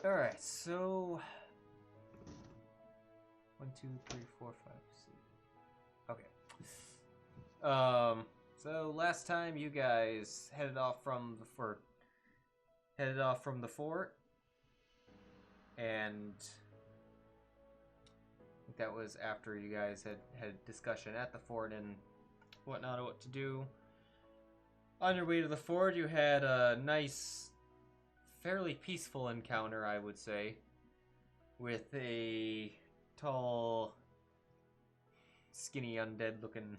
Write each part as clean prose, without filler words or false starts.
Alright, so 1, 2, 3, 4, 5, 6. Okay. So last time you guys headed off from the fort, and I think that was after you guys had discussion at the fort and whatnot, what to do. On your way to the fort, you had a nice, fairly peaceful encounter, I would say, with a tall, skinny, undead-looking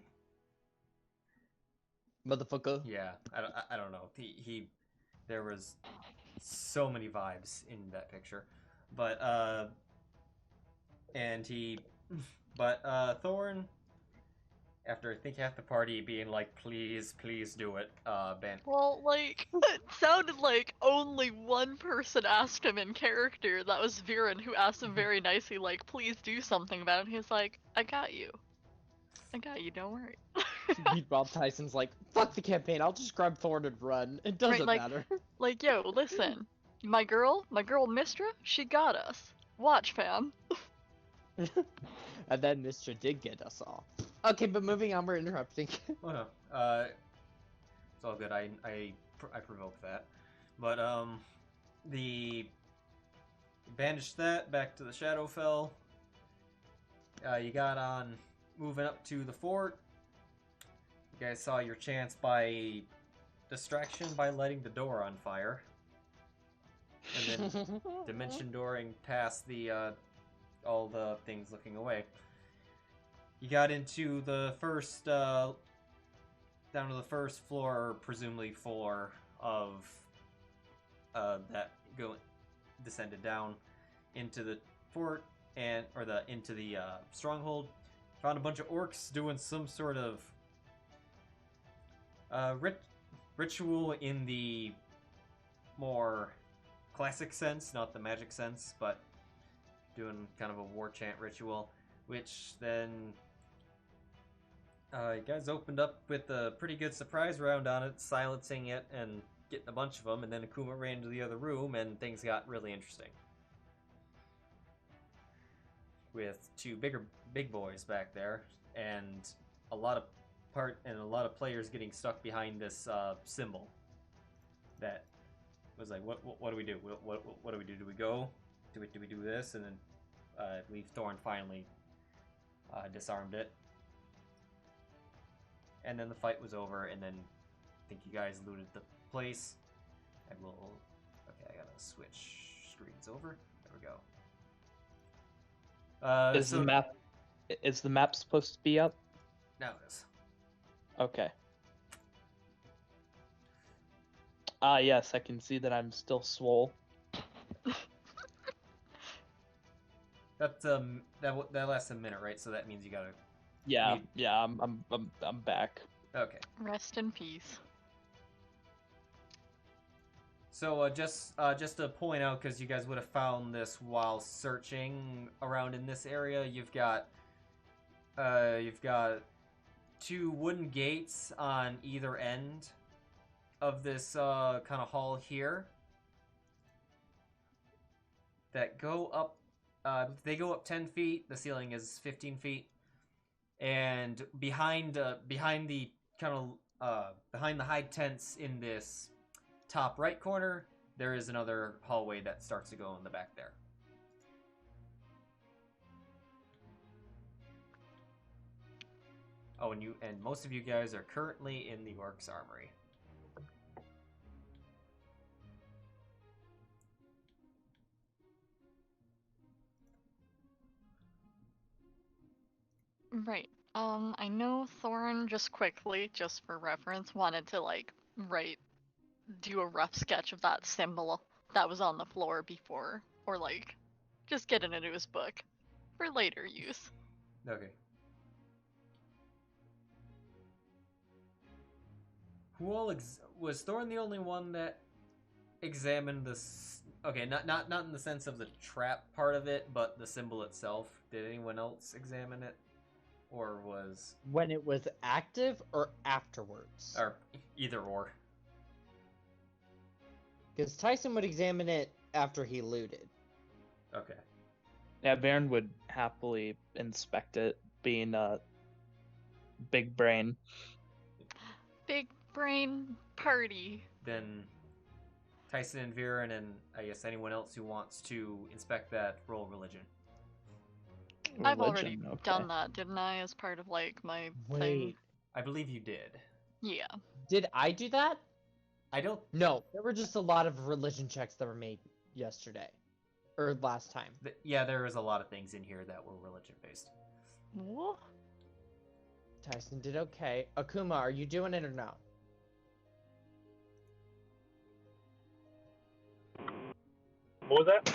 motherfucker. Yeah, I don't know. There was so many vibes in that picture, but Thorn, after I think half the party being like, please do it, Well, like, it sounded like only one person asked him in character. That was Viran, who asked him very nicely, like, please do something about it. And he was like, I got you, don't worry. Meanwhile, Tyson's like, fuck the campaign, I'll just grab Thorn and run. It doesn't Right, matter. Like, yo, listen, my girl Mistra, she got us. Watch, fam. And then Mr. did get us all. Okay, but moving on, we're interrupting. Oh no, it's all good. I provoked that, but the banished that back to the Shadowfell. You got on moving up to the fort. You guys saw your chance by distraction by lighting the door on fire, and then dimension dooring past the all the things looking away. You got into the first down to the first floor, or presumably floor of that descended down into the fort into the stronghold. Found a bunch of orcs doing some sort of ritual in the more classic sense, not the magic sense, but doing kind of a war chant ritual, which then you guys opened up with a pretty good surprise round on it, silencing it and getting a bunch of them, and then Akuma ran into the other room and things got really interesting. With two big boys back there, and a lot of players getting stuck behind this symbol. That was like, what do we do? What do we do? Do we go? Do we do this? And then I believe Thorn finally disarmed it. And then the fight was over, and then I think you guys looted the place. I will. Okay, I gotta switch screens over. There we go. Is the map supposed to be up? Now it is. Okay. Yes, I can see that I'm still swole. That lasts a minute, right? So that means you gotta. Yeah, I'm back. Okay. Rest in peace. So just to point out, because you guys would have found this while searching around in this area, you've got two wooden gates on either end of this kind of hall here that go up. They go up 10 feet. The ceiling is 15 feet, and behind the high tents in this top right corner, there is another hallway that starts to go in the back there. Oh, and most of you guys are currently in the Orc's armory. Right. I know Thorn, just quickly, just for reference, wanted to, like, do a rough sketch of that symbol that was on the floor before, or, like, just get it into his book for later use. Okay. Was Thorn the only one that examined this? Okay, not in the sense of the trap part of it, but the symbol itself. Did anyone else examine it? Or was... When it was active or afterwards? Or either or. Because Tycen would examine it after he looted. Okay. Yeah, Viran would happily inspect it, being a big brain. Big brain party. Then Tycen and Viran, and I guess anyone else who wants to inspect that, roll religion. I've already Religion, okay. done that, didn't I, as part of like my thing? Wait, I believe you did. Yeah. did I do that? I don't. No, there were just a lot of religion checks that were made yesterday. Or last time. Yeah, there was a lot of things in here that were religion based. What? Tycen did okay. Akuma, are you doing it or no? What was that?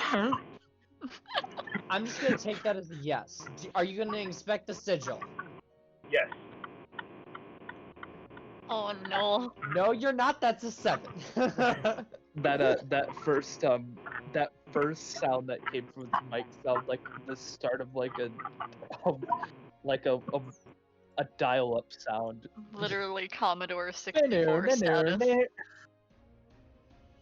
I'm just gonna take that as a yes. Are you gonna inspect the sigil? Yes. Oh no. No, you're not. That's a 7. That first sound that came from the mic sounded like the start of like a dial-up sound. Literally Commodore 64 status.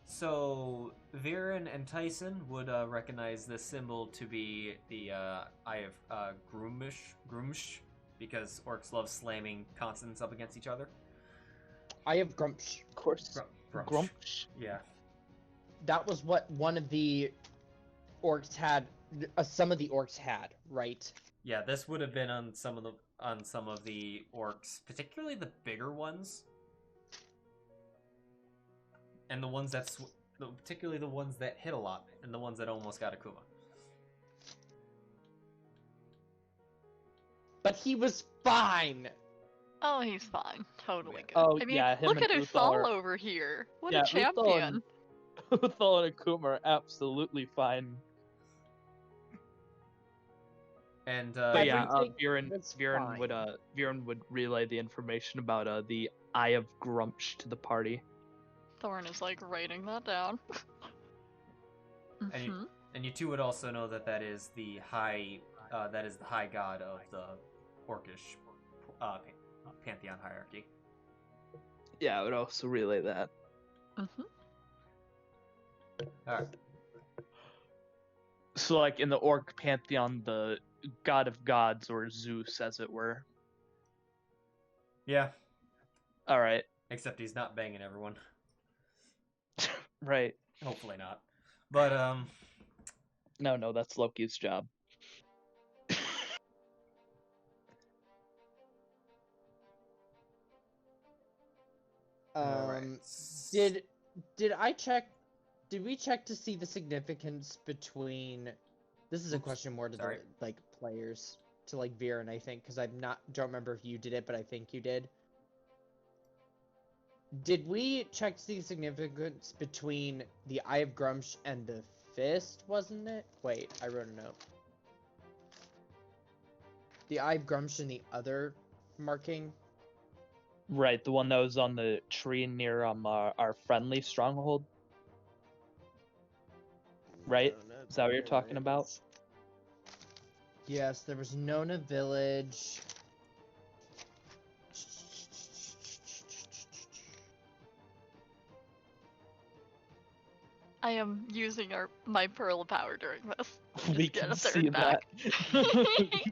So Viran and Tycen would recognize this symbol to be the Eye of Grumsh, because orcs love slamming consonants up against each other. I have Grumsh. Of course. Grumsh. Yeah. That was what one of the orcs had. Some of the orcs had, right? Yeah, this would have been on some of the orcs, particularly the bigger ones, and the ones that particularly the ones that hit a lot, and the ones that almost got Akuma. But he was fine. Oh, he's fine. Totally good. Oh, I mean, yeah, him look and at Uthal Uthal are- over here. What Yeah, a champion. Uthal and Akuma are absolutely fine. And But yeah, Everything was fine. Viran would relay the information about the Eye of Grumsh to the party. Thorn is like writing that down. And you two would also know that is the high god of the orcish pantheon hierarchy. Yeah, I would also relay that. All right. So, like in the orc pantheon, the god of gods, or Zeus, as it were. Yeah. All right. Except he's not banging everyone. Right. Hopefully not. But No, that's Loki's job. all right. Did I check? Did we check to see the significance between? This is a question more to Sorry. the like players, to like Viran, I think, because don't remember if you did it, but I think you did. Did we check to see the significance between the Eye of Grumsh and the fist? Wasn't it? Wait, I wrote a note. The Eye of Grumsh and the other marking. Right, the one that was on the tree near our friendly stronghold. Right? Is that what you're talking about? Yes, there was Nona Village. I am using my pearl of power during this. We Just get can a third see back. that.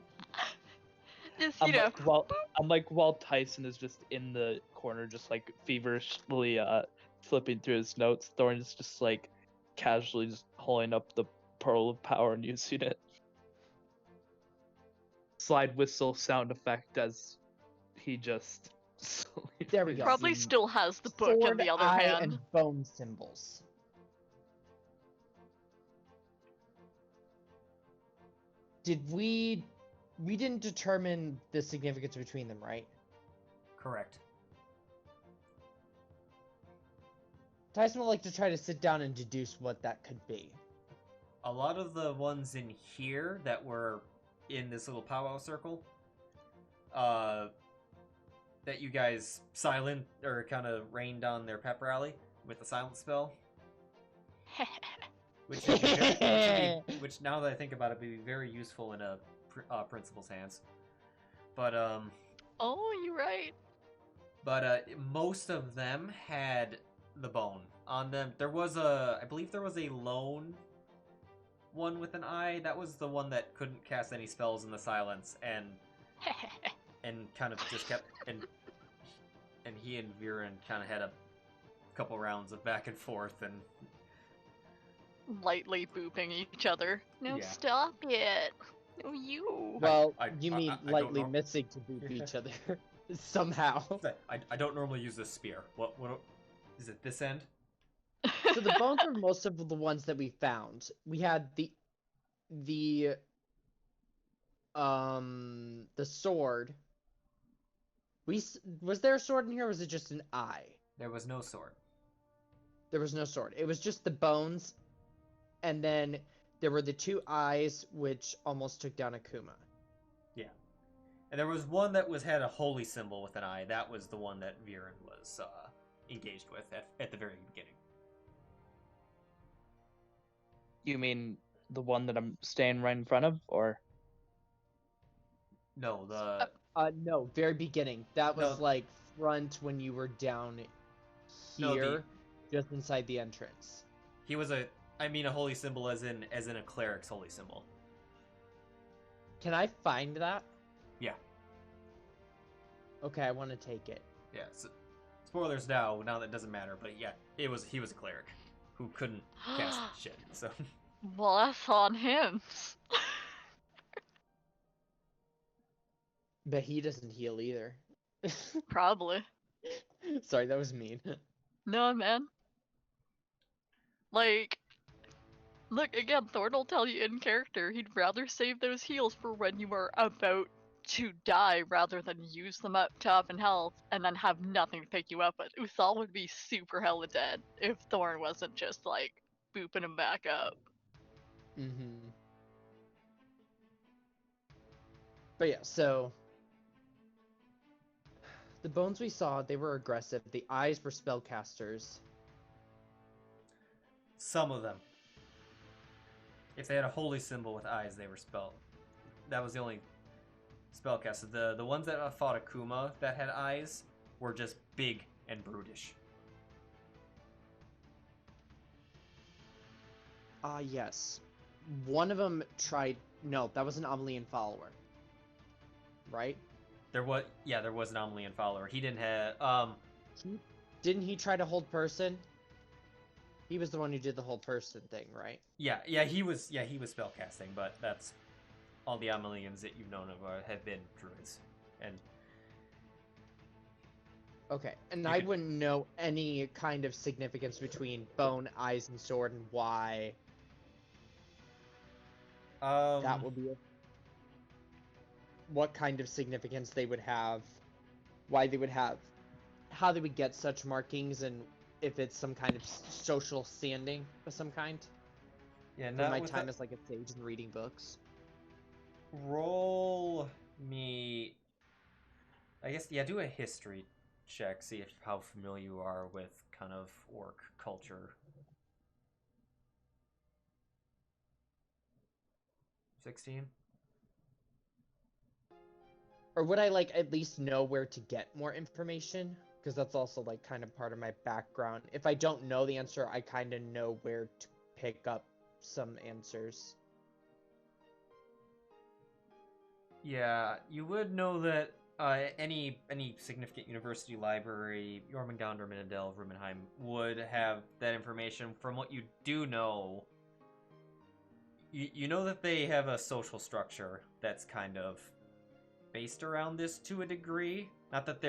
Just, while Tycen is just in the corner, just like feverishly flipping through his notes, Thorn is just like casually just holding up the pearl of power and using it. Slide whistle sound effect as he just. There we go. Probably still has the book in Sword, the other eye, hand. and bone symbols. Did we didn't determine the significance between them, right? Correct. Tycen would like to try to sit down and deduce what that could be. A lot of the ones in here that were in this little powwow circle, that you guys silent or kind of rained on their pep rally with the silent spell, which now that I think about it, would be very useful in a principal's hands. But Oh, you're right. But most of them had the bone on them. I believe there was a lone one with an eye. That was the one that couldn't cast any spells in the silence, and kind of just kept and he and Viran kind of had a couple rounds of back and forth and lightly booping each other. No, Yeah. stop it. No, you. Well, I you mean I don't lightly know. missing to beat each other somehow. I don't normally use this spear. What is it? This end? So the bones are most of the ones that we found. We had the sword. Was there a sword in here, or was it just an eye? There was no sword. There was no sword. It was just the bones, and then there were the 2 eyes, which almost took down Akuma. Yeah, and there was one that had a holy symbol with an eye. That was the one that Viran was engaged with at the very beginning. You mean the one that I'm staying right in front of, or? No, No, very beginning. That was No. like front when you were down No, here, just inside the entrance. he was a holy symbol as in a cleric's holy symbol. Can I find that? Yeah. Okay, I want to take it. Yeah. So, spoilers now that doesn't matter, but yeah, he was a cleric who couldn't cast shit. So Well, that's on him. But he doesn't heal either. Probably. Sorry, that was mean. No, man. Like, look, again, Thorn will tell you in character he'd rather save those heals for when you are about to die rather than use them up to up in health and then have nothing to pick you up with. Uthal would be super hella dead if Thorn wasn't just, like, booping him back up. Mm-hmm. But yeah, so the bones we saw, they were aggressive. The eyes were spellcasters. some of them, if they had a holy symbol with eyes, they were spell. That was the only spellcaster. The ones that fought Akuma that had eyes were just big and brutish. Yes. One of them tried... No, that was an Amelian follower. Right? There was an Amelian follower. He didn't have Didn't he try to hold person? He was the one who did the whole person thing, right? Yeah, he was spellcasting, but that's all the Amelians that you've known of have been druids. And Okay, and You I could- wouldn't know any kind of significance between bone, eyes, and sword, and why that would be what kind of significance they would have, why they would have, how they would get such markings, and if it's some kind of social standing of some kind. yeah, For not my with time that- as like a sage and reading books. Roll me. I guess do a history check. See how familiar you are with kind of orc culture. 16. Or would I like at least know where to get more information? Because that's also like kind of part of my background. If I don't know the answer, I kind of know where to pick up some answers. Yeah, you would know that any significant university library, Jormungand or Minadel, Rumenheim, would have that information. From what you do know, you know that they have a social structure that's kind of based around this to a degree. Not that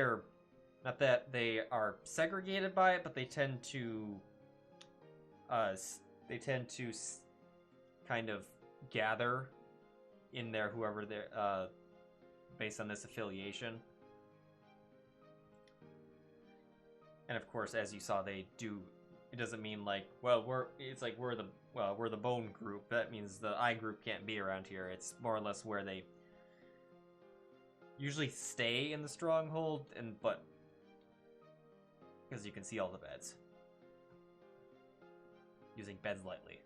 they are segregated by it, but they tend to kind of gather in there whoever they're based on this affiliation. And of course, as you saw, they do. It doesn't mean like, well, we're the bone group. That means the eye group can't be around here. It's more or less where they usually stay in the stronghold, but because you can see all the beds, using beds lightly.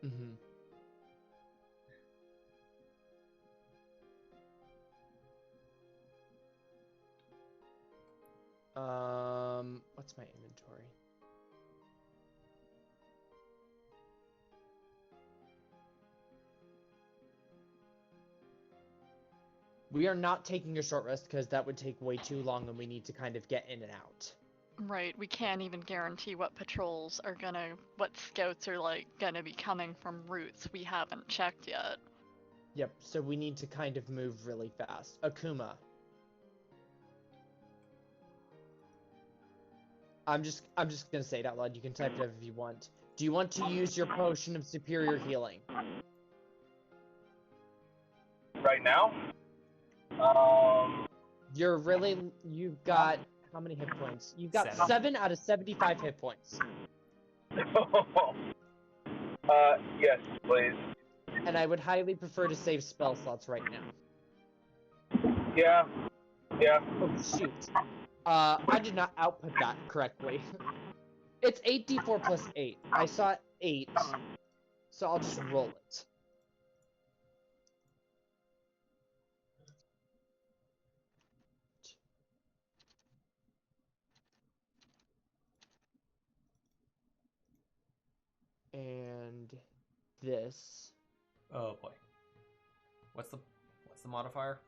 Mm-hmm. What's my inventory? We are not taking a short rest because that would take way too long and we need to kind of get in and out. Right, we can't even guarantee what patrols are what scouts are like gonna be coming from routes we haven't checked yet. Yep, so we need to kind of move really fast. Akuma. I'm just gonna say it out loud. You can type it up if you want. Do you want to use your potion of superior healing? Right now? You've got, how many hit points? You've got 7 out of 75 hit points. Yes, please. And I would highly prefer to save spell slots right now. Yeah. Oh, shoot. I did not output that correctly. It's 8d4 plus 8. I saw 8, so I'll just roll it. And this. Oh boy. What's the modifier?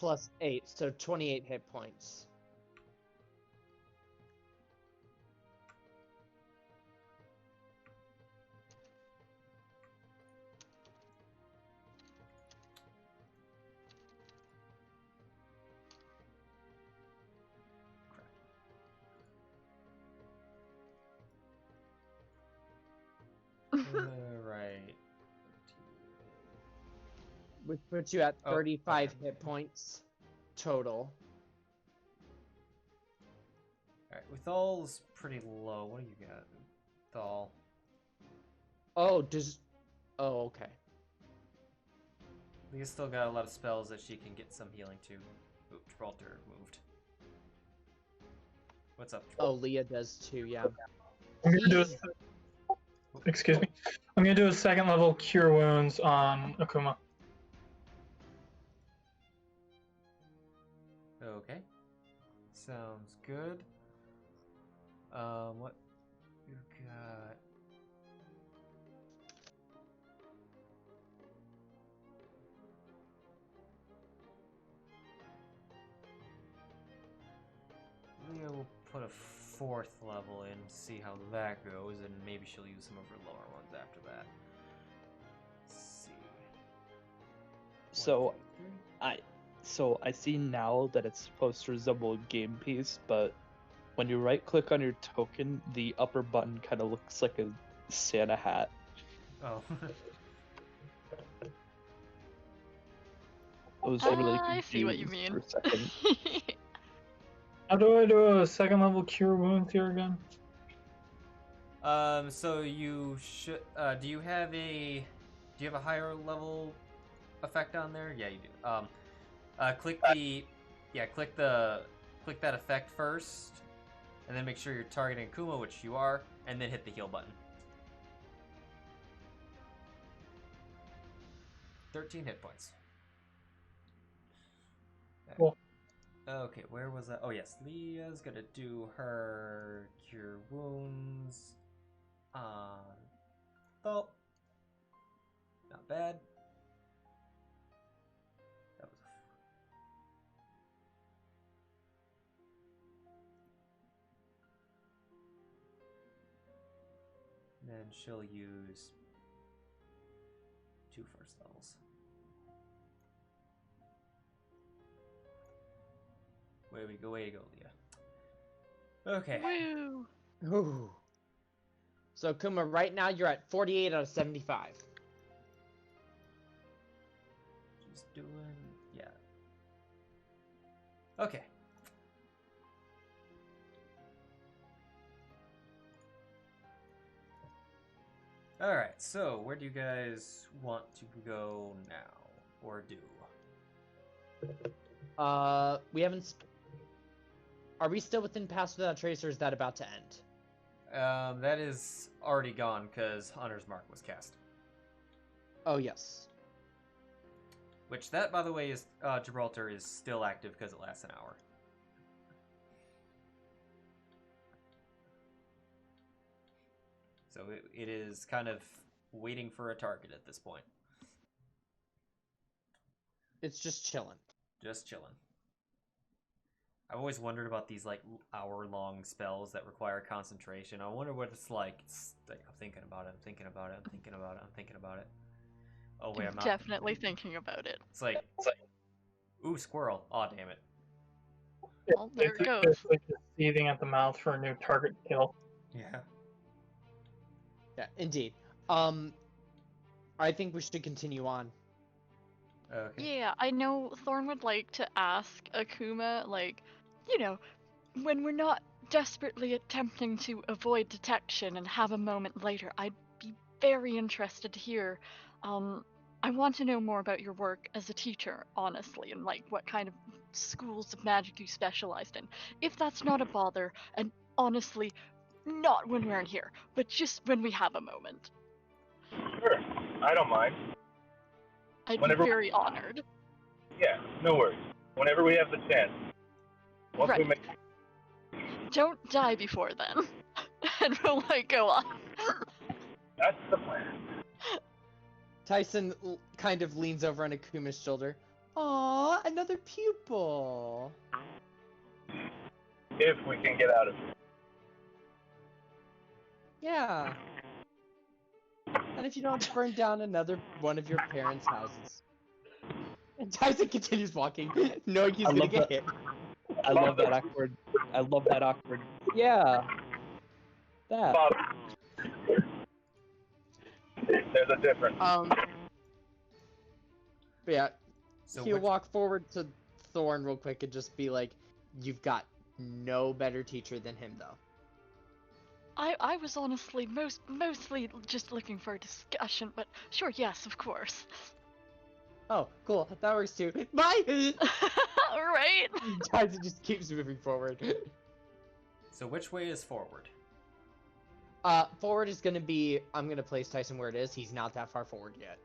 Plus 8, so 28 hit points. Right. Which puts you at 35 hit points total. Alright, Uthal's pretty low. What do you got, Uthal? Oh, oh, okay. Lia's still got a lot of spells that she can get some healing to. Oop, Gibraltar moved. What's up, Oh, Lia does too, yeah. I'm gonna do excuse me. I'm gonna do a second level cure wounds on Akuma. Okay. Sounds good. What you got? Leah will put a 4th level in, see how that goes, and maybe she'll use some of her lower ones after that. Let's see. So I see now that it's supposed to resemble a game piece, but when you right click on your token, the upper button kind of looks like a Santa hat. Oh. I was really I see what you confused mean. for a second. How do I do a second level cure wounds here again? So you should. Do you have a higher level effect on there? Yeah, you do. Click that effect first, and then make sure you're targeting Akuma, which you are, and then hit the heal button. 13 hit points. Cool. Okay, where was that? Oh yes, Leah's gonna do her cure wounds on Thal. Not bad. That was then she'll use 2 first levels. Way to go, Leah. Okay. Woo! Ooh. So, Kuma, right now you're at 48 out of 75. Just doing, yeah. Okay. Alright, so where do you guys want to go now? Or do? We haven't... Are we still within Pass Without Trace, or is that about to end? That is already gone, because Hunter's Mark was cast. Oh, yes. Which, that, by the way, is Gibraltar is still active because it lasts an hour. So it is kind of waiting for a target at this point. It's just chilling. Just chilling. I've always wondered about these like hour-long spells that require concentration. I wonder what it's like. It's like I'm thinking about it. I'm thinking about it. I'm thinking about it. I'm thinking about it. Oh wait, I'm not. Definitely thinking about it. It's like, ooh, squirrel. Aw, damn it. Well, there it goes. It's like just seething at the mouth for a new target to kill. Yeah. Yeah, indeed. I think we should continue on. Okay. Yeah, I know Thorn would like to ask Akuma, like, when we're not desperately attempting to avoid detection and have a moment later, I'd be very interested to hear. I want to know more about your work as a teacher, honestly, and like what kind of schools of magic you specialized in. If that's not a bother, and honestly, not when we're in here, but just when we have a moment. Sure, I don't mind. I'd Whenever- be very honored. Yeah, no worries. Whenever we have the chance. Once we Right. make Don't die before then. And we'll like go on. that's the plan. Tycen kind of leans over on Akuma's shoulder. Aw, another pupil. If we can get out of here. Yeah. And if you don't burn down another one of your parents' houses. And Tycen continues walking, knowing he's I gonna love get that. hit. I love that awkward. I love that awkward. Yeah. That. Bob. There's a difference. But yeah, So he'll which- walk forward to Thorn real quick and just be like, "You've got no better teacher than him, though." I was honestly mostly just looking for a discussion, but sure, yes, of course. Oh, cool. That works too. Bye! Right? Tyson just keeps moving forward. So which way is forward? Forward is gonna be, I'm gonna place Tyson where it is. He's not that far forward yet.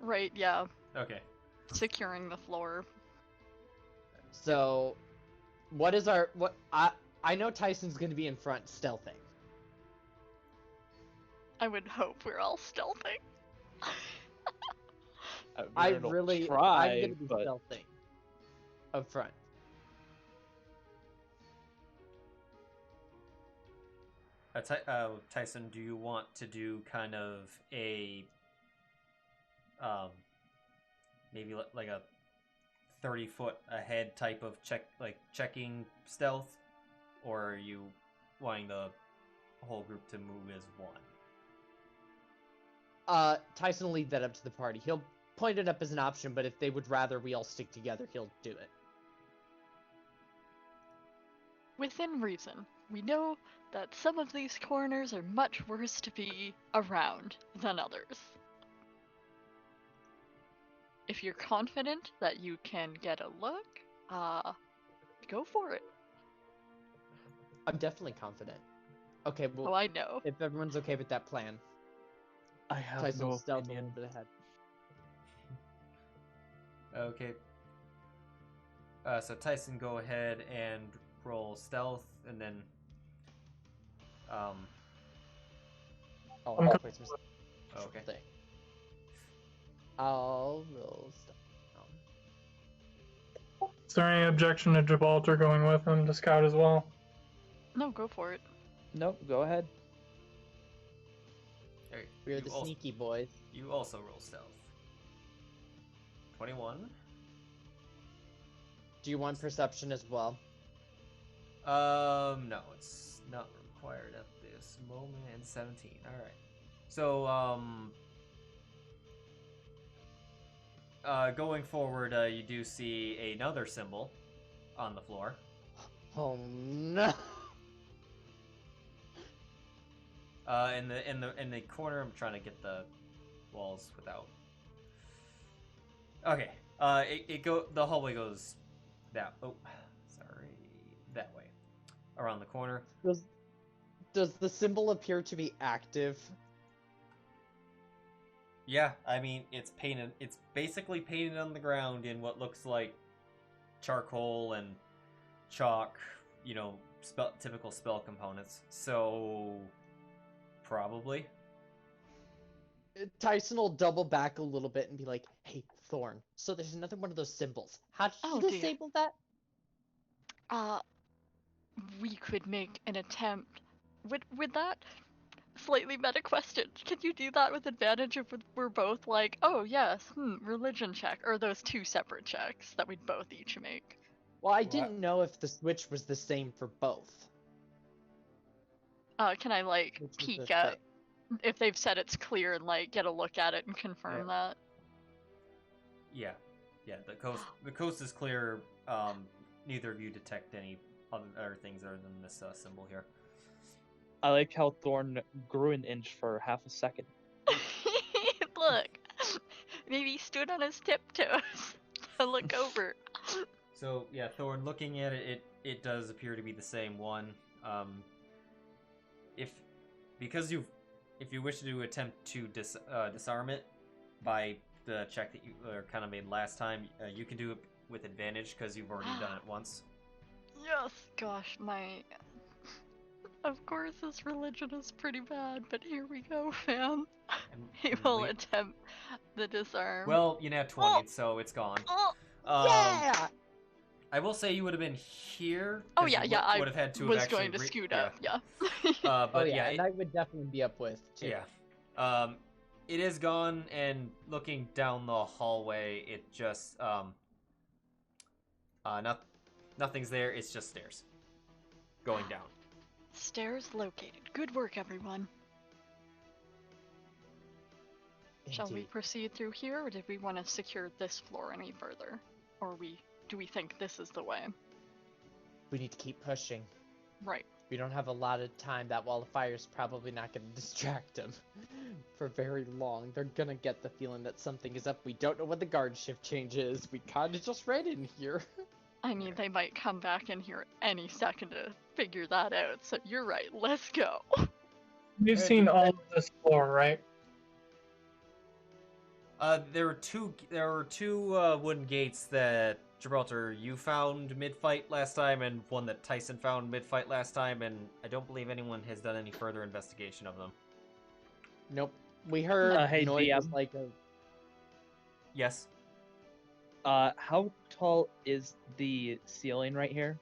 Right, yeah. Okay. Securing the floor. So, I know Tyson's gonna be in front stealthing. I would hope we're all stealthing. I'm Viran will gonna be but stealthing. Up front. Tycen, do you want to do kind of a, maybe like a 30-foot ahead type of checking stealth, or are you wanting the whole group to move as one? Tyson will leave that up to the party. He'll point it up as an option, but if they would rather we all stick together, he'll do it. Within reason, we know that some of these corners are much worse to be around than others. If you're confident that you can get a look, go for it. I'm definitely confident. Okay, well, Oh, I know. if everyone's okay with that plan, I have Tyson no will stealth a opinion. little bit ahead. Okay. So Tycen, go ahead and roll stealth, and then Oh, I'm I'll place myself okay. thing. I'll roll stealth. Is there any objection to Gibraltar going with him to scout as well? No, go for it. Nope, go ahead. Alright, We're you the also- sneaky boys. You also roll stealth. 21. Do you want perception as well? No, it's not required at this moment. And 17. All right. So, going forward, you do see another symbol on the floor. Oh no! In the corner, I'm trying to get the walls without. Okay. The hallway goes that. Oh, sorry, that way, around the corner. Does the symbol appear to be active? Yeah, I mean, it's painted. It's basically painted on the ground in what looks like charcoal and chalk. You know, typical spell components. So, probably. Tyson will double back a little bit and be like, "Hey, Thorn. So there's another one of those symbols. How did Oh, you dear. disable that? We could make an attempt. With that slightly meta question, can you do that with advantage if we're both like, oh yes, religion check, or those two separate checks that we'd both each make? Well, I didn't know if the switch was the same for both. Can I like Which is peek the at thing. if they've said it's clear and like get a look at it and confirm that? Yeah. The coast is clear. Neither of you detect any other things other than this symbol here. I like how Thorn grew an inch for half a second. Look, maybe he stood on his tiptoes to look over. So yeah, Thorn, looking at it, it does appear to be the same one. If you wish to attempt to disarm it by the check that you kind of made last time, you can do it with advantage because you've already done it once. Yes, gosh, of course this religion is pretty bad, but here we go, fam. He will attempt the disarm. Well, you nat 20, so it's gone. Yeah! I will say you would have been here. Oh yeah, I would have had to was have actually going to scoot up, yeah. But and I would definitely be up with, too. Yeah. It is gone, and looking down the hallway, it just, nothing's there, it's just stairs. Going down. Stairs located. Good work, everyone. Shall we proceed through here, or did we want to secure this floor any further? Or do we think this is the way? We need to keep pushing. Right. We don't have a lot of time. That wall of fire is probably not going to distract them for very long. They're going to get the feeling that something is up. We don't know what the guard shift change is. We kind of just ran in here. I mean, they might come back in here any second to figure that out, so you're right. Let's go. We've seen all of this floor, right? There were two wooden gates that Gibraltar you found mid-fight last time, and one that Tycen found mid-fight last time, and I don't believe anyone has done any further investigation of them. Nope. We heard Hey, noise DM. like a... Yes. How tall is the ceiling right here?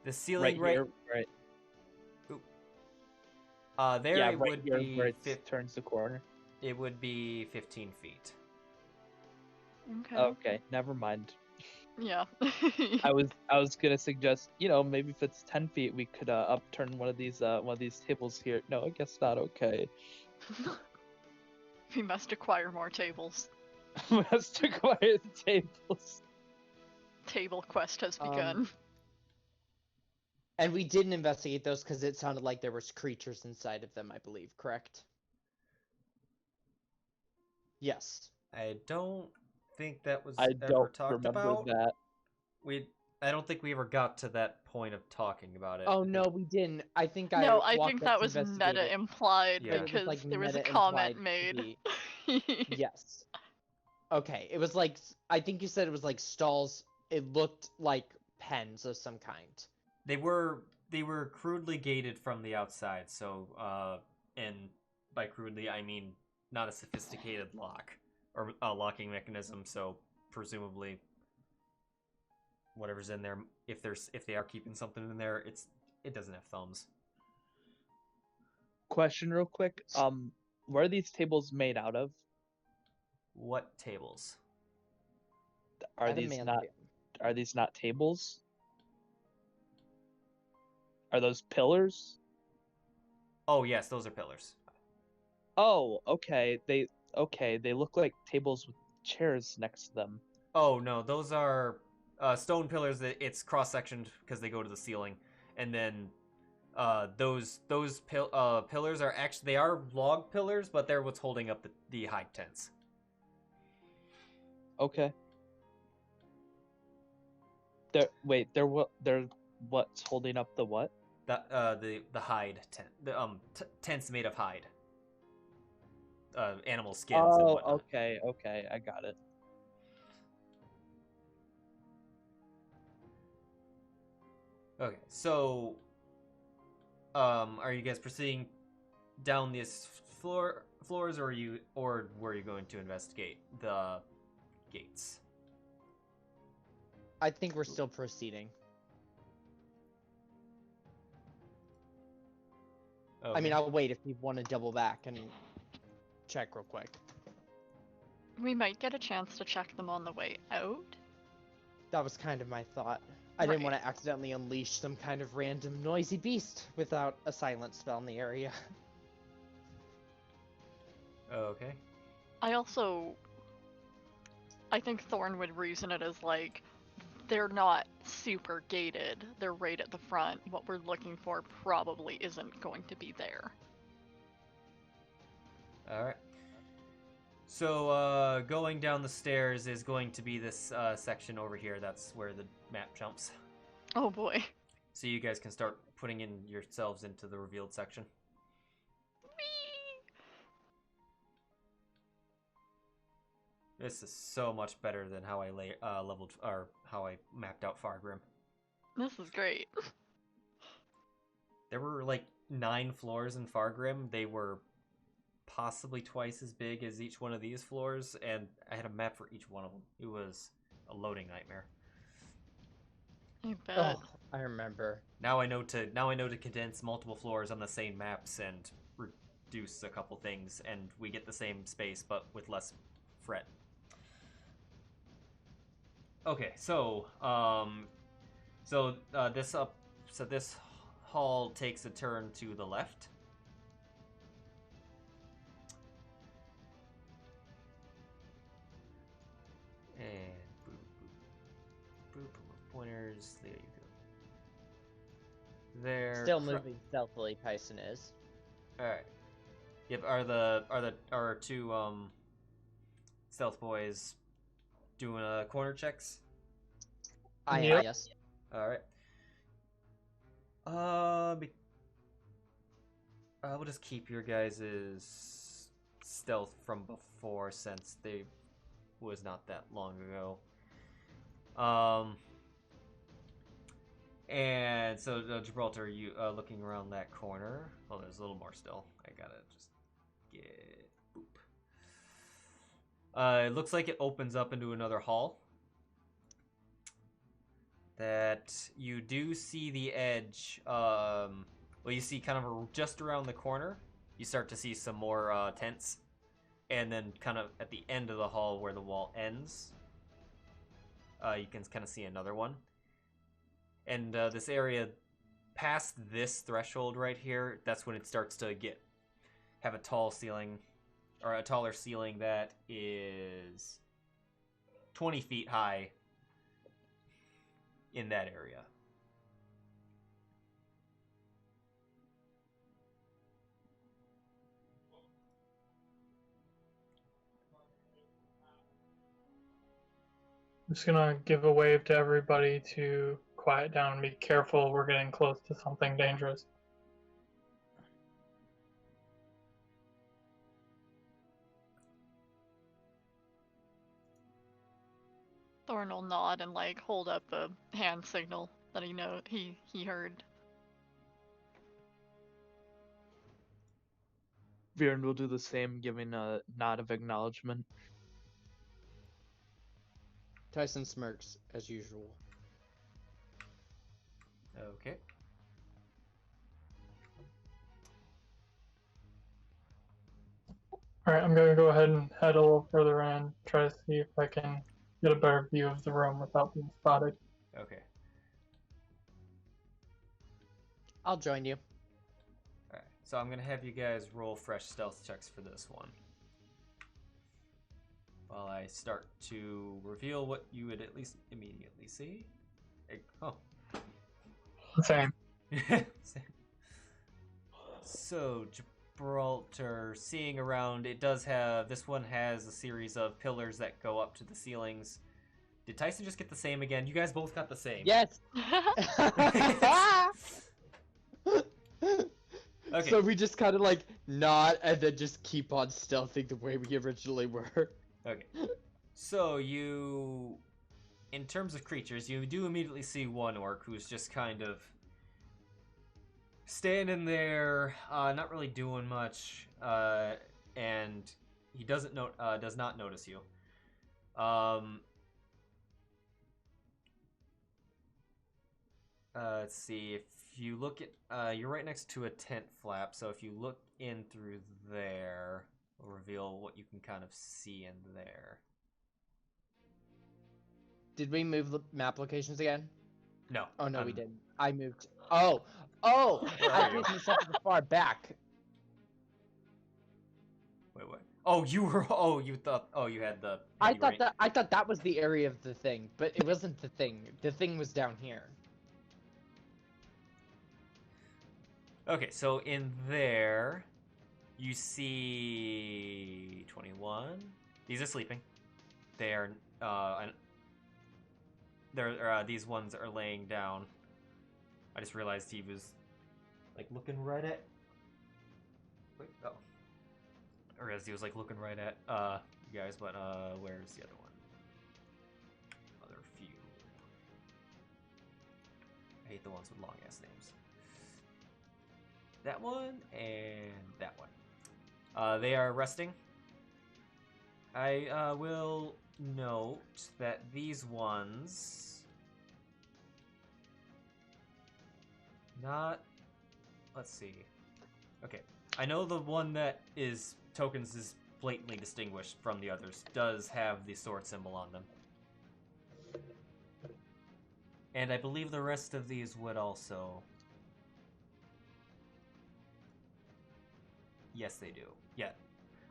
The ceiling right here, right. There Yeah, it right would here be where it turns the corner. It would be 15 feet. Okay. Okay, never mind. Yeah. I was gonna suggest, maybe if it's 10 feet, we could upturn one of these tables here. No, I guess not. Okay. We must acquire more tables. We must acquire the tables. Table quest has begun. And we didn't investigate those because it sounded like there was creatures inside of them, I believe, correct? Yes. I don't think that was I ever don't talked remember about. that. I don't think we ever got to that point of talking about it. Oh no, we didn't. I think I No, I walked think up that to was investigate meta it. implied Yeah. It was, because like, there was a meta comment implied to made. Yes. Okay, it was like, I think you said it was like stalls. It looked like pens of some kind. They were crudely gated from the outside, so and by crudely I mean not a sophisticated lock or a locking mechanism, so presumably whatever's in there, if they are keeping something in there, it doesn't have thumbs. Question real quick. What are these tables made out of? What tables? Are these not tables? Are those pillars? Oh yes, those are pillars. Oh, okay. They look like tables with chairs next to them. Oh no, those are stone pillars. That it's cross sectioned because they go to the ceiling, and then those pillars are actually, they are log pillars, but they're what's holding up the hide tents. Okay. They're what's holding up the what? The hide tent. The tents made of hide. Animal skins and Oh, whatnot. okay, I got it. Okay, so are you guys proceeding down this floors, or were you going to investigate the gates. I think we're still proceeding. Okay. I mean, I'll wait if you want to double back and check real quick. We might get a chance to check them on the way out. That was kind of my thought. I didn't Right. want to accidentally unleash some kind of random noisy beast without a silent spell in the area. Okay. I think Thorn would reason it as like, they're not super gated. They're right at the front. What we're looking for probably isn't going to be there. Alright. So, going down the stairs is going to be this section over here. That's where the map jumps. Oh boy. So you guys can start putting in yourselves into the revealed section. This is so much better than how I leveled, or how I mapped out Fargrim. This is great. There were like 9 floors in Fargrim. They were possibly twice as big as each one of these floors, and I had a map for each one of them. It was a loading nightmare. I bet. Oh, I remember. Now I know to condense multiple floors on the same maps and reduce a couple things, and we get the same space but with less fret. Okay, so this hall takes a turn to the left. And boop, boop, boop, boop, pointers. There you go. There. Still moving stealthily, Tycen is. All right. Yep. Are our two stealth boys doing corner checks? Yep. Yes. All right. We'll just keep your guys' stealth from before, since they was not that long ago. And so Gibraltar, you looking around that corner? Oh, there's a little more still. I gotta just get boop. It looks like it opens up into another hall. That you do see the edge. Well, you see kind of just around the corner. You start to see some more tents, and then kind of at the end of the hall where the wall ends, you can kind of see another one. And this area past this threshold right here, that's when it starts to have a tall ceiling, or a taller ceiling that is 20 feet high in that area. I'm just gonna give a wave to everybody to quiet down and be careful. We're getting close to something dangerous. Thorn will nod and like hold up a hand signal that he heard. Viran will do the same, giving a nod of acknowledgement. Tycen smirks as usual. Okay. Alright, I'm gonna go ahead and head a little further in, try to see if I can get a better view of the room without being spotted. Okay. I'll join you. Alright. So I'm going to have you guys roll fresh stealth checks for this one, while I start to reveal what you would at least immediately see. Oh. Same. So, Gibraltar, seeing around, this one has a series of pillars that go up to the ceilings. Did Tycen just get the same again? You guys both got the same. Yes. Okay. So we just kind of like nod and then just keep on stealthing the way we originally were. Okay. So in terms of creatures, you do immediately see one orc who's just kind of standing there, not really doing much, and he does not notice you. Let's see. If you look at, you're right next to a tent flap, so if you look in through there, it'll reveal what you can kind of see in there. Did we move the map locations again? No. Oh no, we didn't. I moved. Oh, Where I are you? moved myself to the far back. Wait, what? Oh, you were. Oh, you thought. Oh, you had the. I thought that was the area of the thing, but it wasn't the thing. The thing was down here. Okay, so in there, you see 21. These are sleeping. They are. These ones are laying down. I just realized he was, like, looking right at. Wait, oh. Or as he was like looking right at you guys, but where's the other one? Other few. I hate the ones with long ass names. That one and that one. They are resting. I will note that these ones not. Let's see. Okay, I know the one that is tokens is blatantly distinguished from the others does have the sword symbol on them. And I believe the rest of these would also. Yes, they do. Yeah.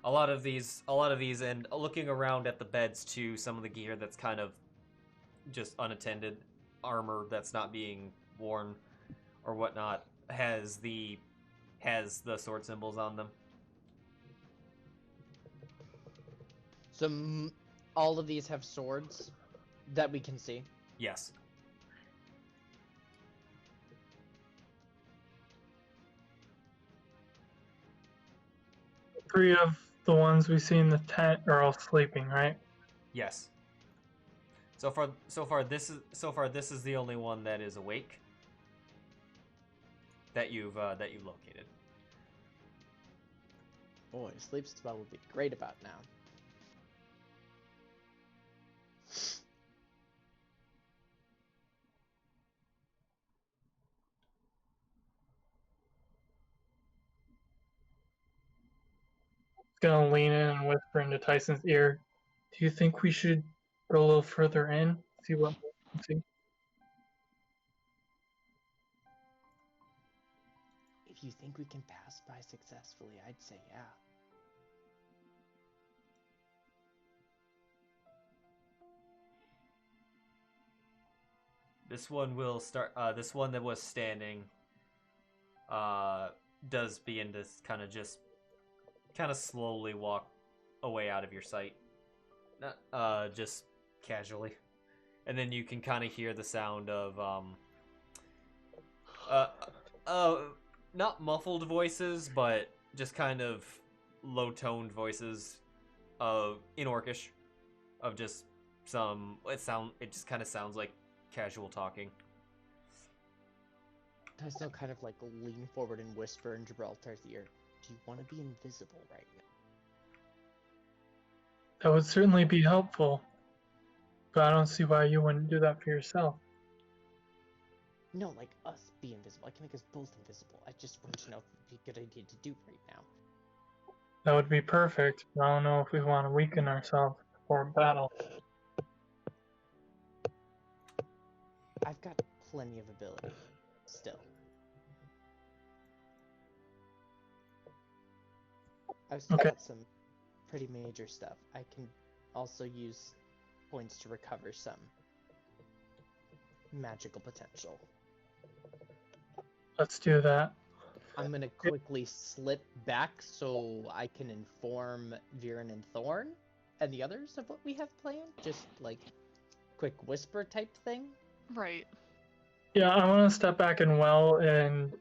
A lot of these, and looking around at the beds too, some of the gear that's kind of just unattended, armor that's not being worn or whatnot, has the sword symbols on them. So all of these have swords that we can see. Yes. Three of the ones we see in the tent are all sleeping, right? Yes. So far this is the only one that is awake that you've located. Boy, sleep spell would be great about now. Gonna lean in and whisper into Tyson's ear. Do you think we should go a little further in? See what we can see? If you think we can pass by successfully, I'd say yeah. This one will start. This one that was standing does begin to kind of slowly walk away out of your sight, just casually, and then you can kind of hear the sound of not muffled voices, but just kind of low-toned voices, in Orcish, of just some. It just kind of sounds like casual talking. Tyson will kind of like lean forward and whisper in Gibraltar's ear. Do you want to be invisible right now? That would certainly be helpful, but I don't see why you wouldn't do that for yourself. No, like us be invisible. I can make us both invisible. I just want to know if it would be a good idea to do right now. That would be perfect, but I don't know if we want to weaken ourselves before battle. I've got plenty of ability still. I've still got some pretty major stuff. I can also use points to recover some magical potential. Let's do that. I'm gonna quickly slip back so I can inform Viran and Thorn and the others of what we have planned. Just like quick whisper type thing. Right. Yeah, I want to step back and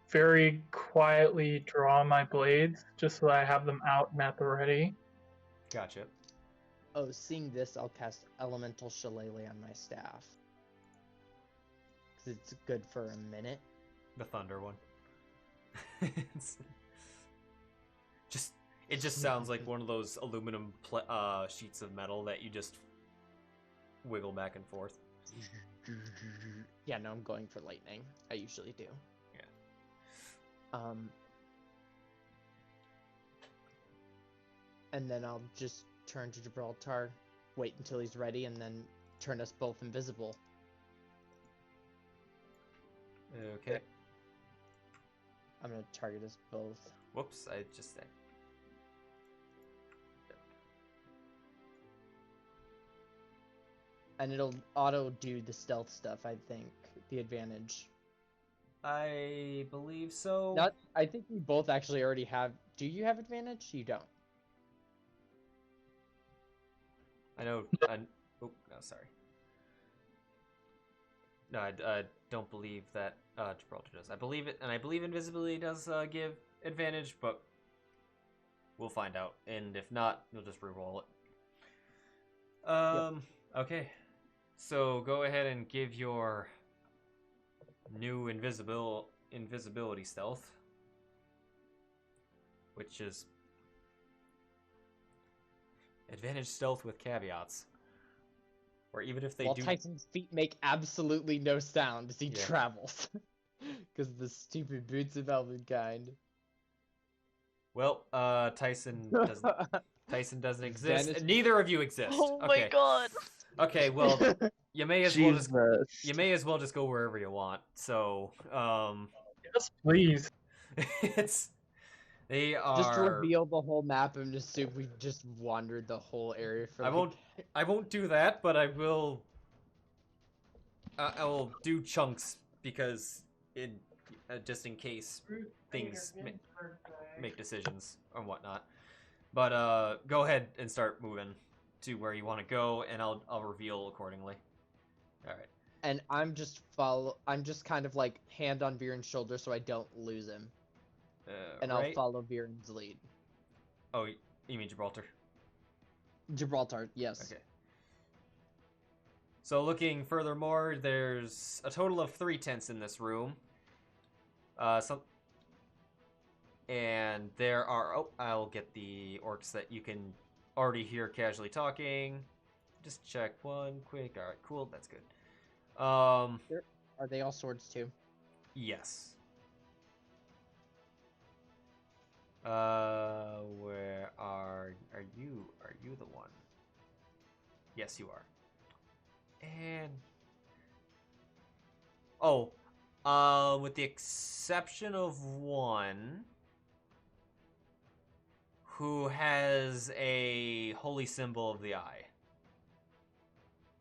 very quietly draw my blades just so that I have them out and at the ready. Gotcha. Oh, seeing this, I'll cast Elemental Shillelagh on my staff. Because it's good for a minute. The thunder one. It just sounds like one of those aluminum sheets of metal that you just wiggle back and forth. Yeah, no, I'm going for lightning. I usually do. Yeah. And then I'll just turn to Gibraltar, wait until he's ready, and then turn us both invisible. Okay. I'm gonna target us both. Whoops, I just said. And it'll auto do the stealth stuff, I think. The advantage. I believe so. I think we both actually already have. Do you have advantage? You don't. I know. Oh, no, sorry. No, I don't believe that Gibraltar does. I believe it, and I believe invisibility does give advantage, but we'll find out. And if not, you'll just reroll it. Yep. Okay. So go ahead and give your new invisibility stealth, which is advantage stealth with caveats. Or even if they While do. Tycen's feet make absolutely no sound as he Yeah. travels. Because of the stupid boots of Elvenkind. Well, Tycen doesn't exist. Dennis- Neither of you exist. Oh Okay. my god. Okay, well, you may as well just go wherever you want. So, Yes, please. it's they Just are. reveal the whole map and assume we just wandered the whole area for I won't do that, but I will. I will do chunks because just in case things make decisions or whatnot. But go ahead and start moving to where you want to go, and I'll reveal accordingly. All right. And I'm just kind of like hand on Viran's shoulder so I don't lose him. And I'll follow Viran's lead. Oh, you mean Gibraltar? Gibraltar, yes. Okay. So looking furthermore, there's a total of 3 tents in this room. And there are... Oh, I'll get the orcs that you can already hear casually talking. Just check one quick. All right, cool. That's good. Are they all swords too? Yes. Where are you? Are you the one? Yes, you are. And with the exception of one who has a holy symbol of the eye.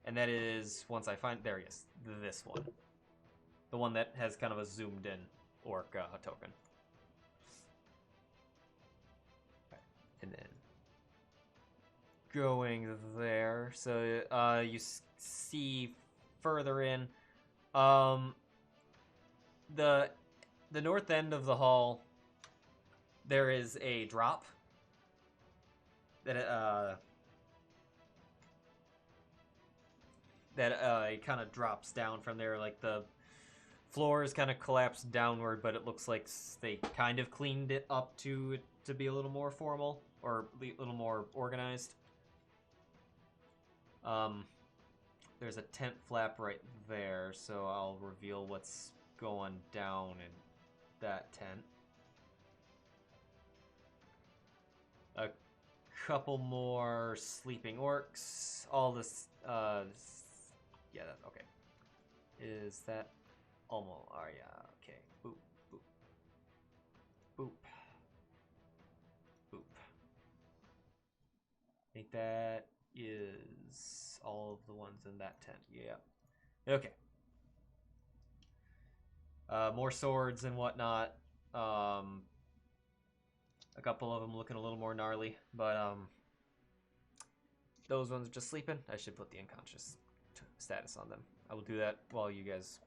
And that is, once I find, there he is, this one. The one that has kind of a zoomed in orc token. And then going there, so you see further in, the north end of the hall, there is a drop that it kind of drops down from there. Like the floor is kind of collapsed downward, but it looks like they kind of cleaned it up to be a little more formal or a little more organized. There's a tent flap right there, so I'll reveal what's going down in that tent. A couple more sleeping orcs. All this, yeah, that's okay. Is that almost? Oh yeah, okay. Boop, boop, boop, boop. I think that is all of the ones in that tent. Yeah. Okay. More swords and whatnot. A couple of them looking a little more gnarly, but those ones are just sleeping. I should put the unconscious status on them. I will do that while you guys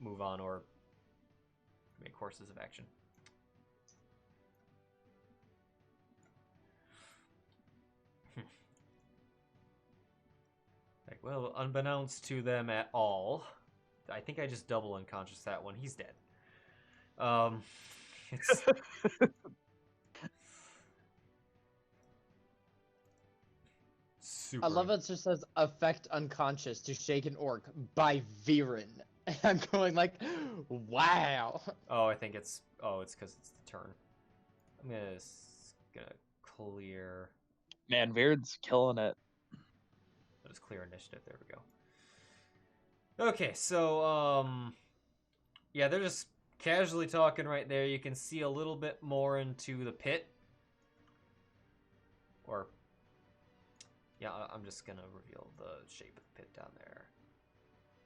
move on or make courses of action. Well, unbeknownst to them at all, I think I just double unconscious that one. He's dead. It's... super. I love it just says affect unconscious to shake an orc by Viran. I'm going like, wow. Oh, I think it's it's because it's the turn. I'm gonna clear. Man, Viran's killing it. Let's clear initiative. There we go. Okay, so yeah, they're just casually talking right there. You can see a little bit more into the pit. Or yeah, I'm just gonna reveal the shape of the pit down there.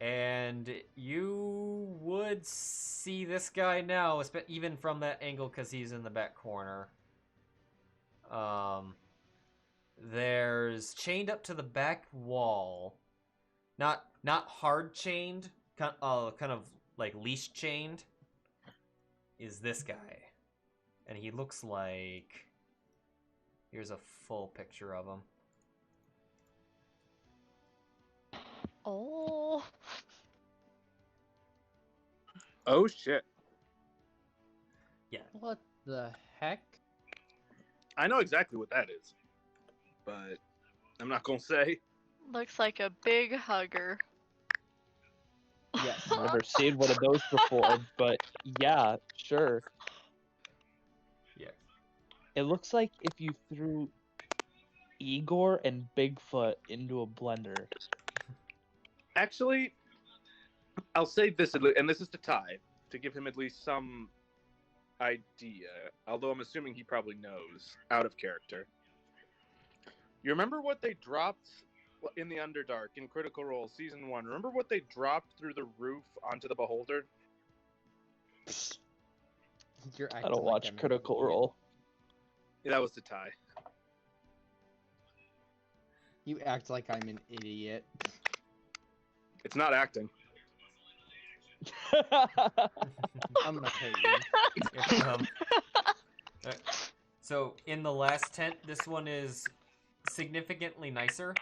And you would see this guy now, even from that angle, because he's in the back corner. There's chained up to the back wall, not hard chained, kind of like leash chained, is this guy, and he looks like. Here's a full picture of him. Oh. Oh shit. Yeah. What the heck? I know exactly what that is, but I'm not gonna say. Looks like a big hugger. Yes. Never seen one of those before, but yeah, sure. Yeah. It looks like if you threw Igor and Bigfoot into a blender. Actually, I'll say this, and this is to Ty, to give him at least some idea, although I'm assuming he probably knows, out of character. You remember what they dropped in the Underdark in Critical Role Season 1? Remember what they dropped through the roof onto the Beholder? You're I acting don't like watch I'm an Critical idiot. Role. Yeah, that was to Ty. You act like I'm an idiot. It's not acting. I'm gonna hurt you. Alright. So in the last tent, this one is significantly nicer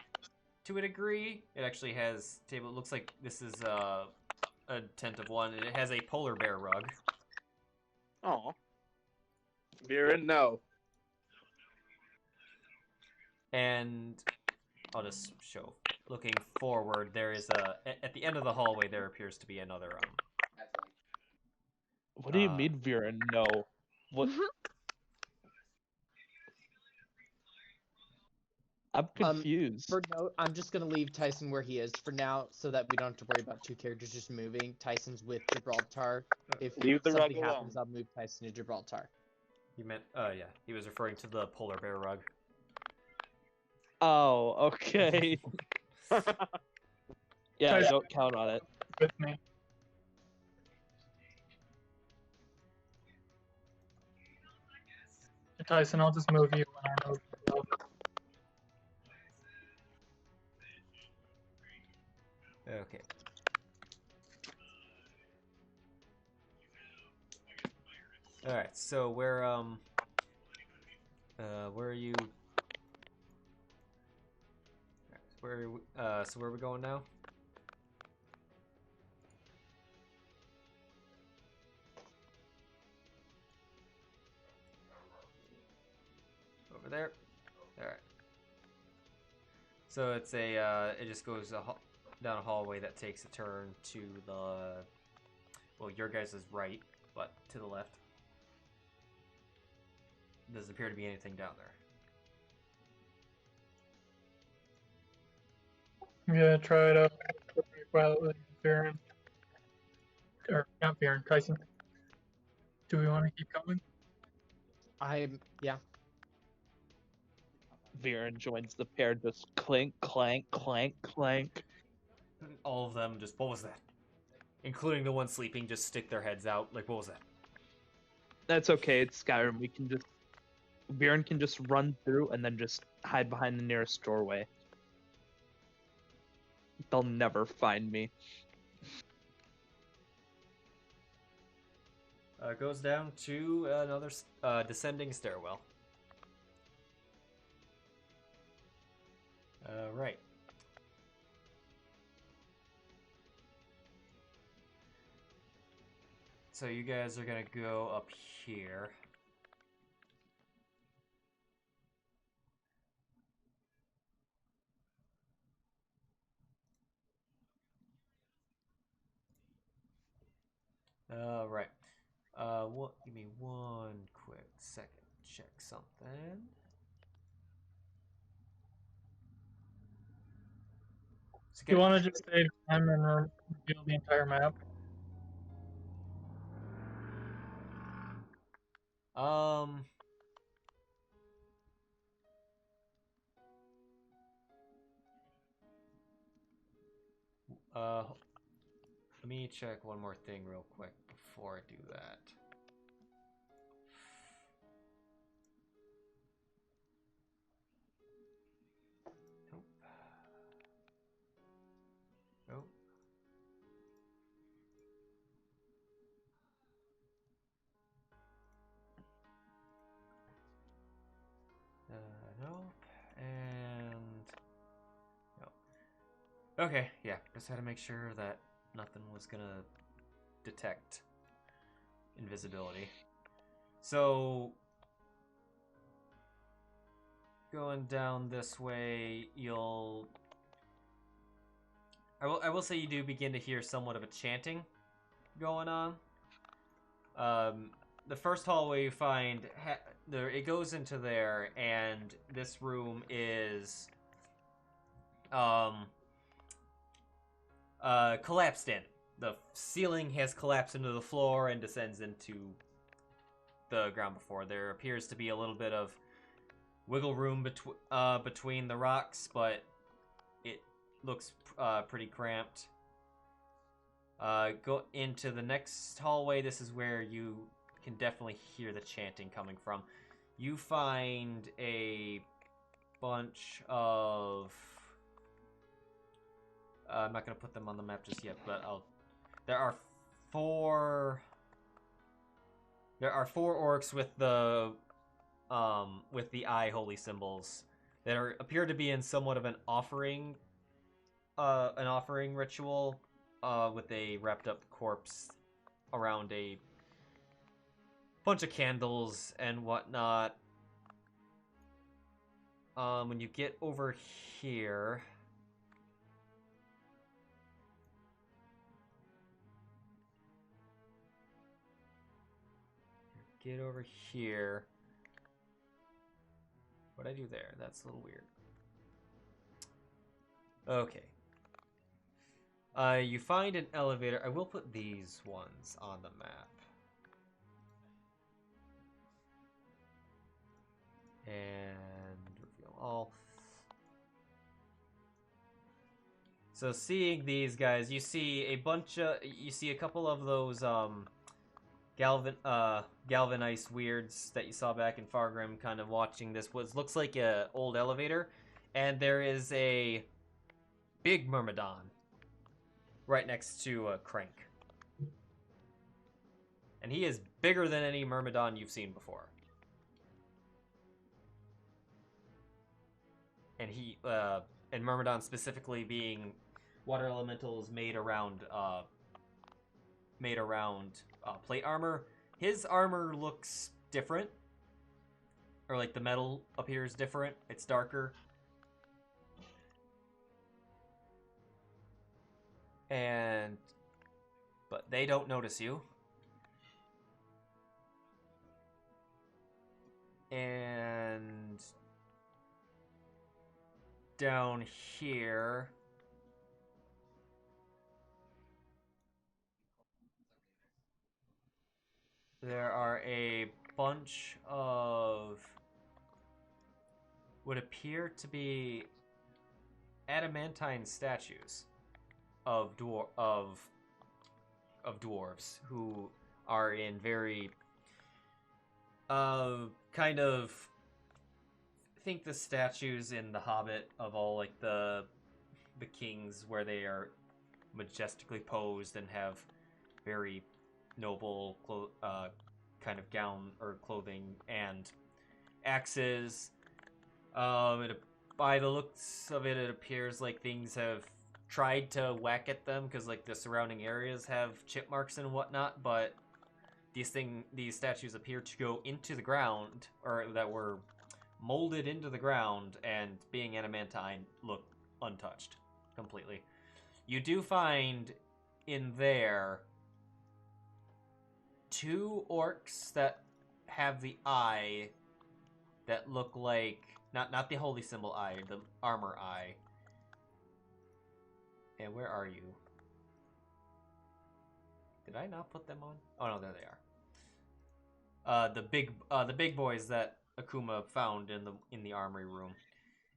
to a degree. It actually has table. It looks like this is a tent of one. It has a polar bear rug. Aw. Viran, no. And I'll just show. Looking forward, there is at the end of the hallway there appears to be another What do you mean, Viran? No. What? I'm confused. For note, I'm just gonna leave Tycen where he is for now, so that we don't have to worry about two characters just moving. Tycen's with Gibraltar. If Leave the rug something alone. happens, I'll move Tycen to Gibraltar. You meant yeah, he was referring to the polar bear rug. Oh, okay. Yeah, Tyson- don't count on it. With me. Tyson, I'll just move you when I move you. Okay. All right. So where are you? Where are we, so where are we going now? Over there. All right. So it's it just goes down a hallway that takes a turn to the, well, your guys' right, but to the left. Doesn't appear to be anything down there. I'm gonna try to quietly Viran. Or not Viran, Tyson. Do we want to keep going? Yeah. Viran joins the pair, just clink, clank, clank, clank. All of them just, what was that? Including the one sleeping, just stick their heads out. Like, what was that? That's okay, it's Skyrim. We can just... Viran can just run through and then just hide behind the nearest doorway. They'll never find me. Goes down to another descending stairwell. Right. So you guys are gonna go up here. Right. What? Give me one quick second. Check something. So Do you want to just save time and reveal the entire map? Um. Let me check one more thing real quick before I do that. Nope. Nope. Nope. And nope. Okay, yeah. Just had to make sure that nothing was gonna detect invisibility. So going down this way, I will say you do begin to hear somewhat of a chanting going on. The first hallway you find, it goes into there, and this room is collapsed in. The ceiling has collapsed into the floor and descends into the ground before. There appears to be a little bit of wiggle room between the rocks, but it looks pretty cramped. Go into the next hallway. This is where you can definitely hear the chanting coming from. You find a bunch of... I'm not going to put them on the map just yet, but there are four orcs with the eye holy symbols that appear to be in somewhat of an offering ritual, with a wrapped up corpse around a bunch of candles and whatnot. When you get over here, what'd I do there? That's a little weird. Okay. You find an elevator. I will put these ones on the map. And reveal all. So seeing these guys, you see a couple of those galvanized weirds that you saw back in Fargrim kind of watching this. Looks like a old elevator, and there is a big myrmidon right next to a crank. And he is bigger than any myrmidon you've seen before. And and myrmidon specifically being water elementals made around plate armor. His armor looks different, or like the metal appears different. It's darker. But they don't notice you. And down here, there are a bunch of what appear to be adamantine statues of dwarves who are in very kind of think the statues in The Hobbit of all like the kings, where they are majestically posed and have very noble kind of gown or clothing and axes. By the looks of it, it appears like things have tried to whack at them because like the surrounding areas have chip marks and whatnot, but these statues appear to go into the ground, or that were molded into the ground, and being adamantine, look untouched completely. You do find in there 2 orcs that have the eye that look like not the holy symbol eye, the armor eye. And where are you? Did I not put them on? Oh no, there they are. The big boys that Akuma found in the armory room,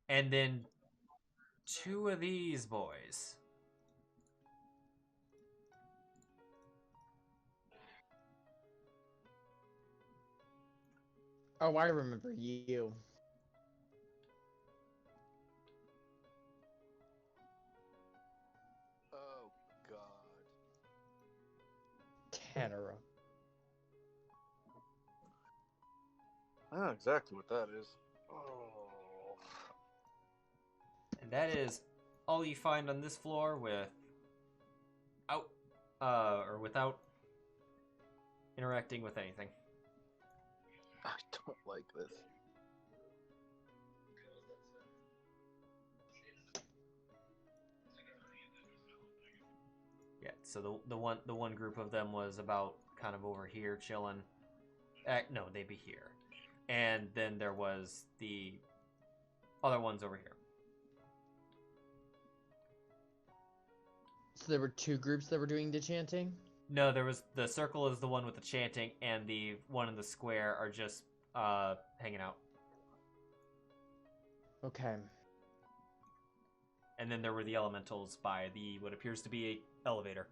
and then 2 of these boys. Oh, I remember you. Oh God. Tanara. I know exactly what that is. Oh. And that is all you find on this floor without interacting with anything. I don't like this. Yeah, so the one group of them was about kind of over here chilling. No, they'd be here. And then there was the other ones over here. So there were 2 groups that were doing the chanting? No, there was the circle is the one with the chanting, and the one in the square are just hanging out. Okay. And then there were the elementals by the what appears to be a elevator.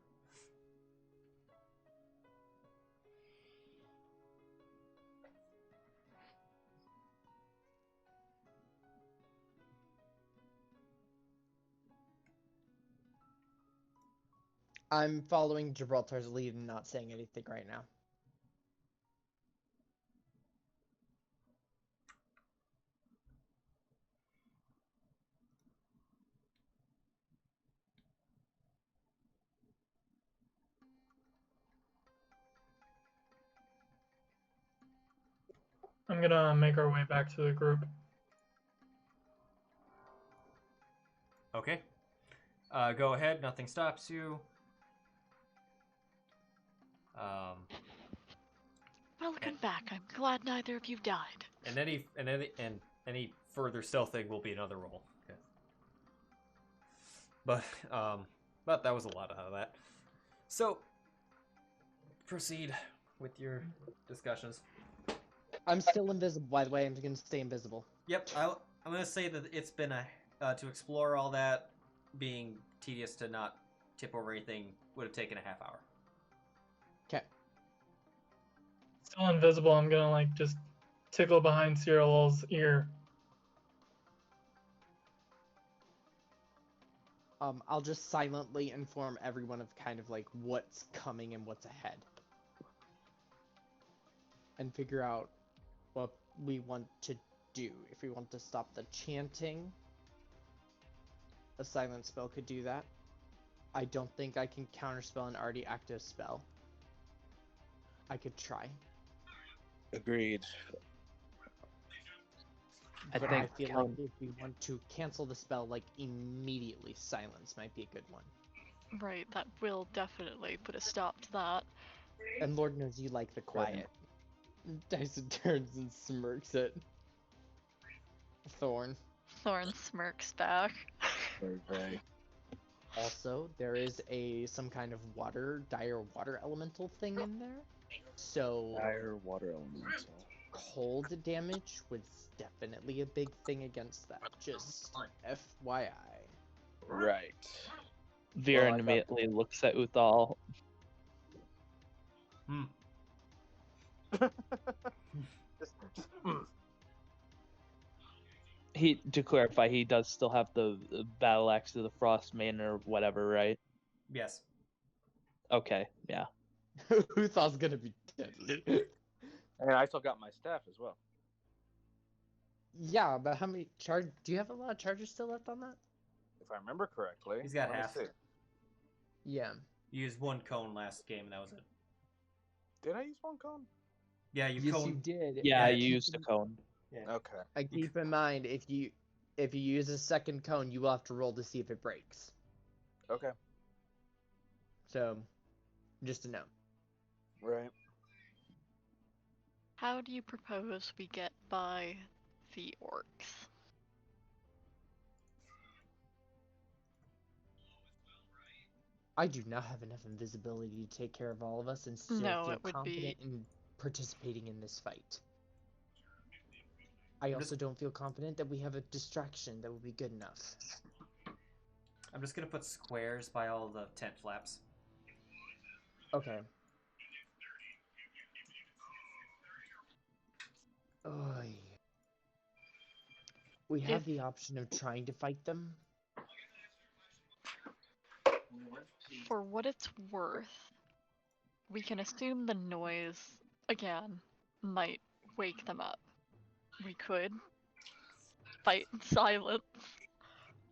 I'm following Gibraltar's lead and not saying anything right now. I'm gonna make our way back to the group. Okay. Go ahead. Nothing stops you. Welcome back. I'm glad neither of you died. And any further stealthing will be another roll. Okay. But that was a lot out of that. So proceed with your discussions. I'm still invisible, by the way. I'm going to stay invisible. Yep, I'm going to say that it's been to explore all that, being tedious to not tip over anything, would have taken a half hour. Okay. Still invisible, I'm gonna like just tickle behind Cyril's ear. I'll just silently inform everyone of kind of like what's coming and what's ahead. And figure out what we want to do. If we want to stop the chanting, a silent spell could do that. I don't think I can counterspell an already active spell. I could try. Agreed. I feel like if we want to cancel the spell, like immediately, silence might be a good one. Right, that will definitely put a stop to that. And Lord knows you like the quiet. Tycen turns and smirks at Thorn. Thorn smirks back. Okay. Also, there is some kind of dire water elemental thing in there. So Dire water elemental. cold damage was definitely a big thing against that. Just FYI. Right. Viran immediately looks at Uthal. To clarify, he does still have the battle axe of the Frost Main or whatever, right? Yes. Okay, yeah. Uthal's gonna be deadly. And I still got my staff as well. Yeah, but how many charge? Do you have a lot of charges still left on that? If I remember correctly. He's got let me half. see. Yeah. You used 1 cone last game, and that was it. Did I use 1 cone? Yeah, you Yes, cone. you did. Yeah, Yeah, you used a cone. Yeah. Okay. Keep in mind, if you use a second cone, you will have to roll to see if it breaks. Okay. So, just a note. Right. How do you propose we get by the orcs? I do not have enough invisibility to take care of all of us and still No, feel it would confident be... in participating in this fight. I also don't feel confident that we have a distraction that would be good enough. I'm just gonna put squares by all the tent flaps. Okay. Oy. We have the option of trying to fight them. For what it's worth, we can assume the noise, again, might wake them up. We could fight in silence.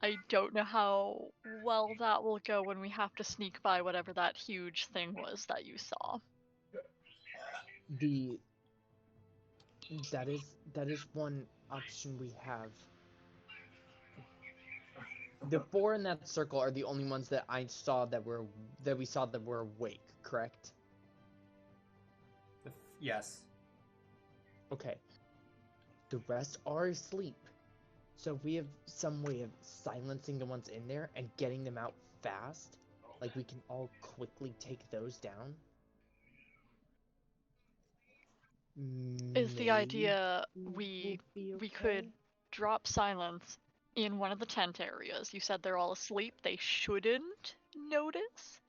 I don't know how well that will go when we have to sneak by whatever that huge thing was that you saw. That is one option we have. The four in that circle are the only ones that we saw that were awake, correct? Yes. Okay. The rest are asleep. So if we have some way of silencing the ones in there and getting them out fast, like we can all quickly take those down. Is the idea maybe we could drop silence in one of the tent areas. You said they're all asleep. They shouldn't notice.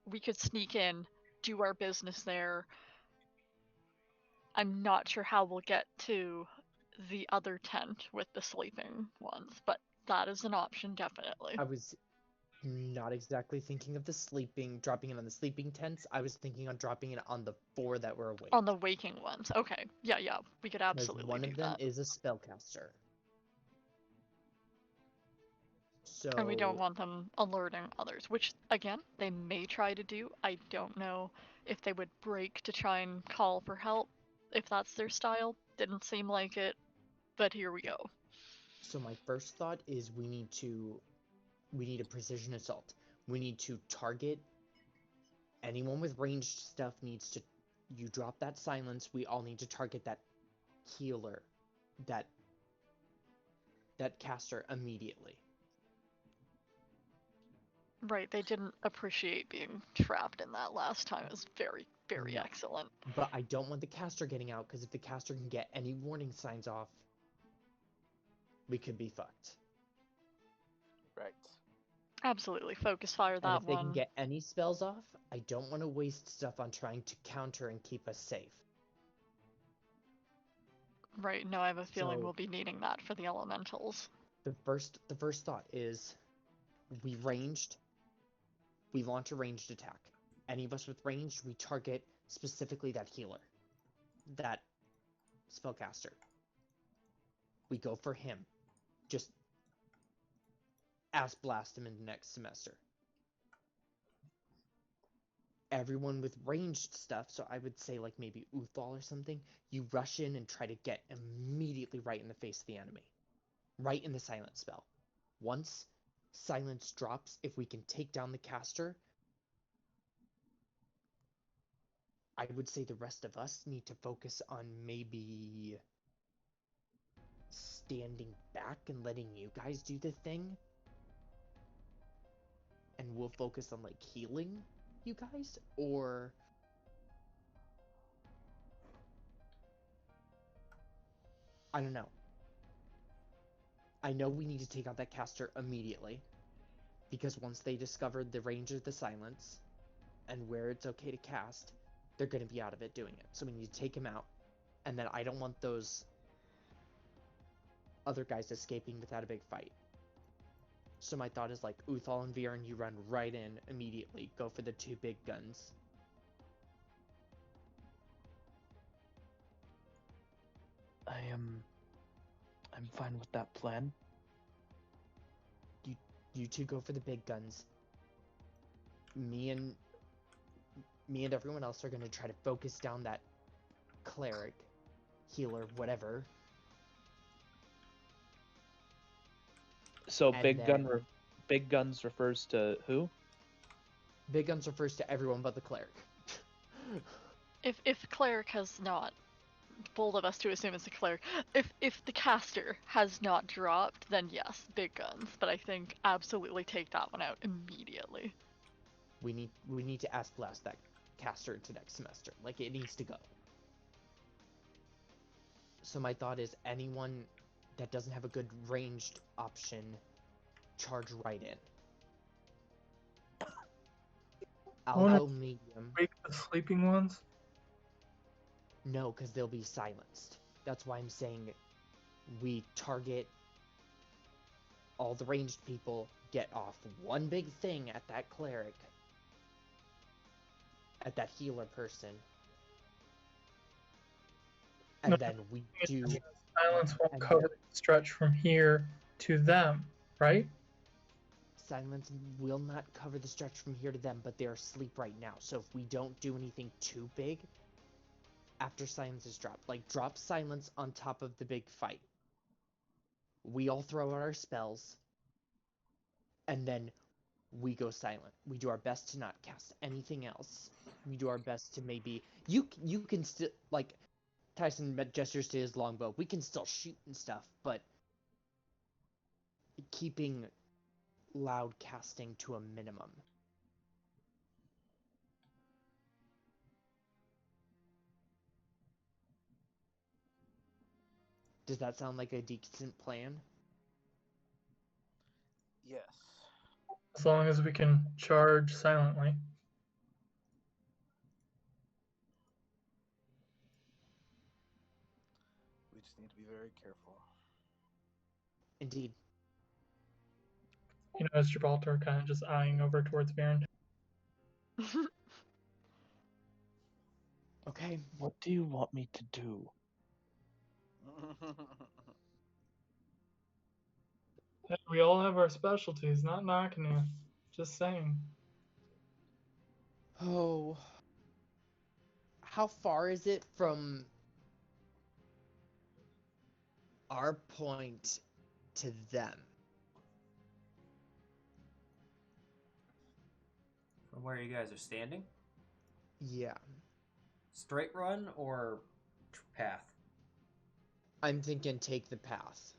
We could sneak in, do our business there. I'm not sure how we'll get to the other tent with the sleeping ones, but that is an option, definitely. I was not exactly thinking of dropping it on the sleeping tents. I was thinking on dropping it on the four that were awake. On the waking ones. Okay. Yeah, we could absolutely do that. One of them is a spellcaster. So... And we don't want them alerting others, which, again, they may try to do. I don't know if they would break to try and call for help, if that's their style. Didn't seem like it, but here we go. So my first thought is we need a precision assault. We need to target anyone with ranged stuff you drop that silence, we all need to target that healer, that caster immediately. Right, they didn't appreciate being trapped in that last time. It was very, very excellent. But I don't want the caster getting out, because if the caster can get any warning signs off, we could be fucked. Right. Absolutely, focus fire that one. And if they can get any spells off, I don't want to waste stuff on trying to counter and keep us safe. Right, no, I have a feeling we'll be needing that for the elementals. The first thought is, we launch a ranged attack. Any of us with ranged, we target specifically that healer, that spellcaster. We go for him. Just ass blast him in the next semester. Everyone with ranged stuff, so I would say like maybe Uthal or something, you rush in and try to get immediately right in the face of the enemy. Right in the silence spell. Once silence drops, if we can take down the caster, I would say the rest of us need to focus on maybe standing back and letting you guys do the thing. And we'll focus on like healing you guys, or I don't know. I know we need to take out that caster immediately, because once they discovered the range of the silence and where it's okay to cast, they're going to be out of it doing it. So we need to take him out, and then I don't want those other guys escaping without a big fight. So my thought is like, Uthal and Viran, you run right in immediately. Go for the two big guns. I'm fine with that plan. You two go for the big guns. Me and everyone else are going to try to focus down that cleric, healer, whatever. So big guns refers to who? Big guns refers to everyone but the cleric. If cleric has not bold of us to assume it's the cleric. If the caster has not dropped, then yes, big guns. But I think absolutely take that one out immediately. We need to ask blast that caster into next semester. Like, it needs to go. So my thought is anyone that doesn't have a good ranged option, charge right in. I'll wanna- go medium. Wake the sleeping ones. No, because they'll be silenced. That's why I'm saying we target all the ranged people, get off one big thing at that cleric, at that healer person, and No, then we do... Silence won't and cover the stretch from here to them, right? Silence will not cover the stretch from here to them, but they're asleep right now. So if we don't do anything too big, after silence is dropped, like drop silence on top of the big fight, we all throw out our spells, and then we go silent. We do our best to not cast anything else. We do our best to maybe... You can still... Like, Tycen gestures to his longbow. We can still shoot and stuff, but keeping loud casting to a minimum. Does that sound like a decent plan? Yes. As long as we can charge silently. We just need to be very careful. Indeed. You know, as Gibraltar kind of just eyeing over towards Viran. Okay. What do you want me to do? Hey, we all have our specialties, not knocking you. Just saying. Oh. How far is it from our point to them? From where you guys are standing? Yeah. Straight run or path? I'm thinking take the path.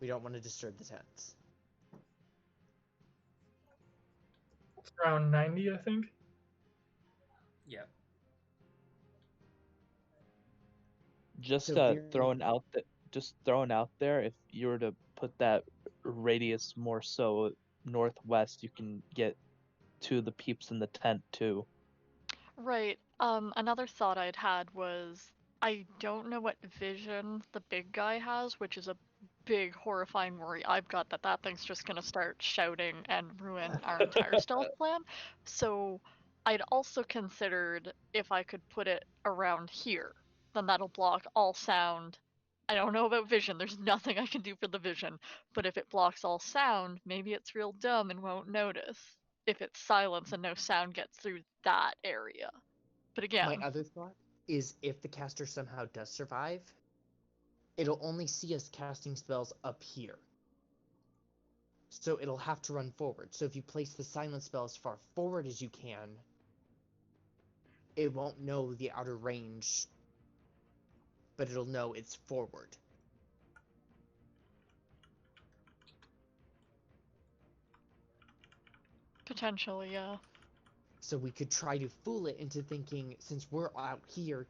We don't want to disturb the tents. It's around 90, I think. Yeah. Just So throwing out there, if you were to put that radius more so northwest, you can get to the peeps in the tent too. Right. Another thought I'd had was I don't know what vision the big guy has, which is a big horrifying worry I've got that thing's just gonna start shouting and ruin our entire stealth plan. So I'd also considered if I could put it around here, then that'll block all sound. I don't know about vision, there's nothing I can do for the vision, but if it blocks all sound, maybe it's real dumb and won't notice if it's silence and no sound gets through that area. But again, My other thought is if the caster somehow does survive, it'll only see us casting spells up here. So it'll have to run forward. So if you place the silent spell as far forward as you can, it won't know the outer range, but it'll know it's forward. potentially, yeah. So we could try to fool it into thinking, since we're out here,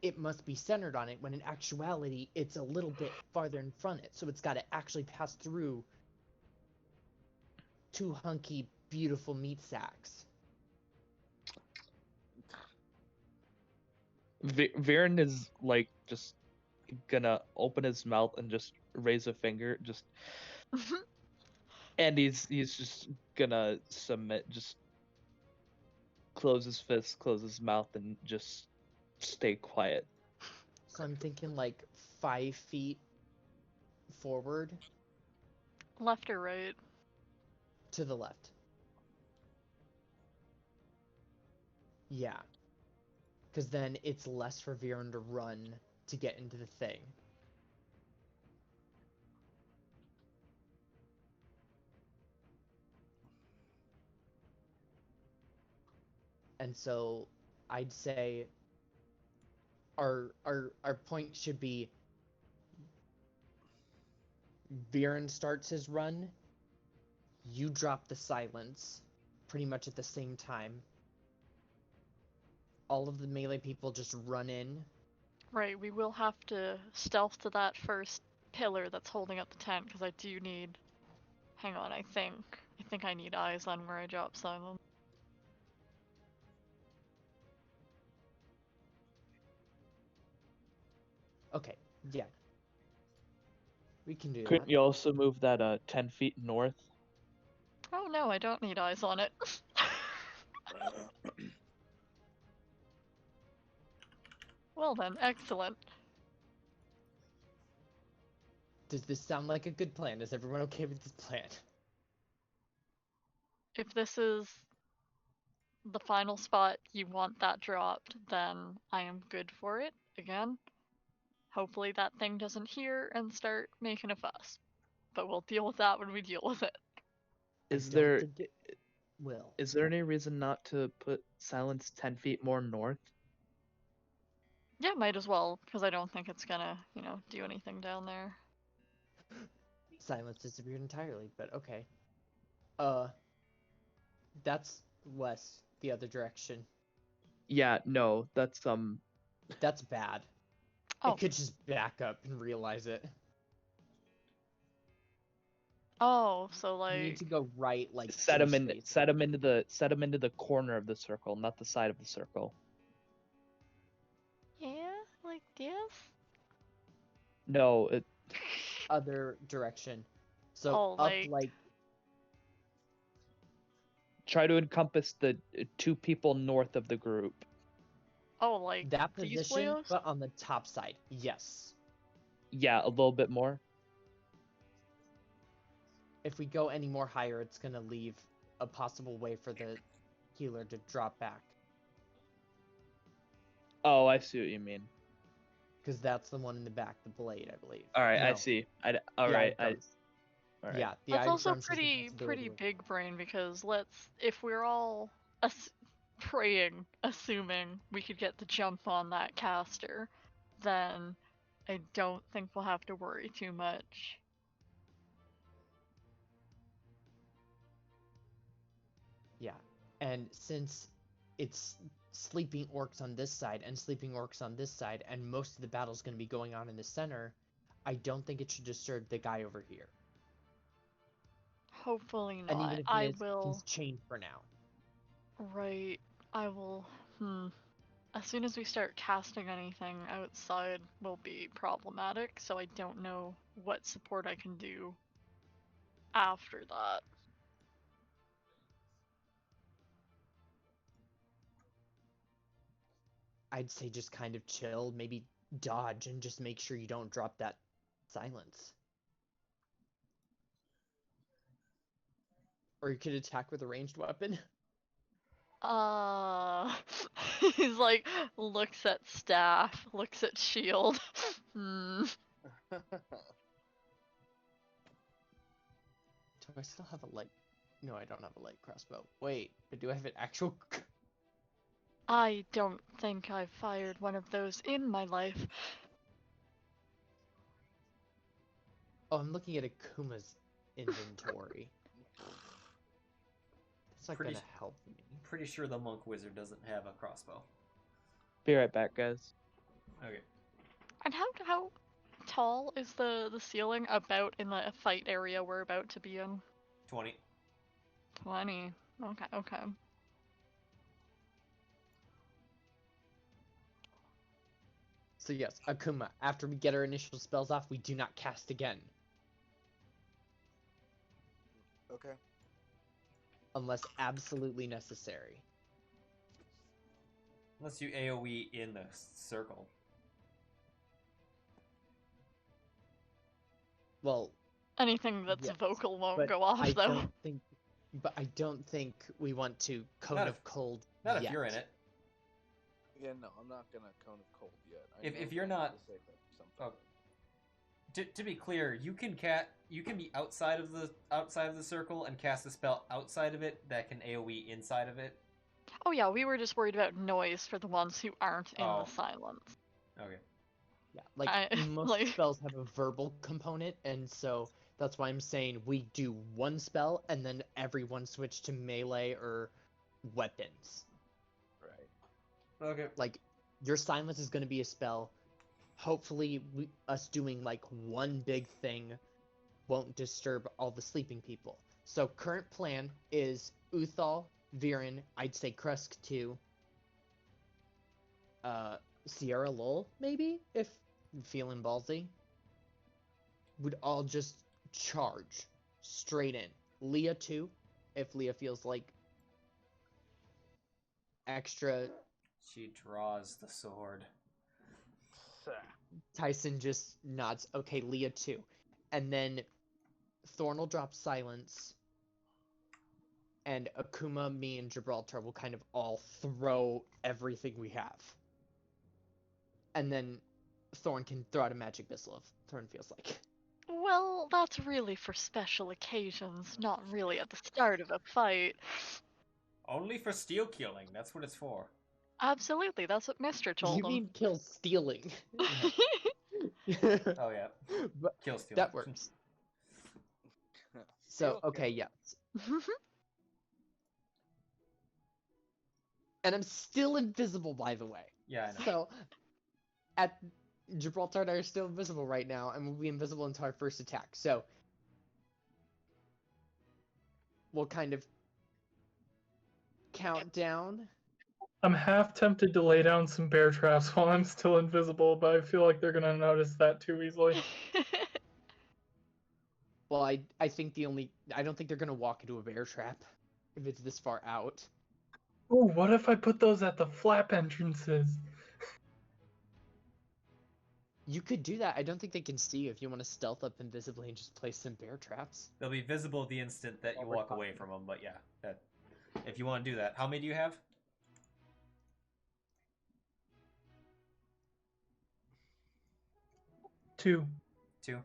it must be centered on it, when in actuality, it's a little bit farther in front of it. So it's got to actually pass through two hunky, beautiful meat sacks. Viren is like just gonna open his mouth and just raise a finger, just, and he's just gonna submit, just close his fist, close his mouth, and just stay quiet. So I'm thinking like 5 feet forward Left or right? to the left. Yeah. Because then it's less for Viren to run to get into the thing. And so I'd say our point should be Viran starts his run, you drop the silence pretty much at the same time. All of the melee people just run in. Right, we will have to stealth to that first pillar that's holding up the tent, because I do need... Hang on, I think I need eyes on where I drop silence. Okay, yeah. We can do Couldn't that. you also move that 10 feet north? Oh no, I don't need eyes on it. Well then, excellent. Does this sound like a good plan? Is everyone okay with this plan? If this is the final spot you want that dropped, then I am good for it. Again, hopefully that thing doesn't hear and start making a fuss. But we'll deal with that when we deal with it. Is I don't there think it will. is there any reason not to put silence 10 feet more north? Yeah, might as well, because I don't think it's gonna, do anything down there. Silence disappeared entirely, but okay. That's west, the other direction. Yeah, no, that's That's bad. Oh. It could just back up and realize it. Oh, so You need like... to go right, like set him 3 in spaces. set him into the corner of the circle, not the side of the circle. Yeah, like this? No, Other direction. So Oh, up like- try to encompass the 2 people north of the group. Oh, like that these position, boyos? but on the top side. Yes. Yeah, a little bit more. If we go any more higher, it's gonna leave a possible way for the healer to drop back. Oh, I see what you mean. Because that's the one in the back, the blade, I believe. All right, I No, see. the All right. Yeah, the That's eye also drums is the pretty possibility. big brain, because if we're all praying, assuming we could get the jump on that caster, then I don't think we'll have to worry too much. Yeah, and since it's sleeping orcs on this side and sleeping orcs on this side, and most of the battle's going to be going on in the center, I don't think it should disturb the guy over here. Hopefully And not. even if I it is, will... he's chained for now. Right. I will... As soon as we start casting anything outside will be problematic, so I don't know what support I can do after that. I'd say just kind of chill, maybe dodge, and just make sure you don't drop that silence. Or you could attack with a ranged weapon. He's like, looks at staff, looks at shield. Do I still have a light? No, I don't have a light crossbow. Wait, but do I have an actual... I don't think I've fired one of those in my life. Oh, I'm looking at Akuma's inventory. That's not gonna help me. Pretty sure the monk wizard doesn't have a crossbow. Be right back, guys. Okay. And how tall is the ceiling about in the fight area we're about to be in? 20. 20. Okay. So yes, Akuma, after we get our initial spells off, we do not cast again. Okay. Unless absolutely necessary. Unless you AoE in the circle. Well, Anything that's yes, vocal won't but go off, I though. don't think we want to cone Not of if- cold Not yet. if you're in it. Yeah, no, I'm not gonna cone of cold yet. If you're not- To save that for sometime. To be clear, you can be outside of the circle and cast a spell outside of it that can AoE inside of it. Oh yeah, we were just worried about noise for the ones who aren't in Oh. the silence. Okay. Yeah, like most like spells have a verbal component, and so that's why I'm saying we do one spell and then everyone switch to melee or weapons. Right. Okay. Like your silence is going to be a spell. Hopefully, us doing like one big thing won't disturb all the sleeping people. So current plan is Uthal, Viran, I'd say Krusk too. Sierra Lowell, maybe, if feeling ballsy. Would all just charge straight in. Lia too, if Lia feels like extra. She draws the sword. Tycen just nods. Okay, Lia too. And then Thorn will drop silence. And Akuma, me, and Gibraltar will kind of all throw everything we have. And then Thorn can throw out a magic missile if Thorn feels like. well, that's really for special occasions, not really at the start of a fight. Only for steel killing. That's what it's for. Absolutely, that's what Mister told You him. mean kill stealing? Oh yeah. But Kill steel. that works. So, Steal okay, kill. yeah. And I'm still invisible, by the way. Yeah, I know. So, at Gibraltar and I are still invisible right now, and we'll be invisible until our first attack. So, we'll kind of count down. I'm half tempted to lay down some bear traps while I'm still invisible, but I feel like they're gonna notice that too easily. Well, I think I don't think they're gonna walk into a bear trap if it's this far out. Ooh, what if I put those at the flap entrances? You could do that. I don't think they can see you if you want to stealth up invisibly and just place some bear traps. They'll be visible the instant that you walk away from them. But yeah, that if you want to do that, how many do you have? Two. 2. All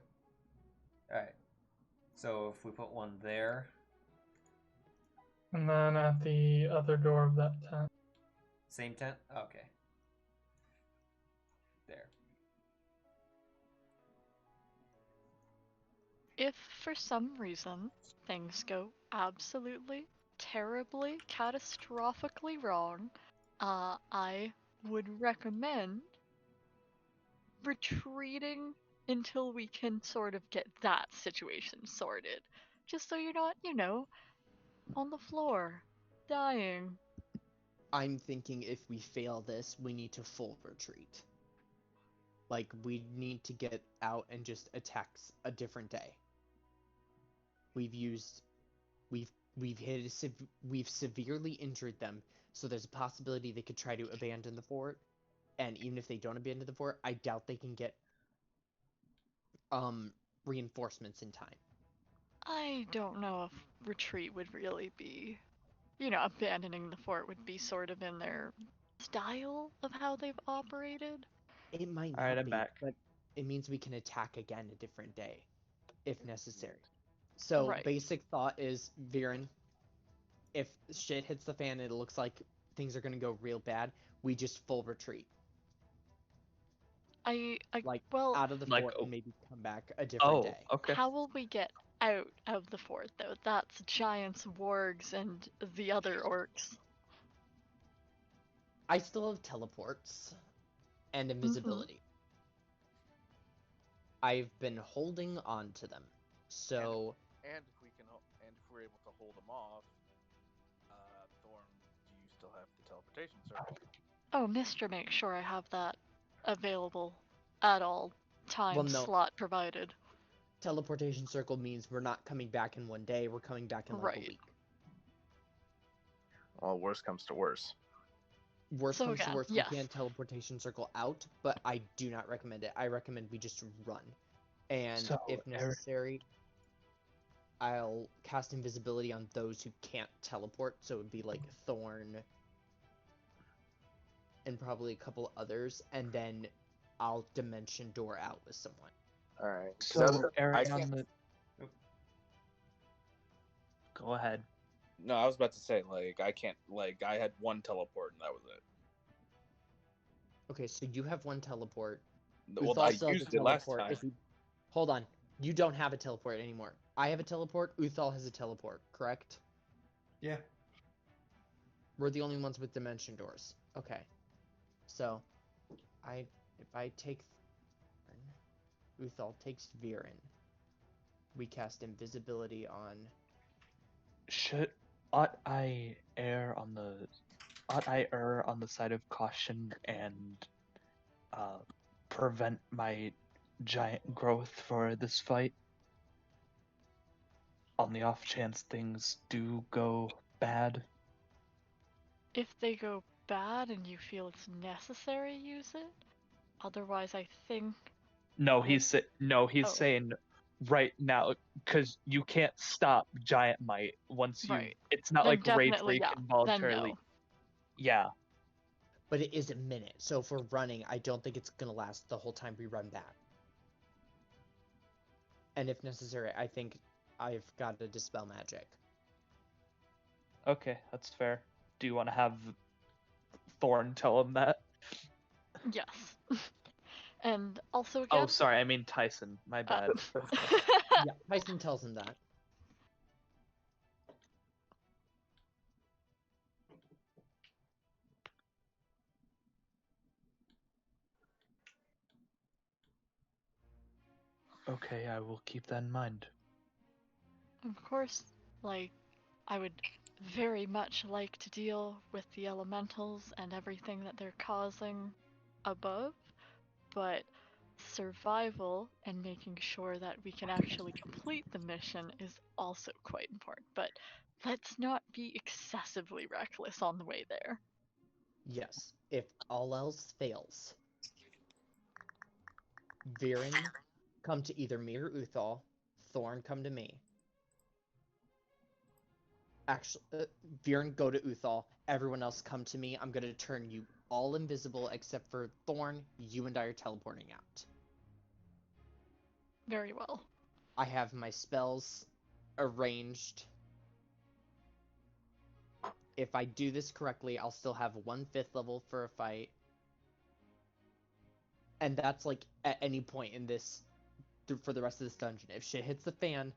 right. So if we put one there, And then at the other door of that tent. same tent. Okay. There. If for some reason things go absolutely, terribly, catastrophically wrong, I would recommend retreating until we can sort of get that situation sorted. Just so you're not, on the floor, dying. I'm thinking if we fail this, we need to full retreat. Like, we need to get out and just attack a different day. We've severely injured them, so there's a possibility they could try to abandon the fort. And even if they don't abandon the fort, I doubt they can get reinforcements in time. I don't know if retreat would really be, abandoning the fort would be sort of in their style of how they've operated. It might All right, not I'm be, back. but it means we can attack again a different day, if necessary. So, Right. basic thought is, Viran, if shit hits the fan and it looks like things are gonna go real bad, we just full retreat. Like, well, out of the Like, fort oh. and maybe come back a different day. Okay. how will we get out of the fort though? That's giants, wargs, and the other orcs. I still have teleports and invisibility. I've been holding on to them. So, And if we're able to hold them off, Thorn, do you still have the teleportation circle? Oh, Mister, make sure I have that available at all time Well, no. slot provided. teleportation circle means we're not coming back in one day, we're coming back in like a Right. week. Well, worst comes to worst. Worst So, comes to yeah, worst, yes. we can teleportation circle out, but I do not recommend it. I recommend we just run. And So, if Eric- necessary, I'll cast invisibility on those who can't teleport, so it would be like Thorn and probably a couple others, and then I'll dimension door out with someone. All right. So, Eric, I on can't- the. Go ahead. No, I was about to say, like, I can't, like, I had one teleport and that was it. Okay, so you have one teleport. Well, Uthal I still has a used it last teleport. time. If you... Hold on. You don't have a teleport anymore. I have a teleport. Uthal has a teleport, correct? Yeah. We're the only ones with dimension doors. Okay. So, if I take Thorn, Uthal takes Viran. We cast invisibility on... Ought I err on the side of caution and prevent my giant growth for this fight? On the off chance things do go bad? If they go bad and you feel it's necessary, use it. Otherwise, I think. No, he's Oh. saying right now, because you can't stop giant might once you. Right. It's not Then like rage definitely, where you yeah. can Then voluntarily. no. Yeah. But it is a minute, so if we're running, I don't think it's gonna last the whole time we run back. And if necessary, I think I've got to dispel magic. Okay, that's fair. Do you want to have Thorn tell him that? Yes. And also again. Oh, sorry, I mean Tycen. My bad. Yeah, Tycen tells him that. Okay, I will keep that in mind. Of course, like, I would very much like to deal with the elementals and everything that they're causing above, but survival and making sure that we can actually complete the mission is also quite important. But let's not be excessively reckless on the way there. Yes, if all else fails, Viran come to either me or Uthal, Thorn come to me. Actually, Viran go to Uthal, everyone else come to me. I'm gonna turn you all invisible except for Thorn. You and I are teleporting out. Very well. I have my spells arranged. If I do this correctly, I'll still have 1 5th level for a fight. And that's like at any point in this, for the rest of this dungeon. If shit hits the fan,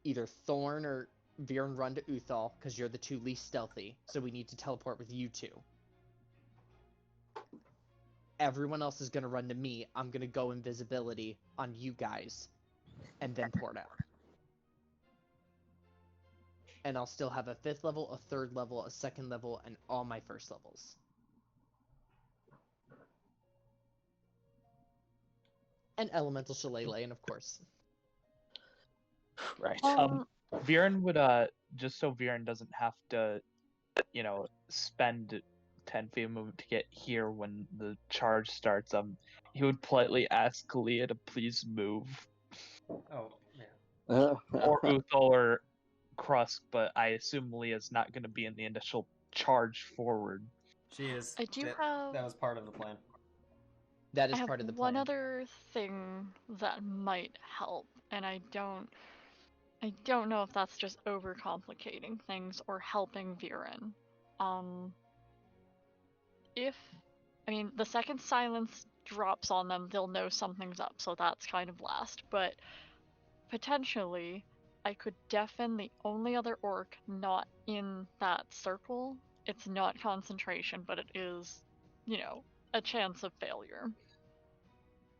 either Thorn or Viran run to Uthal, because you're the two least stealthy, so we need to teleport with you two. Everyone else is going to run to me. I'm going to go invisibility on you guys, and then port out. And I'll still have a 5th level, a 3rd level, a 2nd level, and all my 1st levels. And Elemental Shillelagh, and of course. Right. Viran would just so Viran doesn't have to, spend 10 feet of movement to get here when the charge starts. He would politely ask Lia to please move, Oh, yeah. or Uthal or Krusk, but I assume Lia's not going to be in the initial charge forward. She is. I do have. That was part of the plan. That I is have part of the plan. one other thing that might help, and I don't know if that's just overcomplicating things or helping Viran. The second silence drops on them, they'll know something's up, so that's kind of last. But potentially, I could deafen the only other orc not in that circle. It's not concentration, but it is, a chance of failure.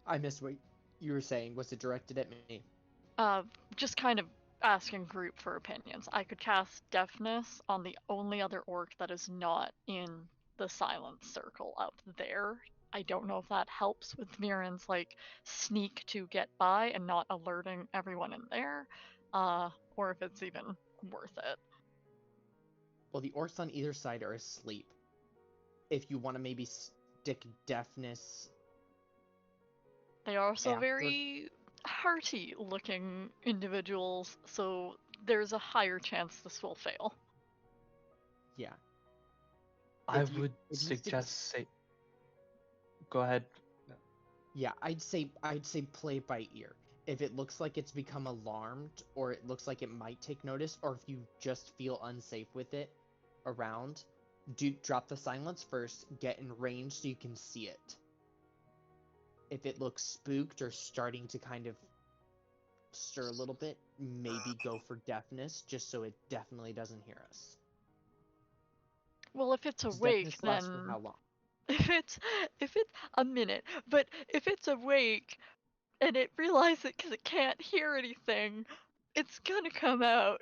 I missed what you were saying. Was it directed at me? Just kind of asking group for opinions. I could cast Deafness on the only other orc that is not in the silent circle up there. I don't know if that helps with Viran's sneak to get by and not alerting everyone in there, or if it's even worth it. Well, the orcs on either side are asleep. If you want to maybe stick Deafness... They are also after... very hearty looking individuals, so there's a higher chance this will fail. Yeah. I would suggest Go ahead. Yeah, I'd say play it by ear. If it looks like it's become alarmed, or it looks like it might take notice, or if you just feel unsafe with it around, drop the silence first, get in range so you can see it. If it looks spooked or starting to kind of stir a little bit, maybe go for deafness, just so it definitely doesn't hear us. Well, if it's Does awake, deafness last for then how long? if it's a minute, but if it's awake and it realizes it because it can't hear anything, it's gonna come out.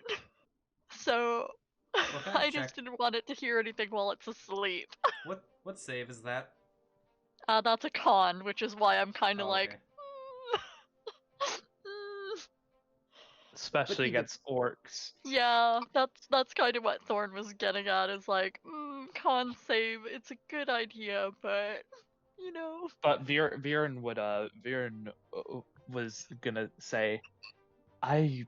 So What kind of I check? just didn't want it to hear anything while it's asleep. What save is that? That's a con, which is why I'm kind of Oh, like. okay. Especially either- against orcs. Yeah, that's kind of what Thorn was getting at. Is like, con save. It's a good idea, but you know. But Viran was gonna say, I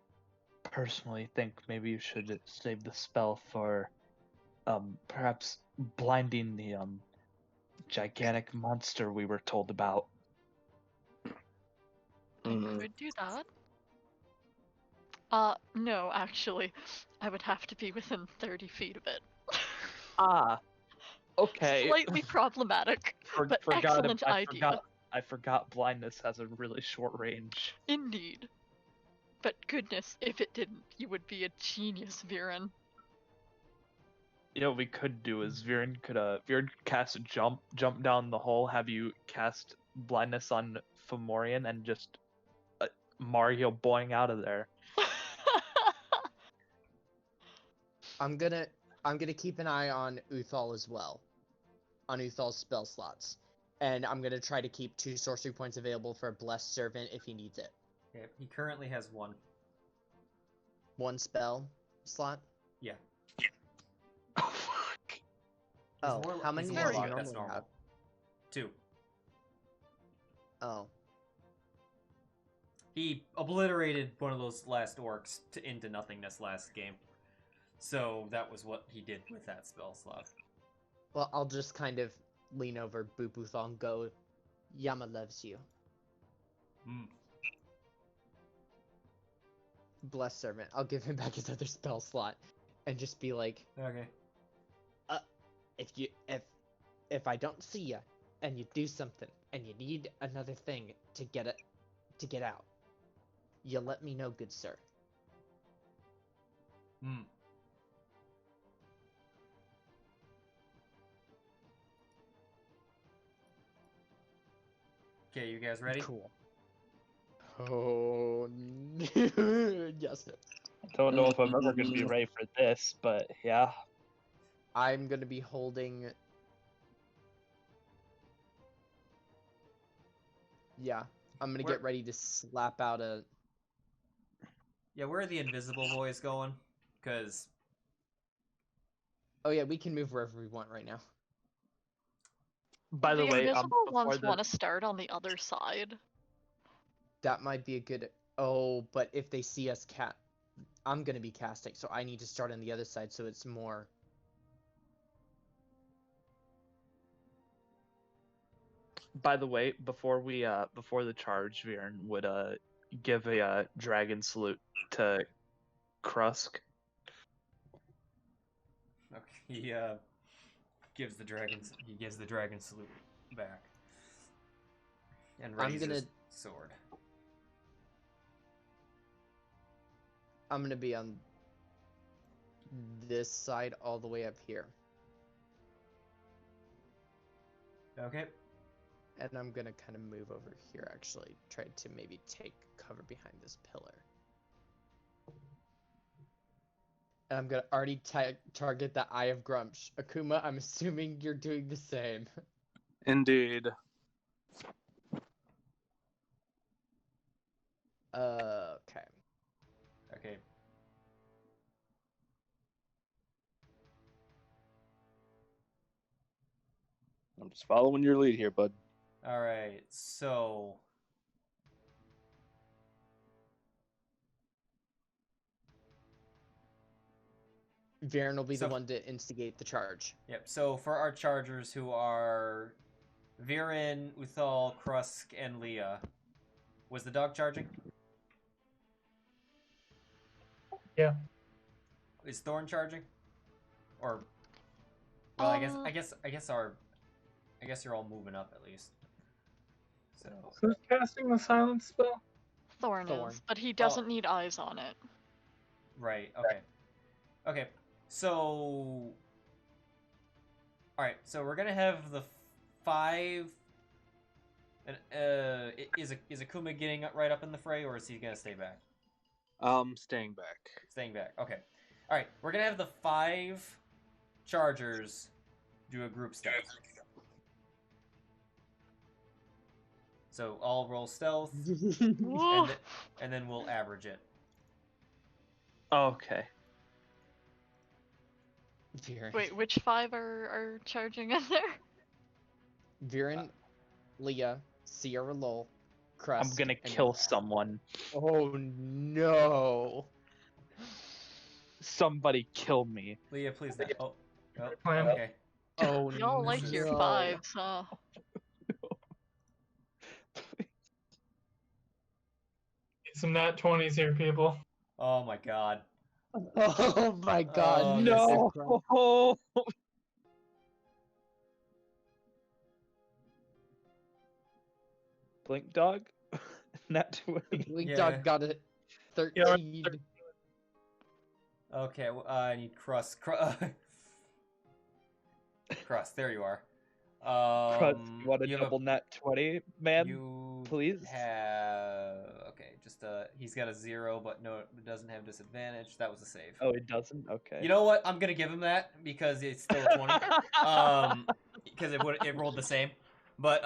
personally think maybe you should save the spell for perhaps blinding the gigantic monster we were told about. I could do that. No, actually, I would have to be within 30 feet of it. Okay. Slightly problematic, but excellent idea. I forgot blindness has a really short range. Indeed. But goodness, if it didn't, you would be a genius, Viran. You know what we could do is Viran could cast jump down the hole, have you cast blindness on Fomorian and just Mario boing out of there. I'm gonna keep an eye on Uthal as well, on Uthal's spell slots, and I'm gonna try to keep 2 sorcery points available for a blessed servant if he needs it. Yeah, he currently has 1. 1 spell slot. Yeah. Oh fuck. Oh, how many he's does he Warlock, normally that's normal. have? 2. Oh, He obliterated one of those last orcs into nothingness last game. So that was what he did with that spell slot. well, I'll just kind of lean over Boop Uthal and go, Yama loves you. Blessed servant. I'll give him back his other spell slot, and just be like, Okay. if I don't see you, and you do something, and you need another thing to get out, you let me know, good sir. Okay, you guys ready? Cool. Oh, yes. I don't know if I'm ever gonna be ready for this, but yeah. I'm gonna be holding. Yeah, I'm gonna get ready to slap out a. Yeah, where are the invisible boys going? Because. Oh yeah, we can move wherever we want right now. By the way, invisible before ones want to start on the other side. That might be a good. Oh, but if they see us I'm gonna be casting, so I need to start on the other side, so it's more. By the way, before the charge, Viran would give a dragon salute to Krusk. Okay, he gives the dragon salute back. And raises his sword. I'm gonna be on this side all the way up here. Okay. And I'm gonna kind of move over here, actually. Try to maybe take cover behind this pillar. And I'm gonna already target the Eye of Grumsh. Akuma, I'm assuming you're doing the same. Indeed. Okay. Okay. I'm just following your lead here, bud. Alright, so. Viran will be the one to instigate the charge. Yep, so for our chargers who are Viran, Uthal, Krusk, and Lia, was the dog charging? Yeah. Is Thorn charging? Or Well, I guess you're all moving up at least. So Who's casting the silence spell? Thorn Thorn. is, but he doesn't need eyes on it. right, okay. So all right, so we're gonna have the 5. And is Akuma getting right up in the fray, or is he gonna stay back? Staying back. Staying back. Okay. All right, we're gonna have the 5 chargers do a group stealth. So I'll roll stealth, and then we'll average it. Okay. Viran. Wait, which 5 are charging in there? Viran, Lia, Sierra Lowell, Crust. I'm gonna and kill Uthal. someone. Oh no! Somebody kill me. Leah, please. Oh, Plan. okay. Oh Y'all like your no. 5s, huh? Some nat 20s here, people. Oh my god. Oh my god. Oh, no! No. Blink dog. Not 20. Blink Yeah. Dog got it. 13. Okay, I need crust. Crust. There you are. Crud, you want a you have double nat 20, man? You please? have just he's got a 0, but no, it doesn't have disadvantage. That was a save. Oh, it doesn't? Okay. You know what? I'm gonna give him that because it's still a 20. Because it rolled the same. But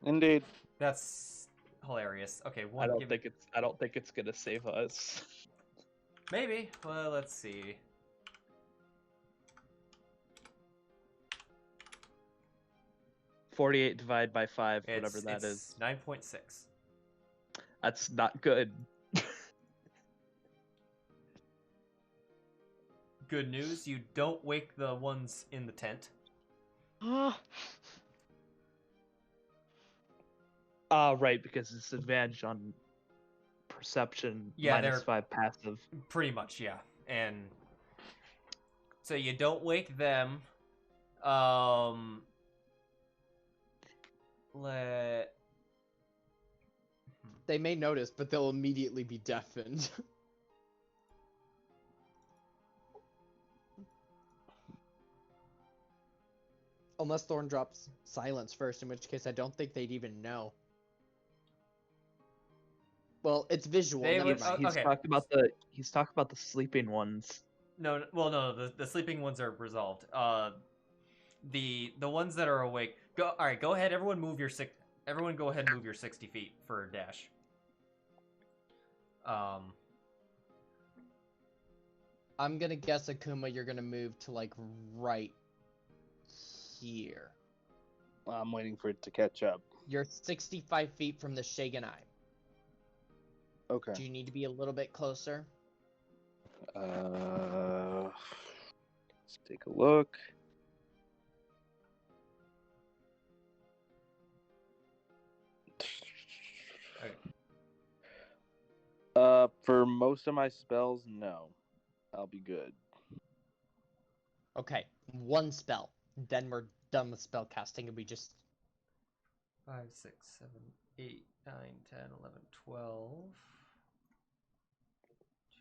Indeed. that's hilarious. Okay, one. I don't think it's gonna save us. Maybe. Well, let's see. $48 divided by 5, whatever that is. 9.6. That's not good. Good news, you don't wake the ones in the tent. Right, because it's advantage on perception, Yeah, minus 5 passive. Pretty much, yeah. And so you don't wake them. They may notice, but they'll immediately be deafened. Unless Thorn drops silence first, in which case I don't think they'd even know. Well, it's visual. They Never would- mind. He's Okay. talked about the sleeping ones. No, the sleeping ones are resolved. The ones that are awake. All right, go ahead. Everyone go ahead and move your 60 feet for a dash. I'm gonna guess, Akuma, you're gonna move to like right here. I'm waiting for it to catch up. You're 65 feet from the Shaganai. Okay. Do you need to be a little bit closer? Let's take a look. For most of my spells, no. I'll be good. Okay, one spell. Then we're done with spell casting, and we just 5, 6, 7, 8, 9, 10, 11, 12.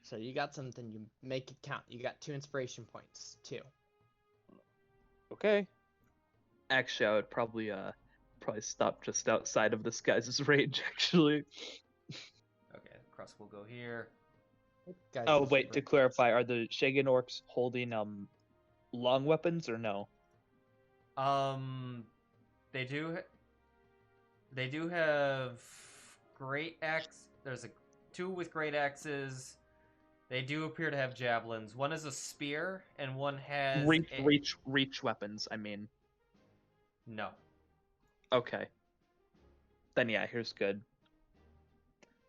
So you got something, you make it count. You got 2 inspiration points, 2. Okay. Actually, I would probably stop just outside of this guy's range, actually. Okay, cross will go here. Guys, Oh, this wait, is to great. clarify, are the Shagan orcs holding long weapons or no? They do have great axe. There's 2 with great axes. They do appear to have javelins. One is a spear, and one has Reach weapons, I mean. No. Okay. Then yeah, here's good.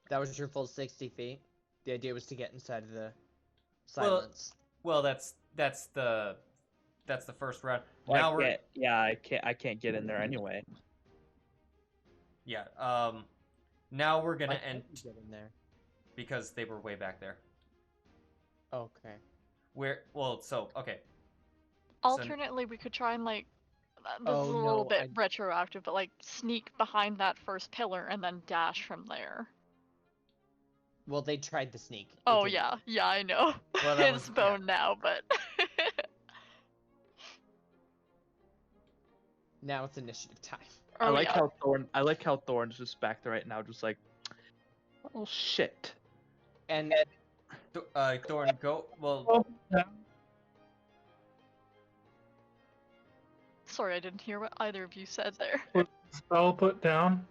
That was your full 60 feet. The idea was to get inside of the silence. Well, that's the first round. Well, Now I can't get in there anyway. Yeah. Now we're Why gonna can't end you get in there? because they were way back there. Okay. Okay. alternately, we could try and like. This Oh, is a no, little bit retroactive, but like sneak behind that first pillar and then dash from there. Well, they tried to sneak. It Oh didn't. yeah, I know. Well, that It's was- bone now, but Now it's initiative time. I Oh, like yeah. how Thorn. I like how Thorn's just back there right now, just like, oh shit. And Thorn, go. Well, Oh, yeah. Sorry, I didn't hear what either of you said there. Spell put down.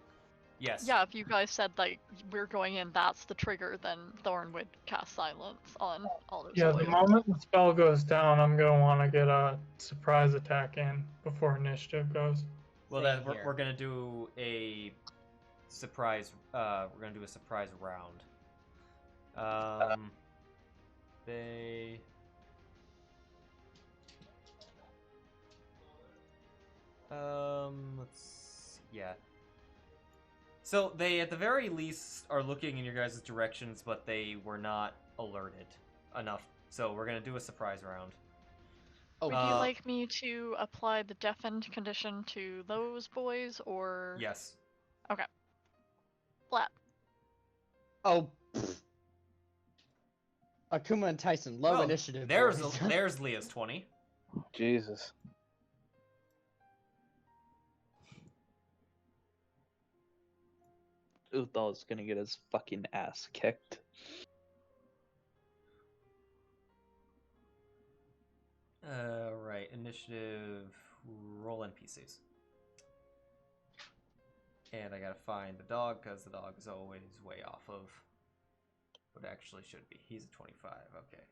yes. Yeah, if you guys said like we're going in, that's the trigger, then Thorn would cast silence on all those Yeah, the boys. moment the spell goes down, I'm gonna want to get a surprise attack in before initiative goes. Well, Same then here. we're gonna do a surprise. We're gonna do a surprise round. They. Yeah. So they, at the very least, are looking in your guys' directions, but they were not alerted enough. So we're gonna do a surprise round. oh, Would you like me to apply the deafened condition to those boys, or Yes. flat? oh. pfft. Akuma and Tycen, low Well, initiative. There's boys. there's Leah's 20. Jesus. Uthal is gonna get his fucking ass kicked. Right. Initiative. Roll NPCs. And I gotta find the dog, because the dog is always way off of what it actually should be. He's a 25. Okay.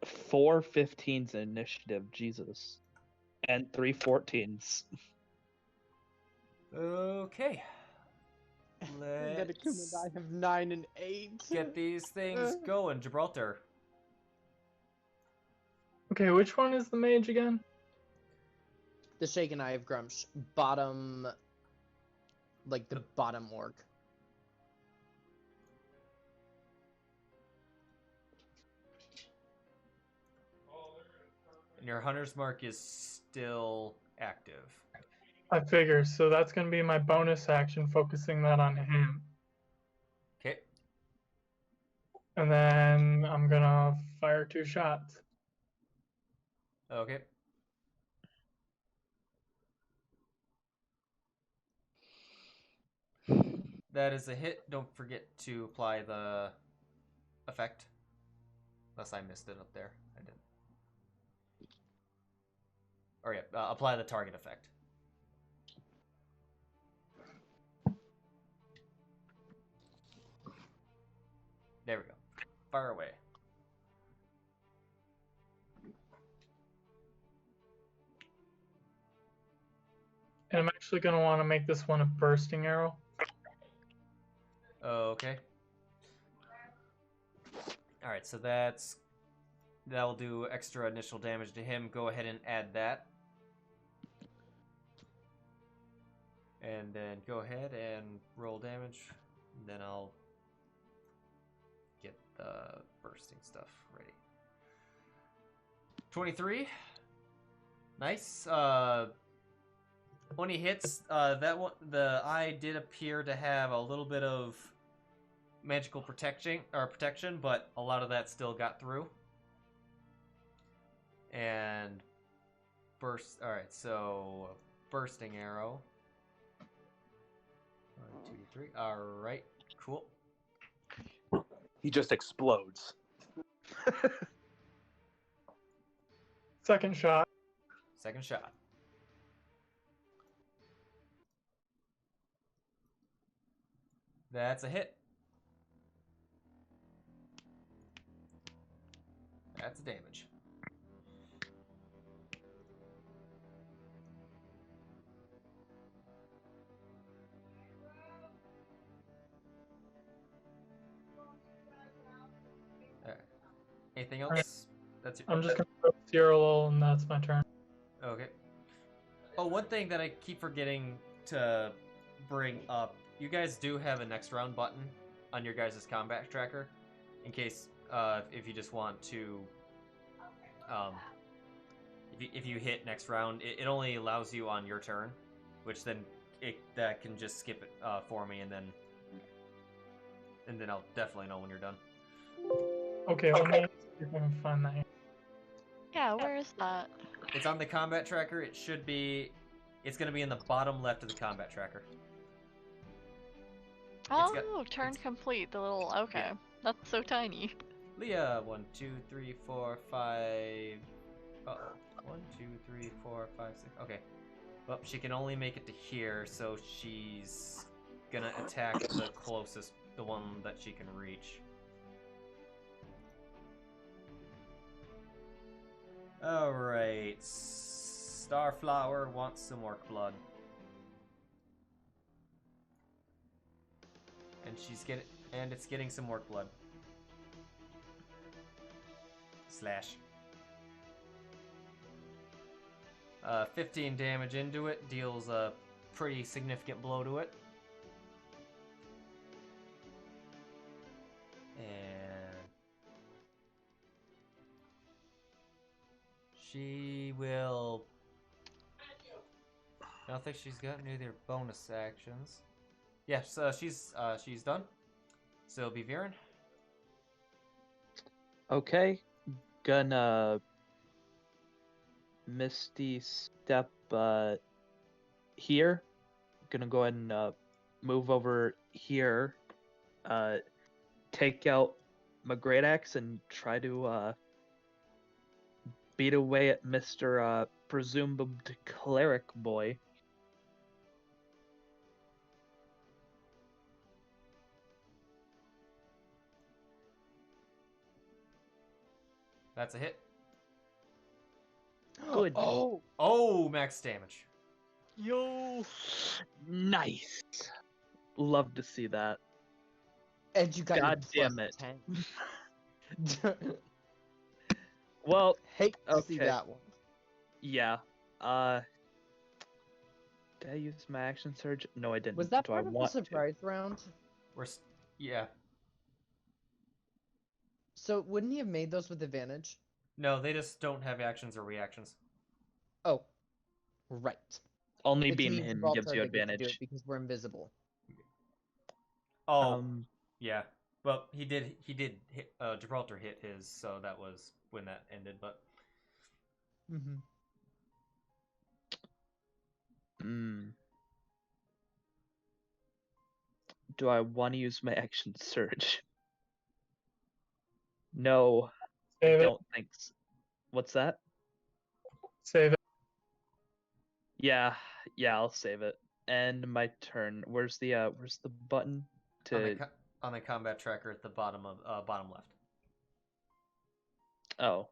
4 15s in initiative, Jesus. And 3 14s. Okay. And then Akuma Let's and I have 9 and 8. get these things going. Gibraltar. Okay, which one is the mage again? The Shaken Eye of Grumsh, bottom, like the bottom orc. And your hunter's mark is still active. I figure, so that's gonna be my bonus action, focusing that on him. Okay. And then I'm gonna fire 2 shots. Okay. That is a hit. Don't forget to apply the effect. Unless I missed it up there. I didn't. Or yeah, apply the target effect. There we go. Fire away. And I'm actually gonna want to make this one a bursting arrow. Okay. Alright, so that'll do extra initial damage to him. Go ahead and add that. And then go ahead and roll damage. And then I'll get the bursting stuff ready. 23. Nice. When he hits, that one, the eye did appear to have a little bit of magical protection, but a lot of that still got through. And burst. All right, so bursting arrow. 1, 2, 3. All right, cool. He just explodes. Second shot. Second shot. That's a hit. That's damage. Alright. Anything else? That's your... I'm just gonna go Cyril, and that's my turn. Okay. Oh, one thing that I keep forgetting to bring up. You guys do have a next round button on your guys' combat tracker, in case if you just want to if you hit next round, it only allows you on your turn, which then that can just skip it for me, and then I'll definitely know when you're done. Okay, let me see if I can find that. Yeah, where is that? It's on the combat tracker. It should be. It's going to be in the bottom left of the combat tracker. Oh, turn complete. The little okay. Yeah. That's so tiny. Lia, 1, 2, 3, 4, 5. 1, 2, 3, 4, 5, 6. Okay. Well, she can only make it to here, so she's gonna attack the closest, the one that she can reach. Alright. Starflower wants some orc blood. And it's getting some orc blood. Slash. 15 damage into it, deals a pretty significant blow to it. And she will... I don't think she's got any other bonus actions. Yes, she's done. So it'll be Viran. Okay, gonna Misty step here. Gonna go ahead and move over here. Take out my great axe and try to beat away at Mr. Presumed Cleric boy. That's a hit. Good. Oh, max damage. Yo. Nice. Love to see that. And you got God your damn it. +10. Well, hate to okay. see that one. Yeah. Did I use my action surge? No, I didn't. Was that Do part I of the want surprise round? Yeah. So wouldn't he have made those with advantage? No, they just don't have actions or reactions. Oh, right. Only It's being me and hidden Gibraltar gives you that get to do advantage. it because we're invisible. Oh, yeah. Well, he did hit, Gibraltar hit his, so that was when that ended, but... Do I want to use my action surge? No, Save I it. don't think so. What's that? Save it. Yeah, I'll save it. And my turn. Where's the button to? On the combat tracker at the bottom of bottom left. Oh,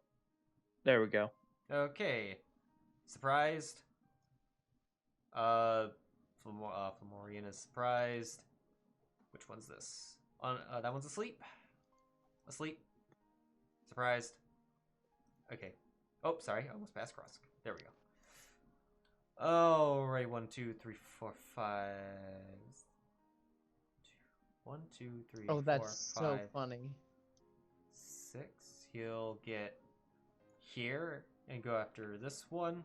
there we go. Okay, surprised. Flamorian is surprised. Which one's this? That one's asleep. Asleep. Surprised. Okay. Oh, sorry. I almost passed cross. There we go. Oh, right. 1, 2, 3, 4, 5. 1, 2, 3, Oh, 4, that's 5, so funny. 6. He'll get here and go after this one.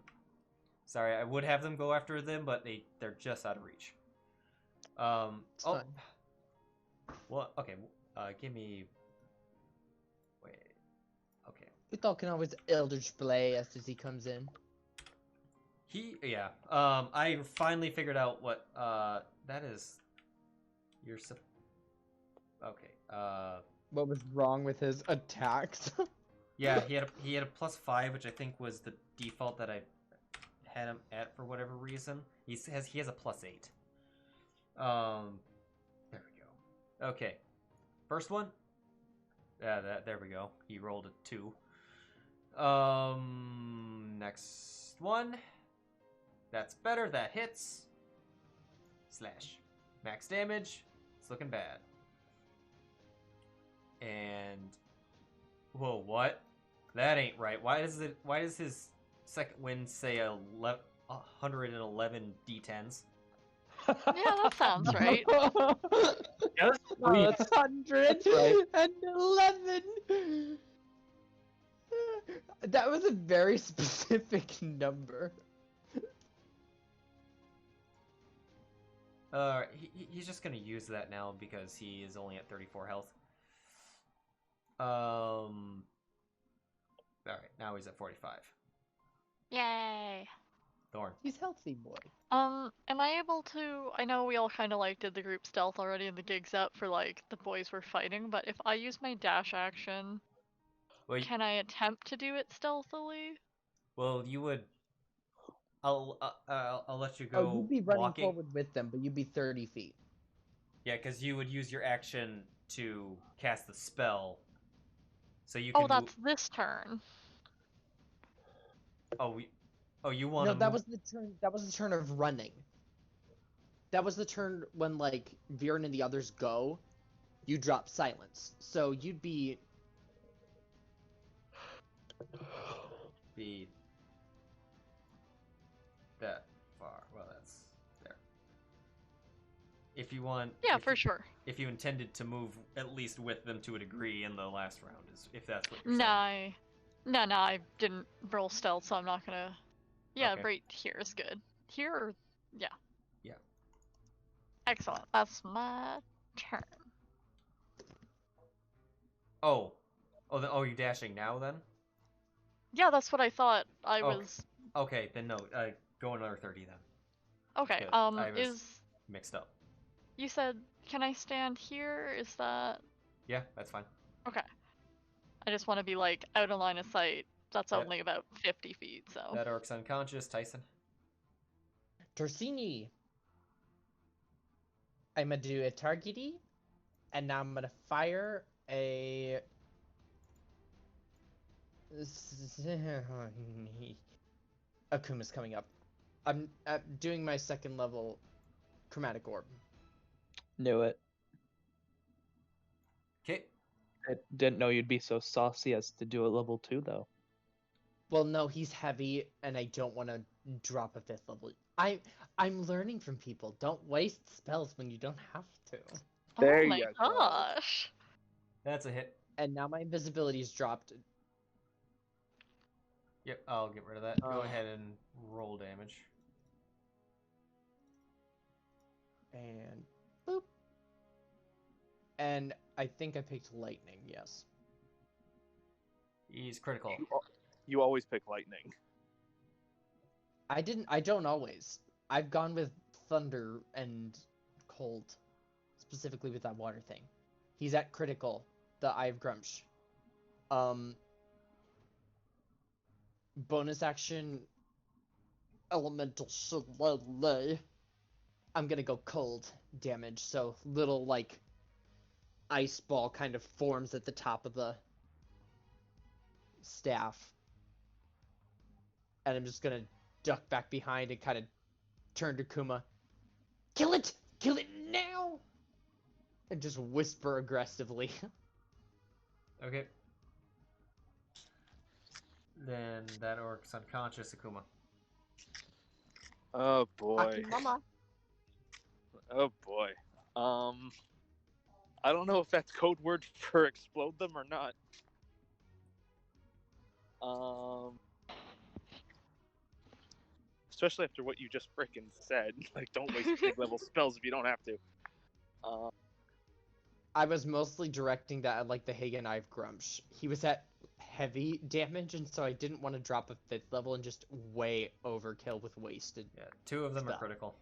Sorry, I would have them go after them, but they're just out of reach. It's fine. Well, okay. Give me. Wait. Okay. Uthal can always Eldritch Blast as he comes in. Yeah. I finally figured out what that is. Okay. What was wrong with his attacks? Yeah, he had a +5, which I think was the default that I had him at for whatever reason. He has a +8. There we go. Okay, first one. Yeah, there we go. He rolled a 2. Next one. That's better. That hits. Slash. Max damage. It's looking bad. And whoa, what? That ain't right. Why does his second wind say 111 d10s? Yeah, that sounds right. Yes, That's 111. That was a very specific number. He's just gonna use that now because he is only at 34 health. All right, now he's at 45. Yay! Thorn. He's healthy, boy. Am I able to? I know we all kind of like did the group stealth already and the gigs up for like the boys were fighting, but if I use my dash action, can I attempt to do it stealthily? Well, you would. I'll let you go. Oh, you'd be running walking. forward with them, but you'd be 30 feet. Yeah, because you would use your action to cast the spell. So you can. Oh, that's this turn. You want to? No, that was the turn. That was the turn of running. That was the turn when like Viran and the others go. You drop silence, so you'd be that far. Well, that's there. If you want. Yeah, for sure. If you intended to move at least with them to a degree in the last round, if that's what you're saying. No, I didn't roll stealth, so I'm not gonna. Yeah, Okay. right here is good. Here or yeah. Yeah. Excellent. That's my turn. You're dashing now then? Yeah, that's what I thought. I was. Okay, then no. Go another 30 then. Okay. I was mixed up. You said, can I stand here? Is that? Yeah, that's fine. Okay. I just want to be like out of line of sight. That's only about 50 feet, so. That orc's unconscious, Tycen. Torsini. I'm gonna do a targety, and now I'm gonna fire a. Akuma's coming up. I'm doing my second level chromatic orb. Knew it. Okay. I didn't know you'd be so saucy as to do a level 2 though. Well, no, he's heavy, and I don't want to drop a 5th level. I'm learning from people. Don't waste spells when you don't have to. There oh my you gosh. That's a hit. And now my invisibility's dropped. Yep, I'll get rid of that. Go ahead and roll damage. And boop. And I think I picked lightning, yes. He's critical. You always pick lightning. I don't always. I've gone with thunder and cold. Specifically with that water thing. He's at critical. The Eye of Grumsh. Bonus action. Elemental Shillelagh. I'm gonna go cold damage. So little like ice ball kind of forms at the top of the staff. And I'm just gonna duck back behind and kind of turn to Kuma. Kill it! Kill it now! And just whisper aggressively. Okay. Then that orc's unconscious, Akuma. Oh boy. Mama. Oh boy. I don't know if that's code word for explode them or not. Especially after what you just frickin' said. Like, don't waste big level spells if you don't have to. I was mostly directing that at like the Hagen Eye of Grumsh. He was at heavy damage, and so I didn't want to drop a 5th level and just way overkill with wasted. Yeah, 2 of them stuff. are critical.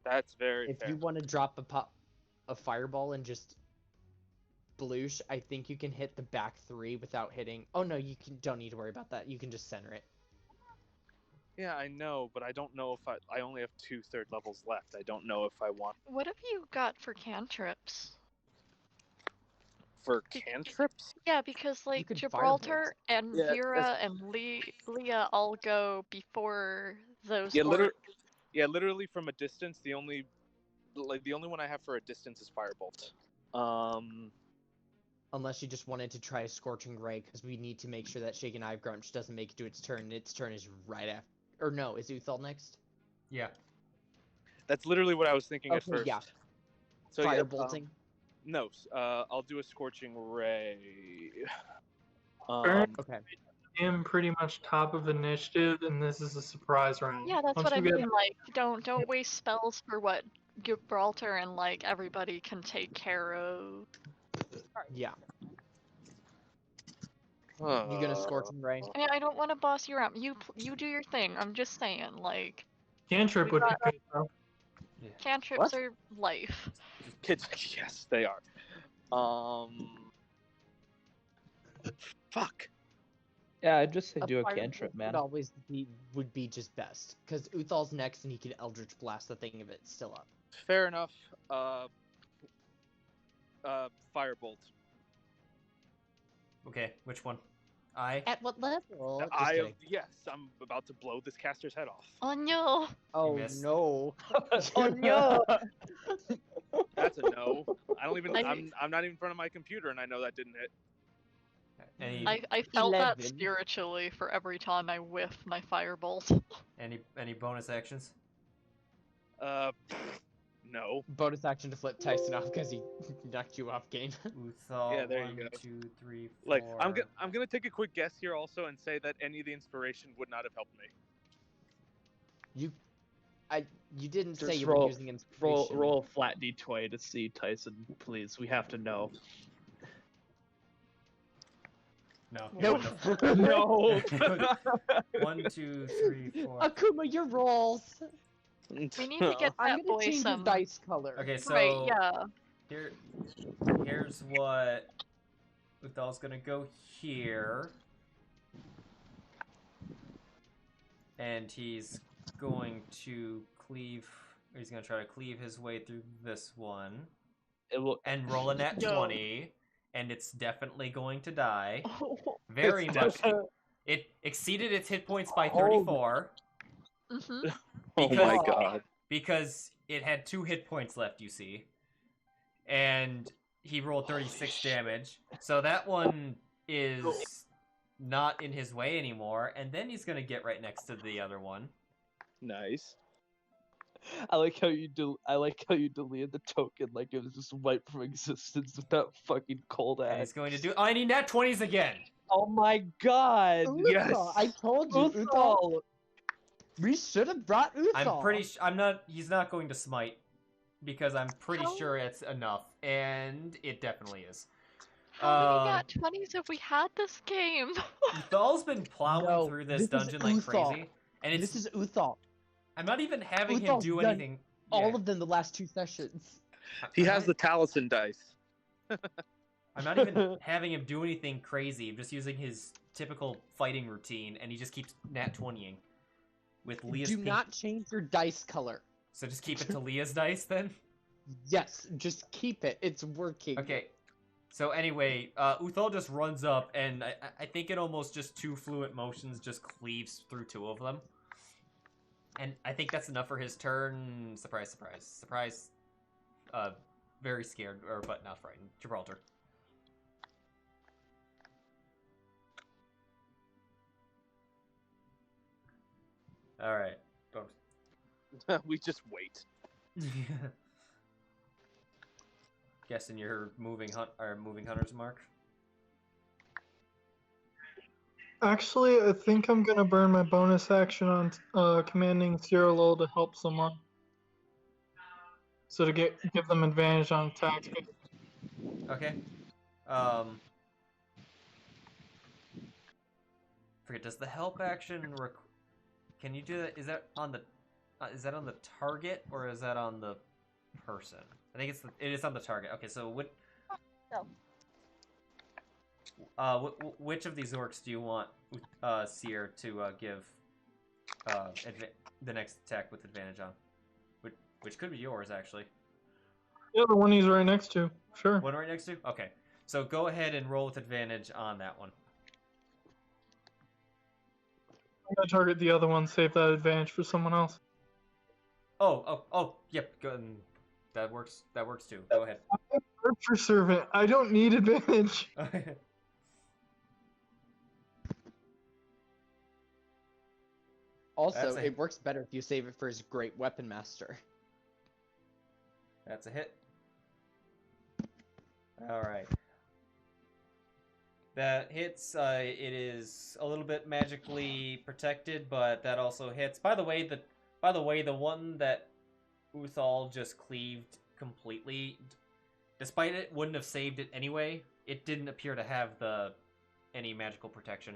That's very If fair. you want to drop a fireball and just bloosh, I think you can hit the back 3 without hitting. Oh no, don't need to worry about that. You can just center it. Yeah, I know, but I don't know if I only have 2 3rd levels left. I don't know if I want. What have you got for cantrips? For cantrips? Yeah, because like could Gibraltar firebolt. and Yeah, Vera and Lia all go before those. Yeah, literally from a distance. The only one I have for a distance is firebolt. Unless you just wanted to try a Scorching Ray, because we need to make sure that Shaken Eye of Grumsh doesn't make it to its turn. Its turn is right after. Or no, is Uthal next? Yeah. That's literally what I was thinking at Okay, first. yeah. So Firebolting. no, I'll do a Scorching Ray. Okay. I am pretty much top of initiative, and this is a surprise round. Yeah, that's Once what I we get mean. Like, don't waste spells for what Gibraltar and like everybody can take care of. Yeah. You gonna scorch and rain? I mean, I don't want to boss you around. You do your thing. I'm just saying, like, cantrip we would be got- good though. cantrips What? are life. Yes, they are. Fuck. Yeah, I'd just say do a Fire cantrip, Bolt man. would be just best, because Uthal's next, and he can Eldritch Blast the thing if it's still up. Fair enough. Firebolt. Okay, which one? I. At what level? Just kidding. Yes, I'm about to blow this caster's head off. Oh no! Oh missed. no! Oh no! That's a no. I don't even. I- I'm not even in front of my computer, and I know that didn't hit. Any I felt that 11. spiritually for every time I whiff my firebolt. any bonus actions? No. Bonus action to flip Tycen off because he knocked you off game. Uthal. Yeah, there you 1, go. 2, 3, 4. Like I'm gonna take a quick guess here also and say that any of the inspiration would not have helped me. You didn't say Just you roll- were using inspiration. Roll a flat d20 to see Tycen, please. We have to know. No. Nope. No. 1, 2, 3, 4. Akuma, your rolls. We need to get I'm that gonna boy change your some. dice color. Okay, so Right? Yeah. here's what Uthal's gonna go here, and he's going to cleave. He's gonna try to cleave his way through this one, It will. and roll a nat Yo. 20, and it's definitely going to die. Oh. Very It's much. definitely- It exceeded its hit points by 34 Mhm. Oh Because- my god. because it had 2 hit points left. You see, and he rolled 36 damage. So that one is not in his way anymore, and then he's gonna get right next to the other one. Nice. I like how you deleted the token like it was just wiped from existence with that fucking cold And ass. he's going to do. Oh, I need nat 20s again. Oh my god! Yes. Uthal, I told you, Uthal. Uthal! We should have brought Uthal. I'm pretty. I'm not. He's not going to smite because I'm pretty How? sure it's enough, and it definitely is. How many nat 20s have we had this game? Uthal's been plowing No, through this this is dungeon like Uthal. crazy, and it's. This is Uthal. I'm not even having him Uthal's do done anything. All yeah. of them the last 2 sessions. He I'm has not- the Taliesin dice. I'm not even having him do anything crazy. I'm just using his typical fighting routine, and he just keeps nat 20ing with Leah's. Do pink- not change your dice color. So just keep it to Leah's dice then. Yes, just keep it. It's working. Okay. So anyway, Uthal just runs up, and I think in almost just 2 fluent motions just cleaves through 2 of them. And I think that's enough for his turn. Surprise, surprise. Surprise. Very scared, but not frightened. Gibraltar. Alright. We just wait. Guessing you're moving hunter's mark. Actually, I think I'm gonna burn my bonus action on commanding Cyril to help someone. So to give them advantage on attacks. Okay. Forget. Does the help action can you do that? Is that on the target or is that on the person? I think it is on the target. Okay, so what? Which of these orcs do you want Seer to give the next attack with advantage on? Which could be yours, actually. Yeah, the one he's right next to. Sure. One right next to? Okay. So go ahead and roll with advantage on that one. I'm gonna target the other one, save that advantage for someone else. Oh, yep. That works too. Go ahead. For servant, I don't need advantage. Also, That's a- it works better if you save it for his great weapon master. That's a hit. Alright. That hits. It is a little bit magically protected, but that also hits. By the way, the one that Uthal just cleaved completely, despite it wouldn't have saved it anyway. It didn't appear to have any magical protection.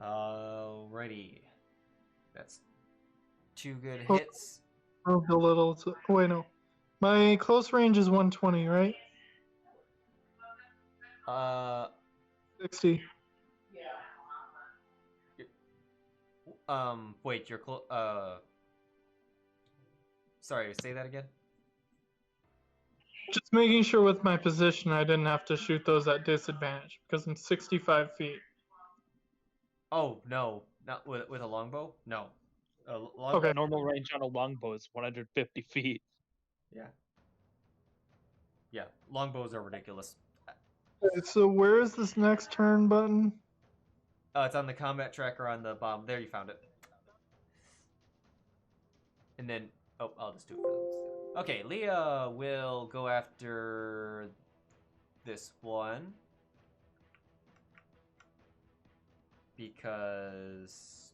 Alrighty, that's 2 good hits. Moved a little. Wait, no. My close range is 120, right? 60. Wait, you're sorry, say that again? Just making sure with my position I didn't have to shoot those at disadvantage because I'm 65 feet. Oh, no. Not with a longbow? No. Longbow? Okay. Normal range on a longbow is 150 feet. Yeah. Yeah, longbows are ridiculous. Okay, so where is this next turn button? It's on the combat tracker on the bottom. There, you found it. And then, I'll just do it for them. Okay, Lia will go after this one. Because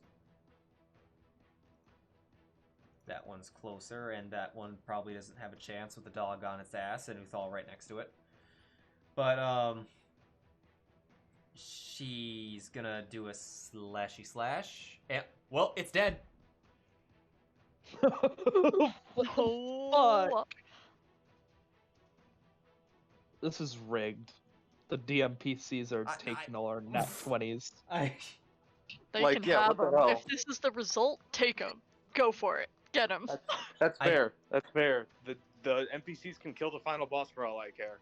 that one's closer, and that one probably doesn't have a chance with the dog on its ass and Uthal right next to it. But, she's gonna do a slashy slash. And, well, it's dead. Oh, This is rigged. The DMPCs are taking all our nat 20s. they Like, can yeah, have what the them. hell? If this is the result, take them. Go for it. Get them. That's fair. That's fair. The NPCs can kill the final boss for all I care.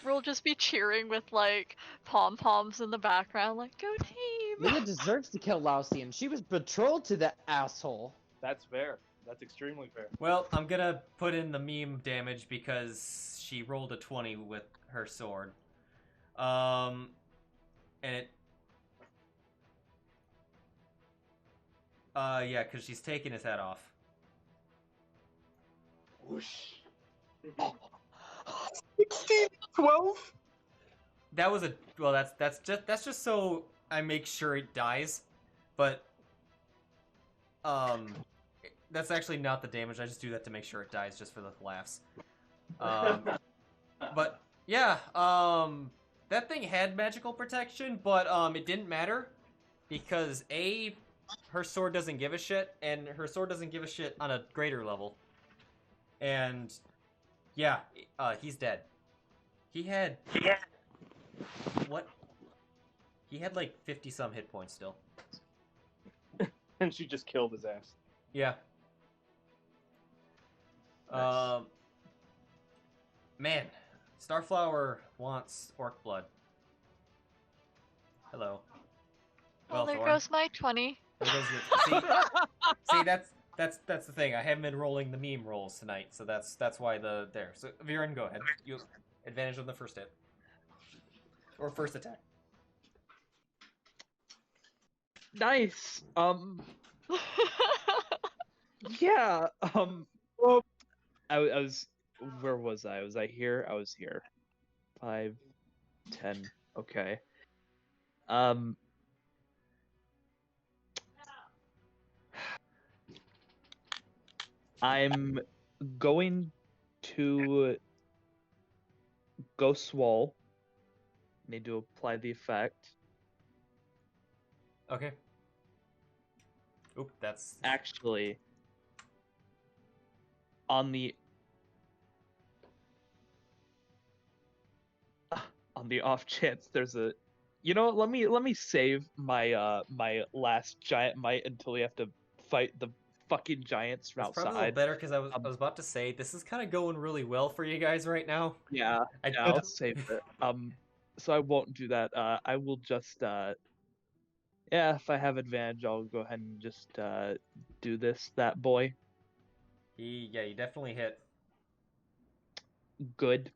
We'll just be cheering with like pom poms in the background, like "Go team!" Lia deserves to kill Laucian. She was betrothed to that asshole. That's fair. That's extremely fair. Well, I'm gonna put in the meme damage because she rolled a 20 with her sword. And it... yeah, because she's taking his head off. Whoosh. 16, 12? That was a... Well, that's just so I make sure it dies. But... That's actually not the damage. I just do that to make sure it dies, just for the laughs. But yeah, that thing had magical protection, but it didn't matter because her sword doesn't give a shit, and her sword doesn't give a shit on a greater level. And yeah, he's dead. He had what? He had like 50 some hit points still. And she just killed his ass. Yeah. Nice. Man, Starflower wants orc blood. Hello. Well, there Thorn. goes my 20. There goes your... See, that's the thing. I haven't been rolling the meme rolls tonight, so that's why there. So Viran, go ahead. You advantage on the first hit or first attack. Nice. Yeah. Well, I was. Where was I? Was I here? I was here. 5, 10. Okay. I'm going to Ghost Wall. Need to apply the effect. Okay. Oop, that's... Actually, on the off chance there's a, you know what, let me save my my last giant might until we have to fight the fucking giants from That's probably a little outside. better because I was about to say this is kind of going really well for you guys right now. Yeah, I'll save it. So I won't do that. I will just yeah, if I have advantage, I'll go ahead and just do that boy. Yeah, you definitely hit. Good.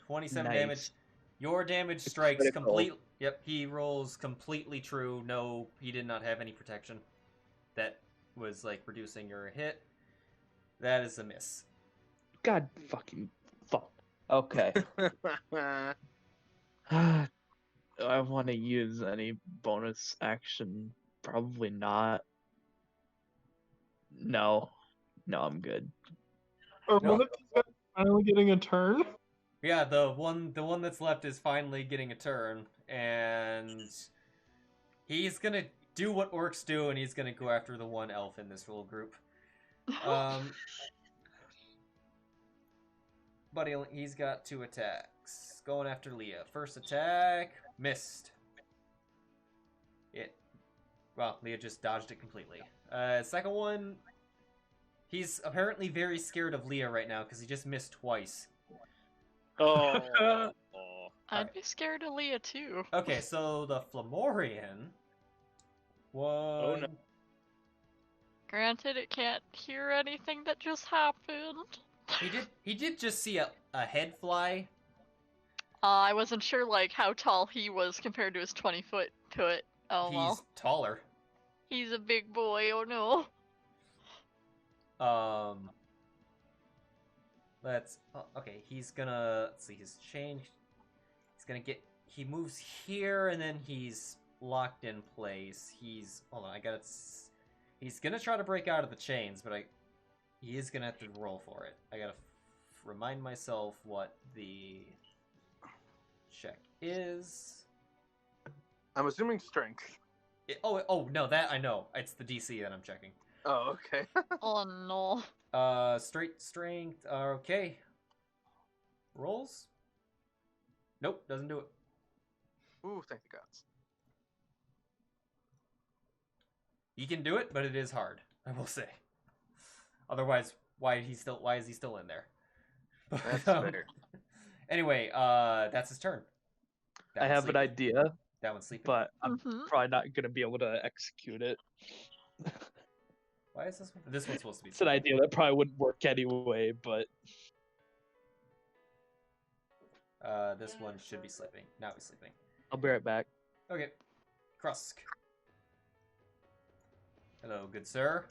27 Nice. damage. Your damage strikes critical. complete. Yep, he rolls completely true. No, he did not have any protection. That was like reducing your hit. That is a miss. God fucking fuck. Okay. Do I want to use any bonus action? Probably not. No. No, I'm good. Or No. what if this guy's finally getting a turn? Yeah, the one that's left is finally getting a turn, and he's gonna do what orcs do, and he's gonna go after the one elf in this little group. But he's got 2 attacks. Going after Lia. First attack, missed. Well, Lia just dodged it completely. Second one, he's apparently very scared of Lia right now because he just missed twice. Oh. I'd be scared of Lia too. Okay, so the Flamorian was... Oh, no. Granted, it can't hear anything that just happened. He did just see a head fly. I wasn't sure like how tall he was compared to his 20-foot foot. Oh He's well. taller. He's a big boy. Oh no. Okay, he's gonna... Let's see, he's changed. He's gonna get... He moves here, and then he's locked in place. Hold on, he's gonna try to break out of the chains, but he is gonna have to roll for it. I gotta remind myself what the check is. I'm assuming strength. No, that I know. It's the DC that I'm checking. Oh, okay. Oh no. Straight strength. Okay. Rolls? Nope, doesn't do it. Ooh, thank the gods. He can do it, but it is hard, I will say. Otherwise, why is he still in there? That's fair. Anyway, that's his turn. I have an idea, That one's sleeping. but I'm probably not gonna be able to execute it. Why is this one? This one's supposed to be. It's an idea that probably wouldn't work anyway, but This one should be sleeping. Now he's sleeping. I'll be right back. Okay. Krusk. Hello, good sir.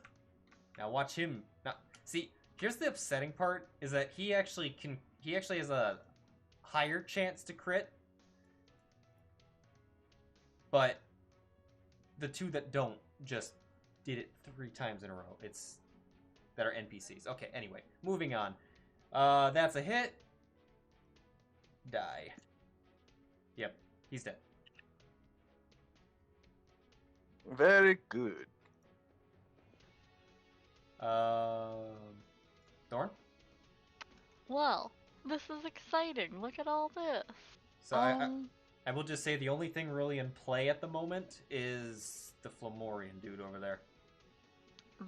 Now watch him. Now, see, here's the upsetting part: is that he actually has a higher chance to crit, but the 2 that don't just did it 3 times in a row. That are NPCs. Okay. Anyway, moving on. That's a hit. Die. Yep, he's dead. Very good. Thorn? Well, this is exciting. Look at all this. So I will just say the only thing really in play at the moment is the Flamorian dude over there.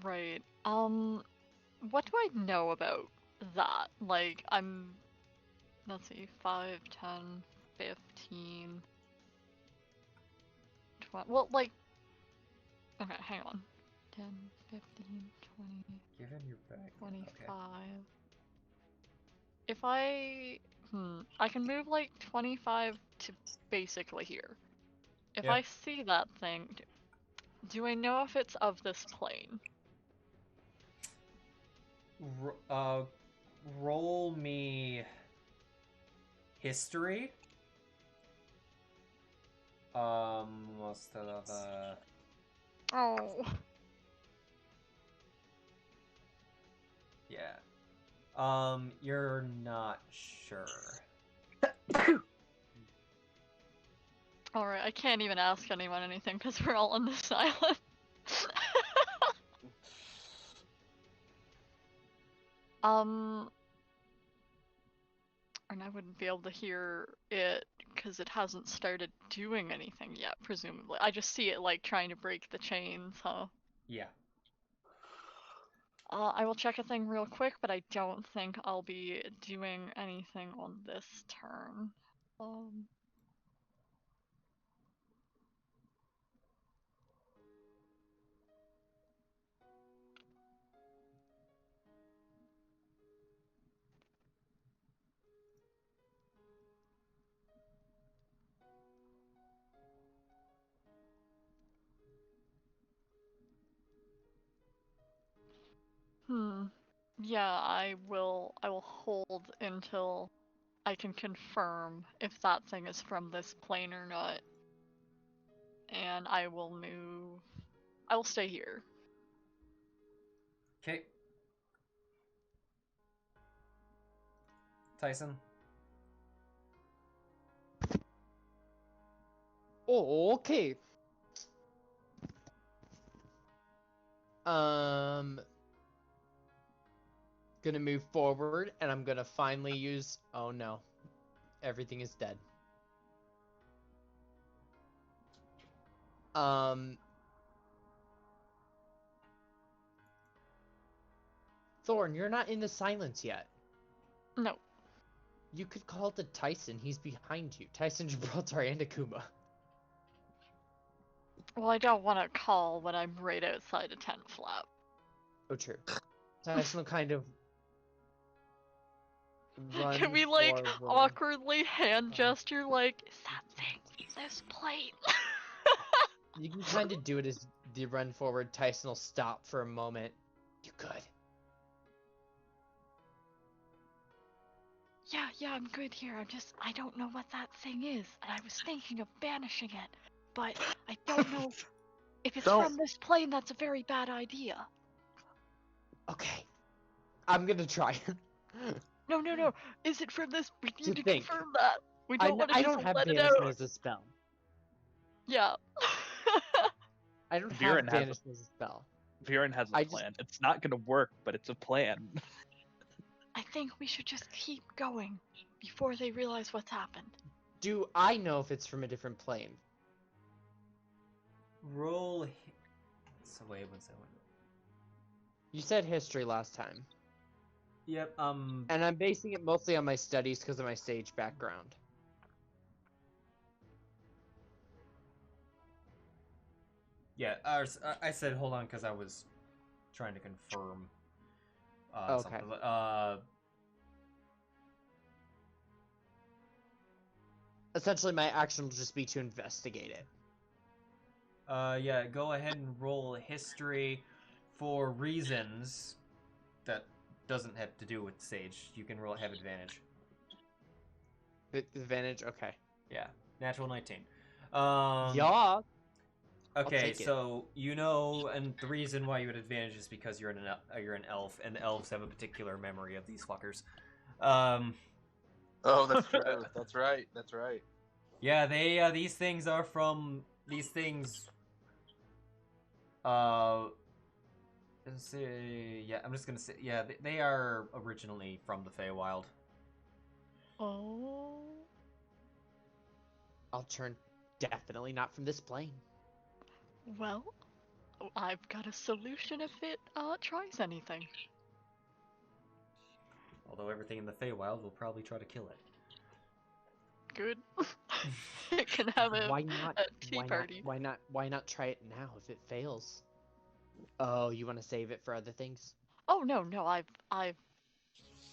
Right. What do I know about that? Like, let's see, 5, 10, 15, 20, well, like, okay, hang on. 10, 15, 20, Give him your back. 25. Okay. If I can move like 25 to basically here. If Yeah. I see that thing, do I know if it's of this plane? Roll me history. Most of the... Oh. Yeah. You're not sure. Alright, I can't even ask anyone anything because we're all on this island. And I wouldn't be able to hear it because it hasn't started doing anything yet, presumably. I just see it like trying to break the chains, huh? Yeah. I will check a thing real quick, but I don't think I'll be doing anything on this turn. Yeah, I will hold until I can confirm if that thing is from this plane or not. And I will stay here. Okay. Tycen? Oh, okay. Gonna move forward, and I'm gonna finally use. Oh no, everything is dead. Thorn, you're not in the silence yet. No. You could call to Tycen. He's behind you. Tycen, Gibraltar, and Akuma. Well, I don't want to call when I'm right outside a tent flap. Oh, true. Tycen will kind of run Can we, like, forward. awkwardly hand gesture, like, is that thing this plate? You can kind of do it as you run forward. Tycen will stop for a moment. You good? Yeah, I'm good here. I don't know what that thing is, and I was thinking of banishing it, but I don't know if it's from this plane. That's a very bad idea. Okay. I'm gonna try. No. Is it from this? We need to think. confirm that. We don't want to I just don't have let it banishment out. as a spell. Yeah. I don't have Viran has banishment as a spell. Viran has a plan. It's not gonna work, but it's a plan. I think we should just keep going before they realize what's happened. Do I know if it's from a different plane? Roll. So wait, one second. You said history last time. Yep. And I'm basing it mostly on my studies because of my stage background. Yeah. I said hold on because I was trying to confirm. Okay. Something. Essentially, my action will just be to investigate it. Yeah. Go ahead and roll history for reasons that doesn't have to do with Sage. You can have advantage. Advantage? Okay. Yeah. Natural 19. Yeah. Okay, so you know, and the reason why you had advantage is because you're an elf, and elves have a particular memory of these fuckers. Oh, that's true. That's right. That's right. Yeah, they these things are from these things. Let's say, yeah, I'm just gonna say, yeah, they are originally from the Feywild. Oh. I'll turn. Definitely not from this plane. Well, I've got a solution if it tries anything. Although everything in the Feywild will probably try to kill it. Good. It can have a tea party. Why not try it now if it fails? Oh, you want to save it for other things? Oh no, I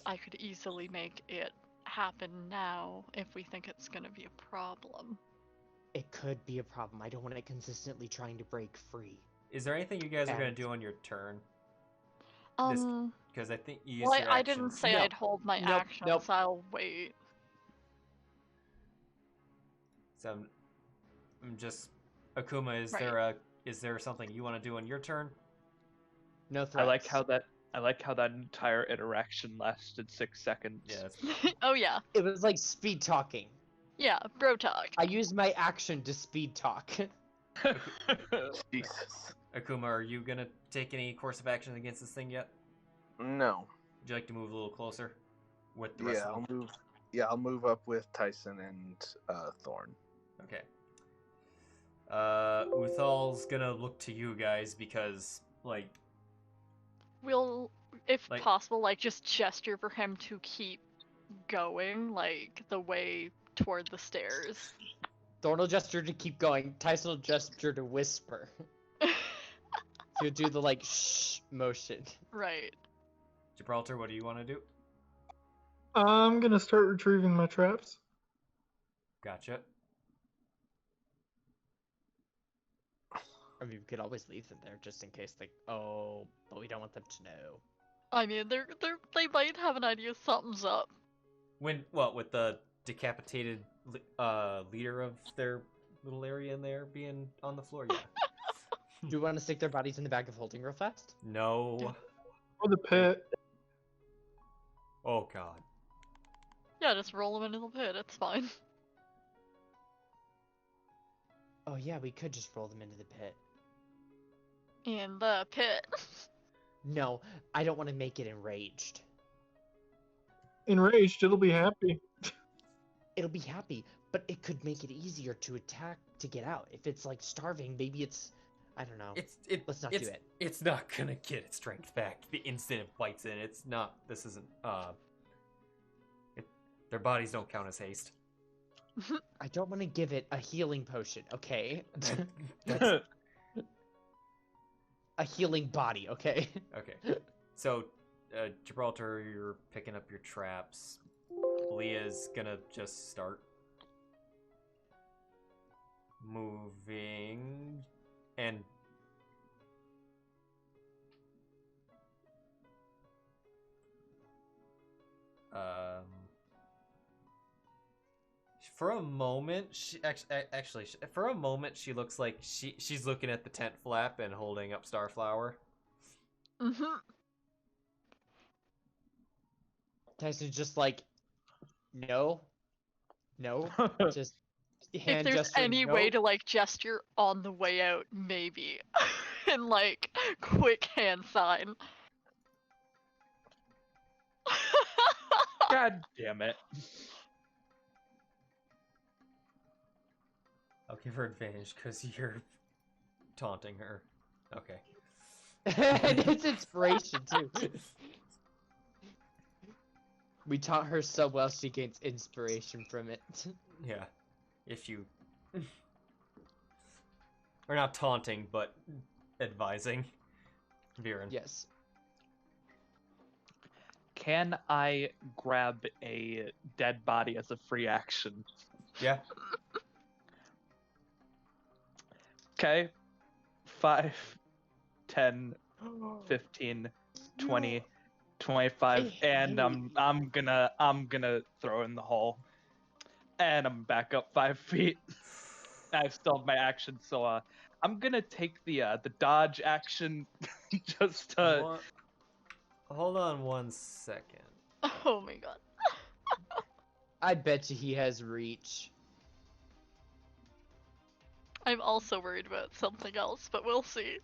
could easily make it happen now if we think it's gonna be a problem. It could be a problem. I don't want it consistently trying to break free. Is there anything you guys are gonna do on your turn? Because I think you used well, your I actions. didn't say I'd hold my actions. I'll wait. So I'm just Akuma. Is there something you want to do on your turn? No threats. I like how that entire interaction lasted 6 seconds. Yeah. Oh yeah. It was like speed talking. Yeah, bro talk. I used my action to speed talk. Jesus. Akuma, are you gonna take any course of action against this thing yet? No. Would you like to move a little closer with the rest of them? I'll move up with Tycen and Thorn. Okay. Uthal's gonna look to you guys because, like... We'll, if possible, like, just gesture for him to keep going, like, the way toward the stairs. Thorn will gesture to keep going. Tycen will gesture to whisper. He'll do the, like, shh motion. Right. Gibraltar, what do you want to do? I'm gonna start retrieving my traps. Gotcha. I mean, we could always leave them there just in case, like, oh, but we don't want them to know. I mean, they might have an idea something's up. With the decapitated leader of their little area in there being on the floor? Yeah. Do you want to stick their bodies in the bag of holding real fast? No. Or the pit. Oh god. Yeah, just roll them into the pit. It's fine. Oh yeah, we could just roll them into the pit. In the pit. No, I don't want to make it enraged. Enraged, it'll be happy. It'll be happy, but it could make it easier to attack to get out. If it's like starving, maybe it's, I don't know. Let's not do it. It's not gonna get its strength back the instant it bites in. It's not. This isn't. Their bodies don't count as haste. I don't want to give it a healing potion, okay? That's- A healing body, okay? Okay. So, Gibraltar, you're picking up your traps. Lia's gonna just start moving and for a moment she she looks like she's looking at the tent flap and holding up Starflower. Tycen's just like, no, just If there's any way to like gesture on the way out, maybe. And like quick hand sign. God damn it. I'll give her advantage because you're taunting her. Okay. And it's inspiration too. We taught her so well she gains inspiration from it. Yeah. If you... We're not taunting, but advising. Viran. Yes. Can I grab a dead body as a free action? Yeah. Okay. 5, 10, 15, 20, 25, and I'm gonna throw in the hole. And I'm back up 5 feet. I still have my action, so I'm gonna take the dodge action just to... Hold on 1 second. Oh my god. I bet you he has reach. I'm also worried about something else, but we'll see.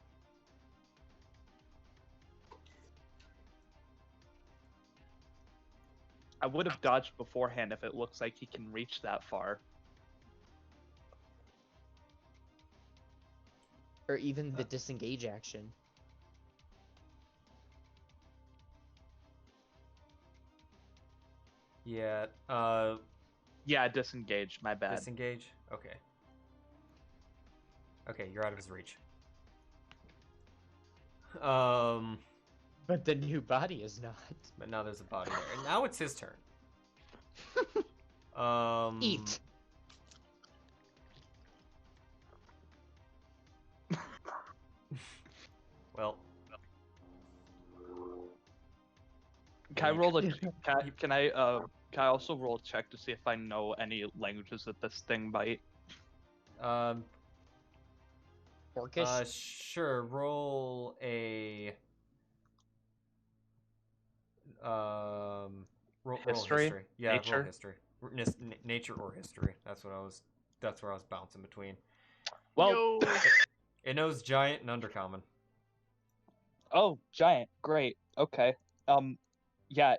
I would have dodged beforehand if it looks like he can reach that far. Or even the disengage action. Yeah, Yeah, disengage, my bad. disengage? Okay. Okay, you're out of his reach. But the new body is not. But now there's a body there. And now it's his turn. Eat. Well, Can I roll a? Can I also roll a check to see if I know any languages that this thing bite? Orcish? Sure. Roll a roll History? history. Yeah, Nature? roll history. Nature or history. That's where I was bouncing between. Well, Yo. It knows giant and undercommon. oh, giant, great, okay. Yeah,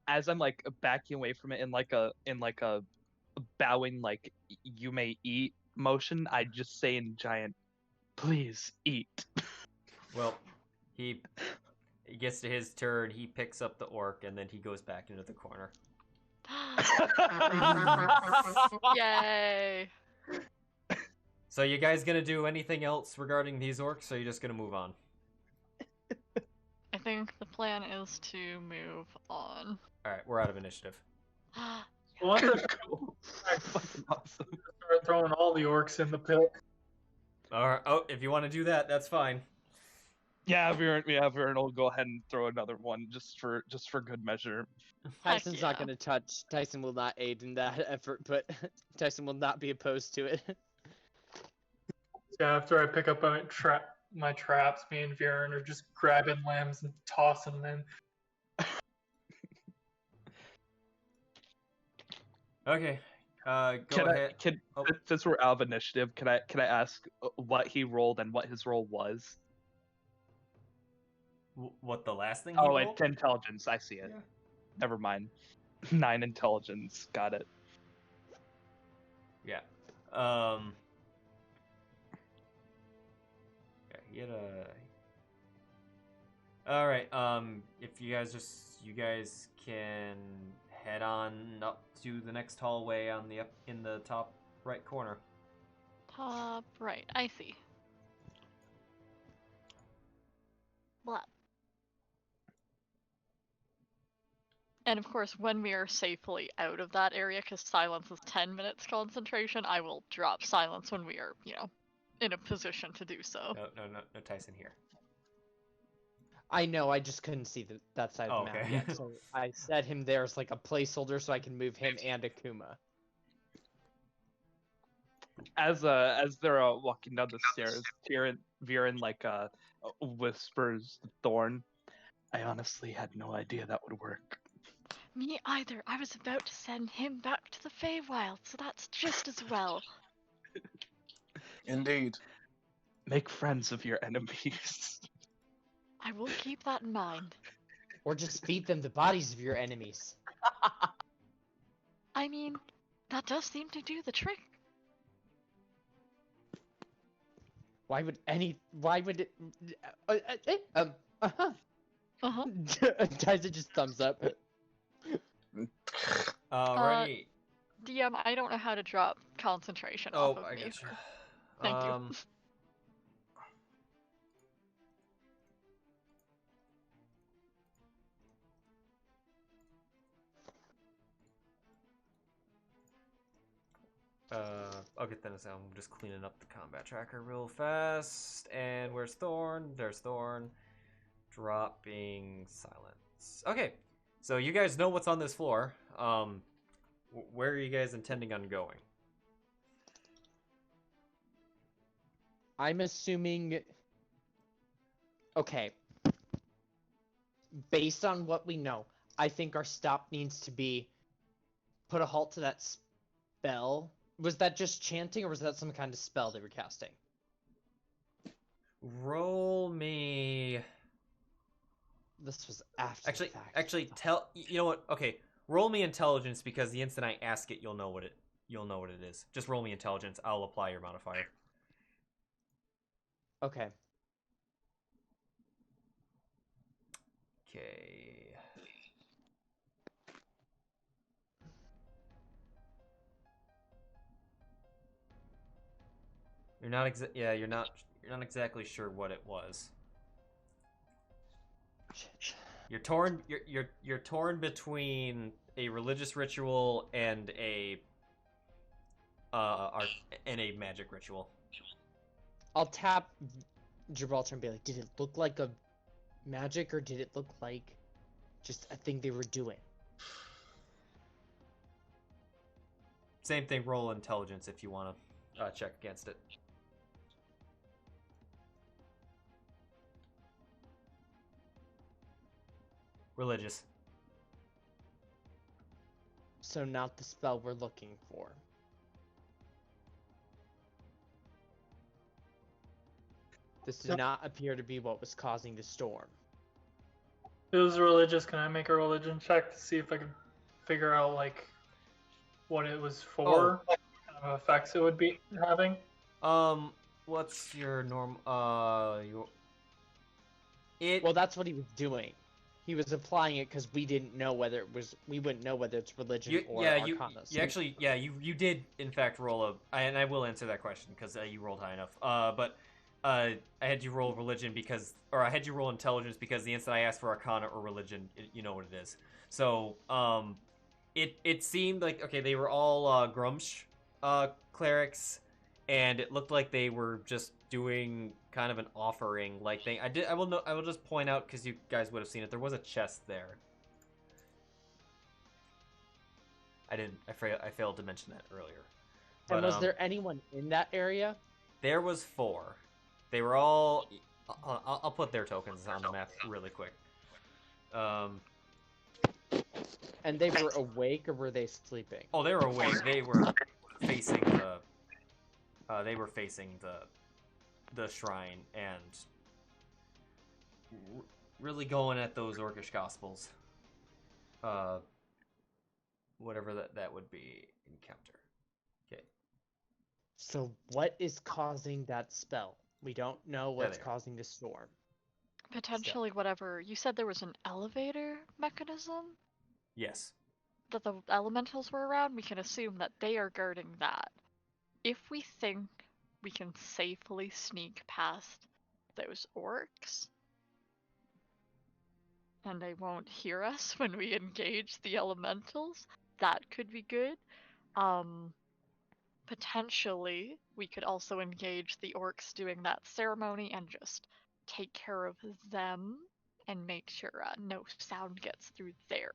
as I'm like backing away from it in like a bowing like you may eat motion, I just say in giant, please eat. Well, he gets to his turn. He picks up the orc and then he goes back into the corner. Yay. So you guys gonna do anything else regarding these orcs, or are you just gonna move on? I think the plan is to move on. Alright, we're out of initiative. What the Cool. Fucking awesome. Start throwing all the orcs in the pit. Alright, oh, if you want to do that, that's fine. Yeah, Viran will go ahead and throw another one just for good measure. Heck Tyson's not yeah. going to touch. Tycen will not aid in that effort, but Tycen will not be opposed to it. So after I pick up my traps, me and Viren are just grabbing limbs and tossing them. Okay. Go ahead. Oh. Since we're out of initiative, can I ask what he rolled and what his roll was? What the last thing? Oh, rolled? it's intelligence. I see it. Yeah. Never mind. 9 intelligence. Got it. Yeah. Yeah. He had a. All right. If you guys can head on up to the next hallway in the top right corner. Top right. I see. Blah. And of course, when we are safely out of that area, because silence is 10 minutes concentration, I will drop silence when we are, in a position to do so. No Tycen here. I know, I just couldn't see that side of the map Okay. yet, so I set him there as like a placeholder so I can move him and Akuma. As they're walking down the stairs, Viren whispers to Thorn, "I honestly had no idea that would work." Me either. I was about to send him back to the Feywild, so that's just as well. Indeed. Make friends of your enemies. I will keep that in mind. Or just feed them the bodies of your enemies. I mean, that does seem to do the trick. Why would it... Uh-huh. Tyson just thumbs up. Alrighty. DM, I don't know how to drop concentration off of I me. get you. Thank you. I'll get that. I'm just cleaning up the combat tracker real fast. And where's Thorn? There's Thorn. Dropping silence. Okay, so you guys know what's on this floor. Where are you guys intending on going? I'm assuming... Okay. Based on what we know, I think our stop needs to be put a halt to that spell. Was that just chanting, or was that some kind of spell they were casting? Roll me... This was after the fact. Actually, you know what? Okay, roll me intelligence, because the instant I ask it, you'll know what it is. Just roll me intelligence. I'll apply your modifier. Okay. Okay. You're not exactly sure what it was. You're torn between a religious ritual and a magic ritual. I'll tap Gibraltar and be like, did it look like a magic, or did it look like just a thing they were doing? Same thing, roll intelligence if you want to check against it. Religious. So not the spell we're looking for. This does not appear to be what was causing the storm. If it was religious, can I make a religion check to see if I can figure out, like, what it was for? What kind of effects it would be having? What's your norm? Well, that's what he was doing. He was applying it because we didn't know whether it was. We wouldn't know whether it's religion or Arcana. You did in fact roll and I will answer that question because you rolled high enough. But I had you roll religion I had you roll intelligence because the instant I asked for Arcana or religion, you know what it is. So it seemed like they were all Grumsh clerics, and it looked like they were just doing kind of an offering like thing. I will just point out, because you guys would have seen it. There was a chest there. I failed to mention that earlier. But, And was there anyone in that area? There was 4. They were all. I'll put their tokens on the map really quick. And they were awake, or were they sleeping? Oh, they were awake. They were facing the. The shrine and really going at those Orcish Gospels. Whatever that would be. Encounter. Okay. So what is causing that spell? We don't know what's causing the storm. Potentially whatever. You said there was an elevator mechanism Yes. that the elementals were around. We can assume that they are guarding that. If we think we can safely sneak past those orcs, and they won't hear us when we engage the elementals, that could be good. Potentially, we could also engage the orcs doing that ceremony and just take care of them and make sure no sound gets through there.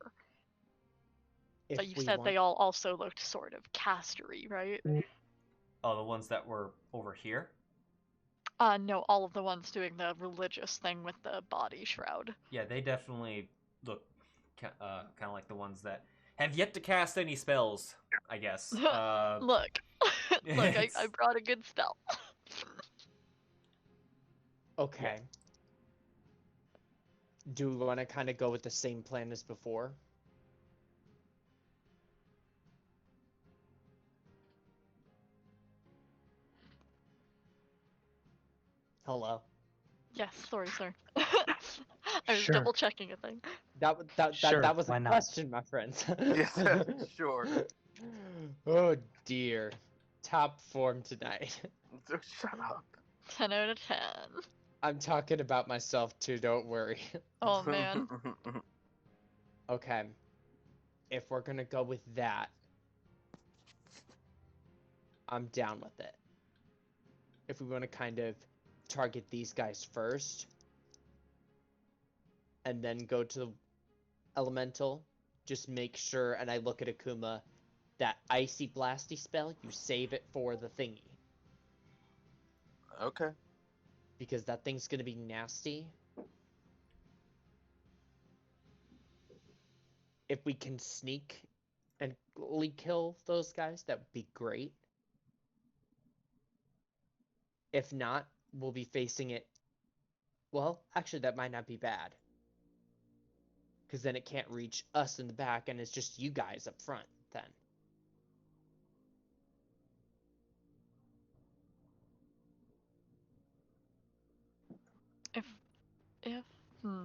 But you said they all also looked sort of castery, right? Oh, the ones that were over here? No, all of the ones doing the religious thing with the body shroud. Yeah, they definitely look kind of like the ones that have yet to cast any spells, I guess. Look. Look, I brought a good spell. Okay. Yeah. Do we want to kind of go with the same plan as before? Hello? Yes, sorry. I was double checking a thing. That was a question, my friends. Yes, sure. Oh dear. Top form tonight. Shut up. 10 out of 10. I'm talking about myself too, don't worry. Oh man. Okay. If we're gonna go with that, I'm down with it. If we want to kind of target these guys first, and then go to the elemental, just make sure, and I look at Akuma, that icy blasty spell, you save it for the thingy. Okay. Because that thing's gonna be nasty. If we can sneak and kill those guys, that would be great. If not, we'll be facing it. Well, actually, that might not be bad. Because then it can't reach us in the back, and it's just you guys up front, then.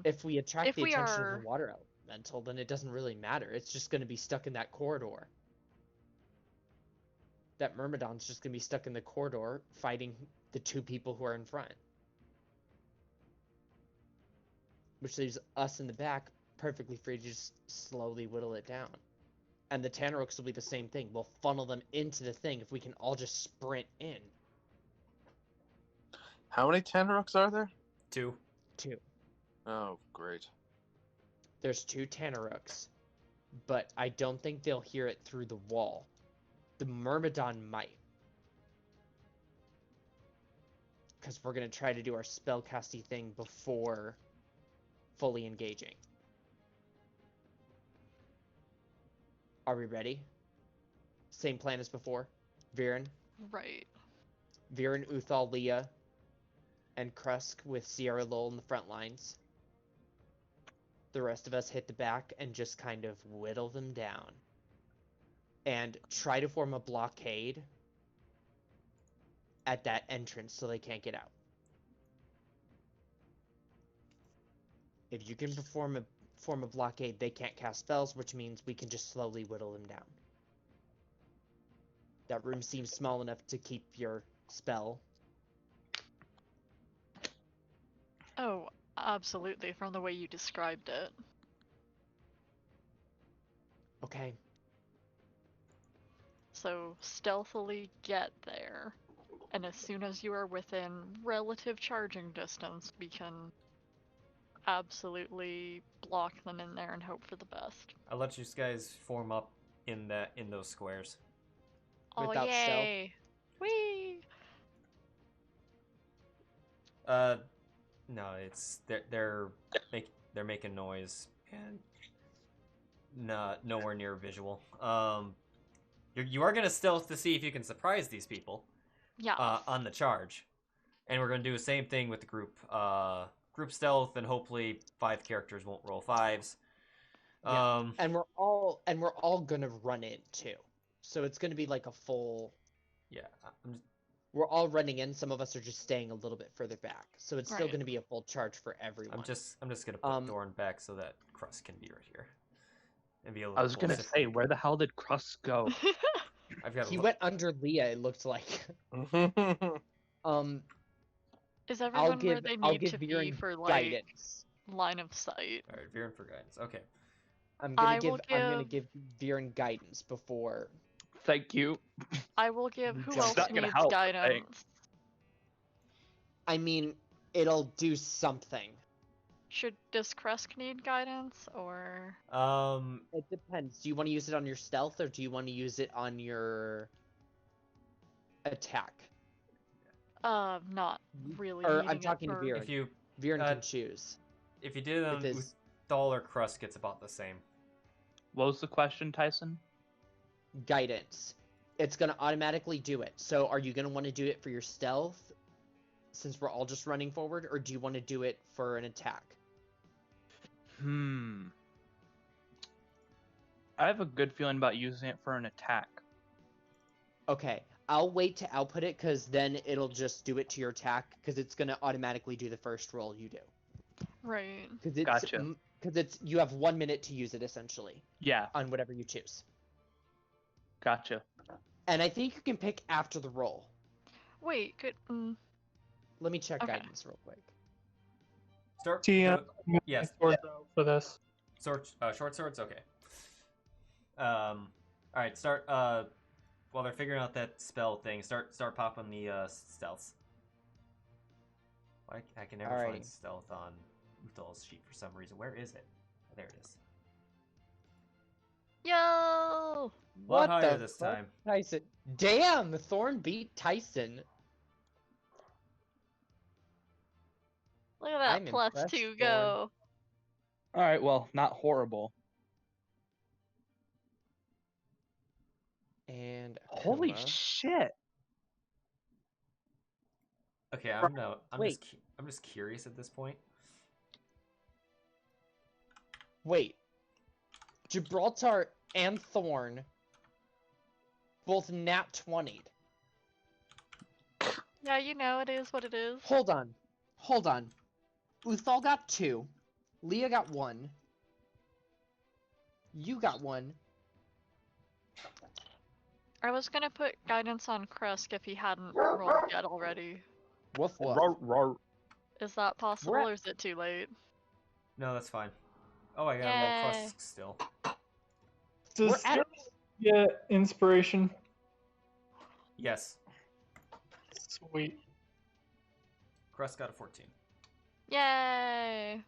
If we attract if the we attention of are... the water elemental, then it doesn't really matter. It's just going to be stuck in that corridor. That Myrmidon's just going to be stuck in the corridor, fighting the 2 people who are in front. Which leaves us in the back perfectly free to just slowly whittle it down. And the Tanarooks will be the same thing. We'll funnel them into the thing if we can all just sprint in. How many Tanarooks are there? 2. 2. Oh, great. There's 2 Tanarooks, but I don't think they'll hear it through the wall. The Myrmidon might. Because we're going to try to do our spellcasty thing before fully engaging. Are we ready? Same plan as before? Viran? Right. Viran, Uthal, Lia, and Krusk with Sierra Lowell in the front lines. The rest of us hit the back and just kind of whittle them down. And try to form a blockade at that entrance so they can't get out. If you can form a blockade, they can't cast spells, which means we can just slowly whittle them down. That room seems small enough to keep your spell. Oh, absolutely, from the way you described it. Okay. So, stealthily get there. and as soon as you are within relative charging distance, we can absolutely block them in there and hope for the best. I'll let you guys form up in those squares. Oh Without stealth? yay! Whee! No, it's they're making noise and nowhere near visual. You are gonna stealth to see if you can surprise these people. Yeah. On the charge, and we're gonna do the same thing with the group stealth, and hopefully 5 characters won't roll 5s. Yeah. And we're all gonna run in too, so it's gonna be like a full. Yeah. We're all running in. Some of us are just staying a little bit further back, so it's still Right. gonna be a full charge for everyone. I'm just gonna put Thorn back so that Crust can be right here. And be a little I was gonna closer. say, where the hell did Crust go? I've got. He went under Lia. It looked like. Is everyone give- where they I'll need give to be Viran for like guidance. line of sight? All right, Viran for guidance. Okay. I'm I gonna will give Viran guidance before. Thank you. I will give who It's else not gonna needs help, guidance. I mean, it'll do something. Does Kresk need guidance or? It depends. Do you want to use it on your stealth or do you want to use it on your attack? Not really. Or needing I'm it talking to for- Viran. if you Viran can choose. if you did it on With his- Uthal or Crust, gets about the same. What was the question, Tycen? Guidance. It's gonna automatically do it. So are you gonna want to do it for your stealth, since we're all just running forward, or do you want to do it for an attack? I have a good feeling about using it for an attack. Okay, I'll wait to output it, because then it'll just do it to your attack, because it's gonna automatically do the first roll you do. Right. Gotcha. Because you have 1 minute to use it, essentially, Yeah, on whatever you choose. gotcha. And I think you can pick after the roll. Wait. Good. Let me check Okay. guidance real quick. Start. TM. Yes. Swords out for this. Short swords. Okay. All right. Start. While they're figuring out that spell thing, start popping the stealths. I can never Alrighty. find stealth on Uthal's sheet for some reason. Where is it? Oh, there it is. Yo! A lot What higher the this fuck? time. Tycen. Damn, Thorn beat Tycen. Look at that I'm plus impressed, 2 Thorn. go. All right, well, not horrible. And Holy Akuma. shit! Okay, I'm Wait. just curious at this point. Wait. Gibraltar and Thorn both nat 20'd. Yeah, you know, it is what it is. Hold on. Uthal got 2. Lia got 1. You got 1. I was gonna put guidance on Kresk if he hadn't rolled yet already. Woof woof. Roar, roar. Is that possible, We're at- or is it too late? No, that's fine. Oh, I got a Yay. little crust still. Does We're at- get inspiration? Yes, Sweet. crust got a 14. Yay!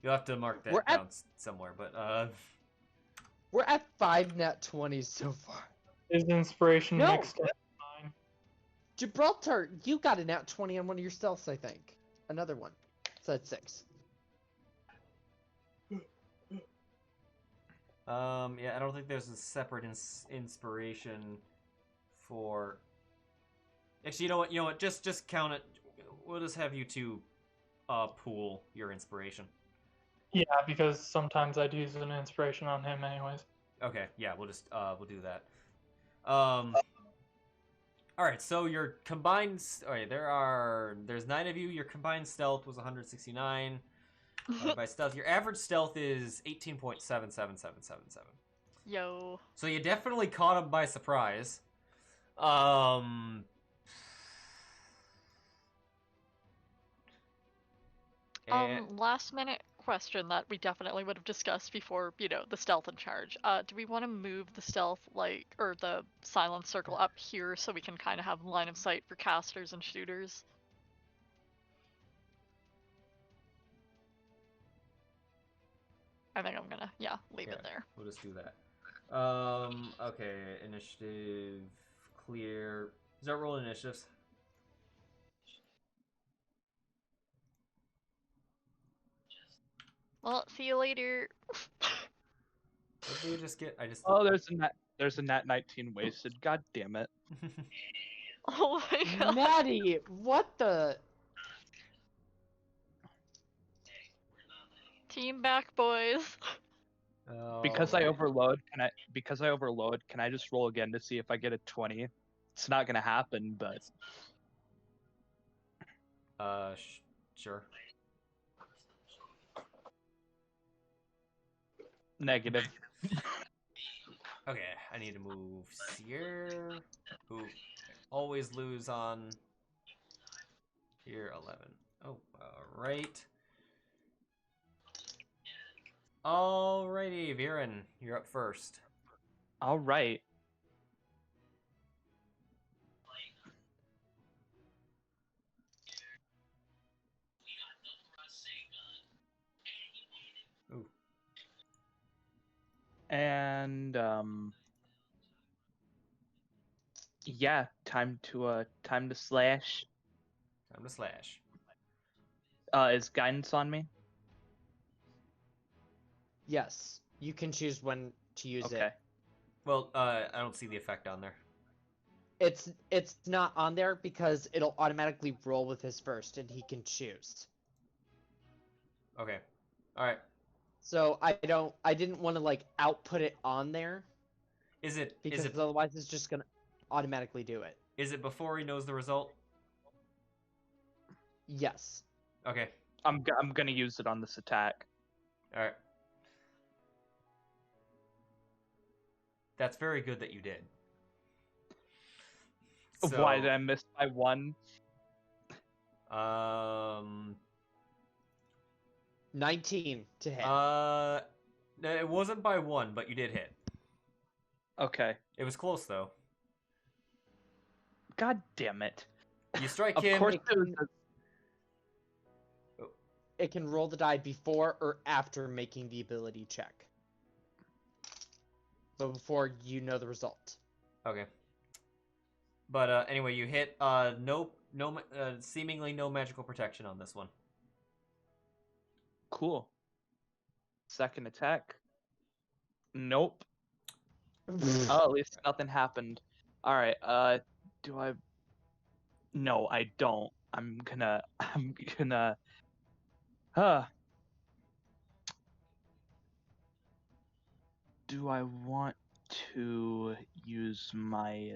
You'll have to mark that We're at- down somewhere, but We're at 5 nat 20s so far. Is inspiration No. next to mine? Gibraltar, you got a nat 20 on one of your stealths, I think. Another one. So that's 6. yeah, I don't think there's a separate inspiration for. Actually, you know what? Just count it. We'll just have you two, pool your inspiration. Yeah, because sometimes I'd use an inspiration on him anyways. Okay, yeah, we'll do that. All right, so your combined. Alright, there's 9 of you. Your combined stealth was 169. By stealth, your average stealth is 18.77777. Yo. So you definitely caught him by surprise. And Last minute question that we definitely would have discussed before, the stealth and charge. Do we want to move the stealth, or the silence circle up here so we can kind of have line of sight for casters and shooters? I think I'm gonna, leave it there. We'll just do that. Okay, initiative, clear. Start rolling initiatives. Well, see you later. What do you just get? Oh, there's a nat 19 wasted. God damn it. Oh my god. Maddie, what the? Team back, boys. Because I overload, can I just roll again to see if I get a 20? It's not gonna happen, but sure. negative. Okay, I need to move Seer, who always lose on here, 11. Oh, alright. Alrighty, Viran, you're up first. Alright. Ooh. And yeah, time to slash. Time to slash. Is guidance on me? Yes, you can choose when to use Okay. it. Well, I don't see the effect on there. It's not on there because it'll automatically roll with his first, and he can choose. Okay. Alright. So I didn't want to like output it on there because is it otherwise it's just gonna automatically do it. Is it before he knows the result? Yes. Okay. I'm gonna use it on this attack. Alright. That's very good that you did. So, Why did I miss by 1? 19 to hit. It wasn't by 1, but you did hit. Okay. It was close though. God damn it. You strike Of him. course It can roll the die before or after making the ability check. But before you know the result. Okay. But anyway, you hit. Seemingly no magical protection on this one. Cool. Second attack. Nope. Oh, at least nothing happened. Alright, do I... No, I don't. I'm gonna... Do I want to use my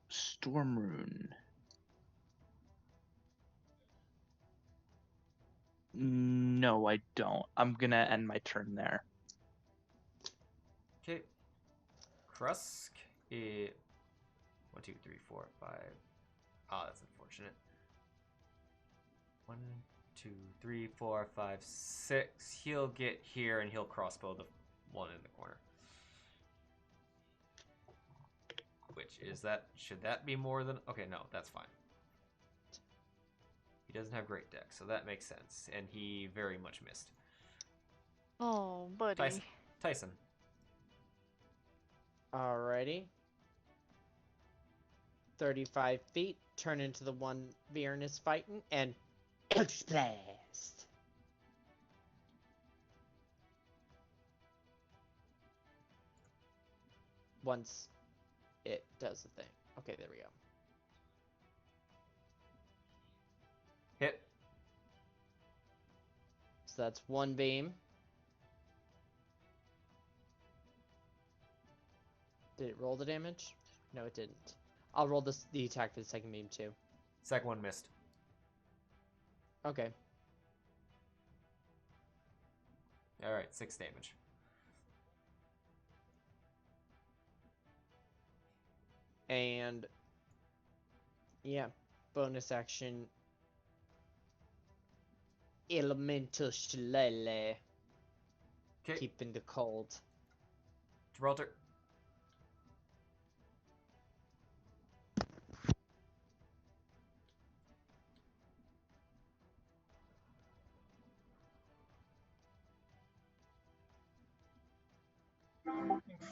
Storm Rune? No, I don't. I'm gonna end my turn there. Okay. Krusk. 1, 2, 3, 4, 5. Ah, that's unfortunate. 1, 2, 3, 4, 5, 6. He'll get here and he'll crossbow the one in the corner. Which is that? Should that be more than? Okay, no, that's fine. He doesn't have great deck, so that makes sense, and he very much missed. Oh, buddy. Tycen. Alrighty. 35 feet, turn into the one Viran is fighting, and Eldritch Blast! Once it does the thing. Okay, there we go. Hit. So that's one beam. Did it roll the damage? No, it didn't. I'll roll the attack for the second beam too. Second one missed. Okay. Alright, 6 damage. And yeah, bonus action. elemental shillelagh. Okay, Keeping the cold. Gibraltar.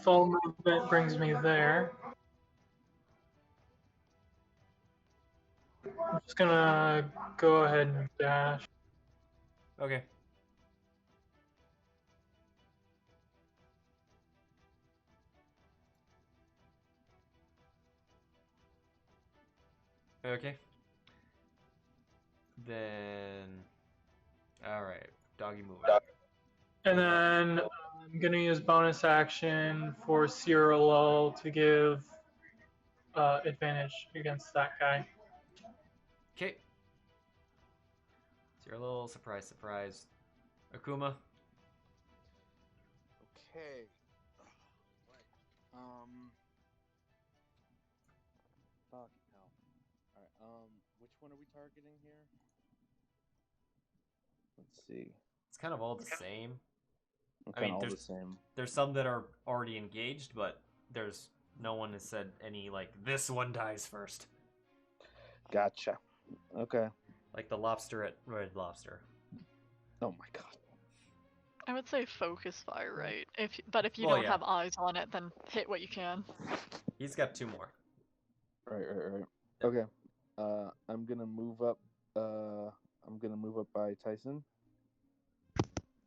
Full movement brings me there. I'm just gonna go ahead and dash. Okay. Okay. Then, all right, doggy move. And then I'm gonna use bonus action for Cyril to give advantage against that guy. Okay. So you're a little surprise. Akuma. Okay. Right. Fuck hell. Alright, which one are we targeting here? Let's see. It's kind of all the same. I Kind mean, of all the there's same. there's some that are already engaged, but there's no one has said any like this one dies first. Gotcha. Okay. Like the lobster at Red Lobster. Oh my god. I would say focus fire, right? But if you Well, don't yeah. have eyes on it, then hit what you can. He's got 2 more. Right. Okay. I'm gonna move up. I'm gonna move up by Tycen.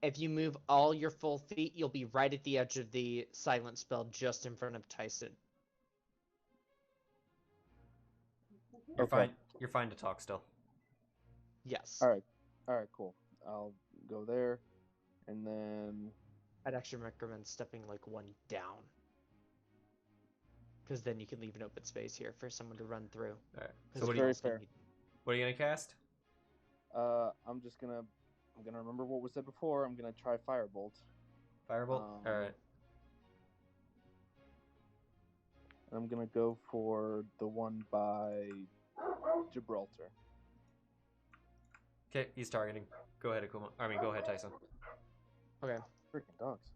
If you move all your full feet, you'll be right at the edge of the silent spell, just in front of Tycen. You're Okay. fine. You're fine to talk still. Yes. All right, cool. I'll go there, and then I'd actually recommend stepping like 1 down. Because then you can leave an open space here for someone to run through. All right. So So what what do are you you, fair. what are you gonna cast? I'm gonna remember what was said before. I'm gonna try Firebolt. Firebolt. All right. I'm gonna go for the one by Gibraltar. Okay, he's targeting. Go ahead, Akuma. Go ahead, Tycen. Okay. Freaking dogs.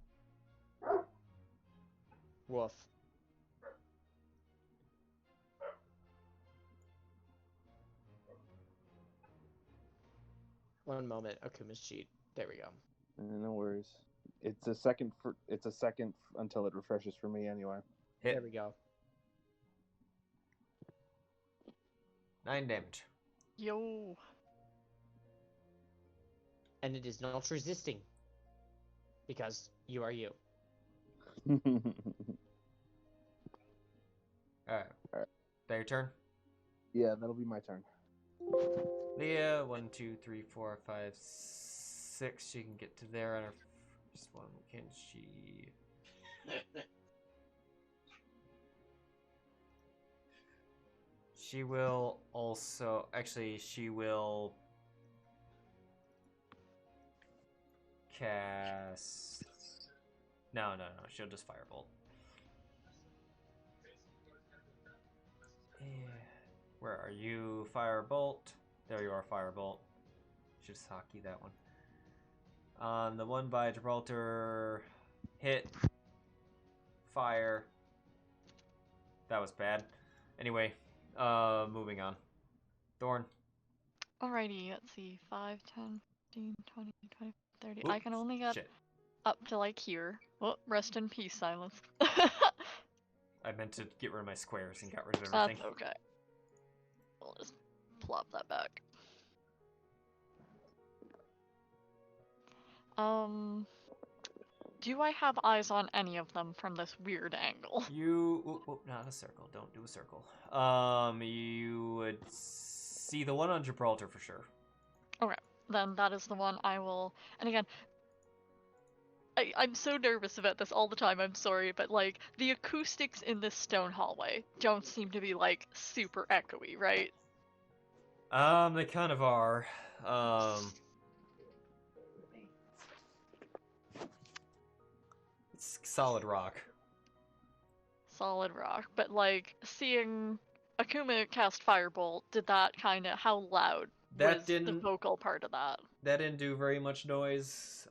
Woof. One moment. Akuma's cheat. There we go. No worries. It's a second until it refreshes for me anyway. Hit. There we go. 9 damage. Yo. And it is not resisting. Because you are you. All right. Alright. That your turn? Yeah, that'll be my turn. Lia, 1, 2, 3, 4, 5, 6. She can get to there on her first one. Can she? She will also. Actually, she will cast. No. She'll just firebolt. Where are you? Firebolt. There you are, Firebolt. Should just hockey that one. On the one by Gibraltar, hit, fire. That was bad. Anyway, moving on. Thorn. Alrighty, let's see. 5, 10, 15, 20, 25, 30. Oop, I can only get shit. up to like here. Oh, rest in peace, Silence. I meant to get rid of my squares and got rid of That's everything. okay. We'll just plop that back. Do I have eyes on any of them from this weird angle? Not a circle. Don't do a circle. You would see the one on Gibraltar for sure. Okay, then that is the one I will. And again, I'm so nervous about this all the time, I'm sorry, but like, the acoustics in this stone hallway don't seem to be like super echoey, right? They kind of are. It's solid rock. Solid rock, but like, seeing Akuma cast Firebolt, did that kind of, how loud That was the didn't vocal part of that. that didn't do very much noise.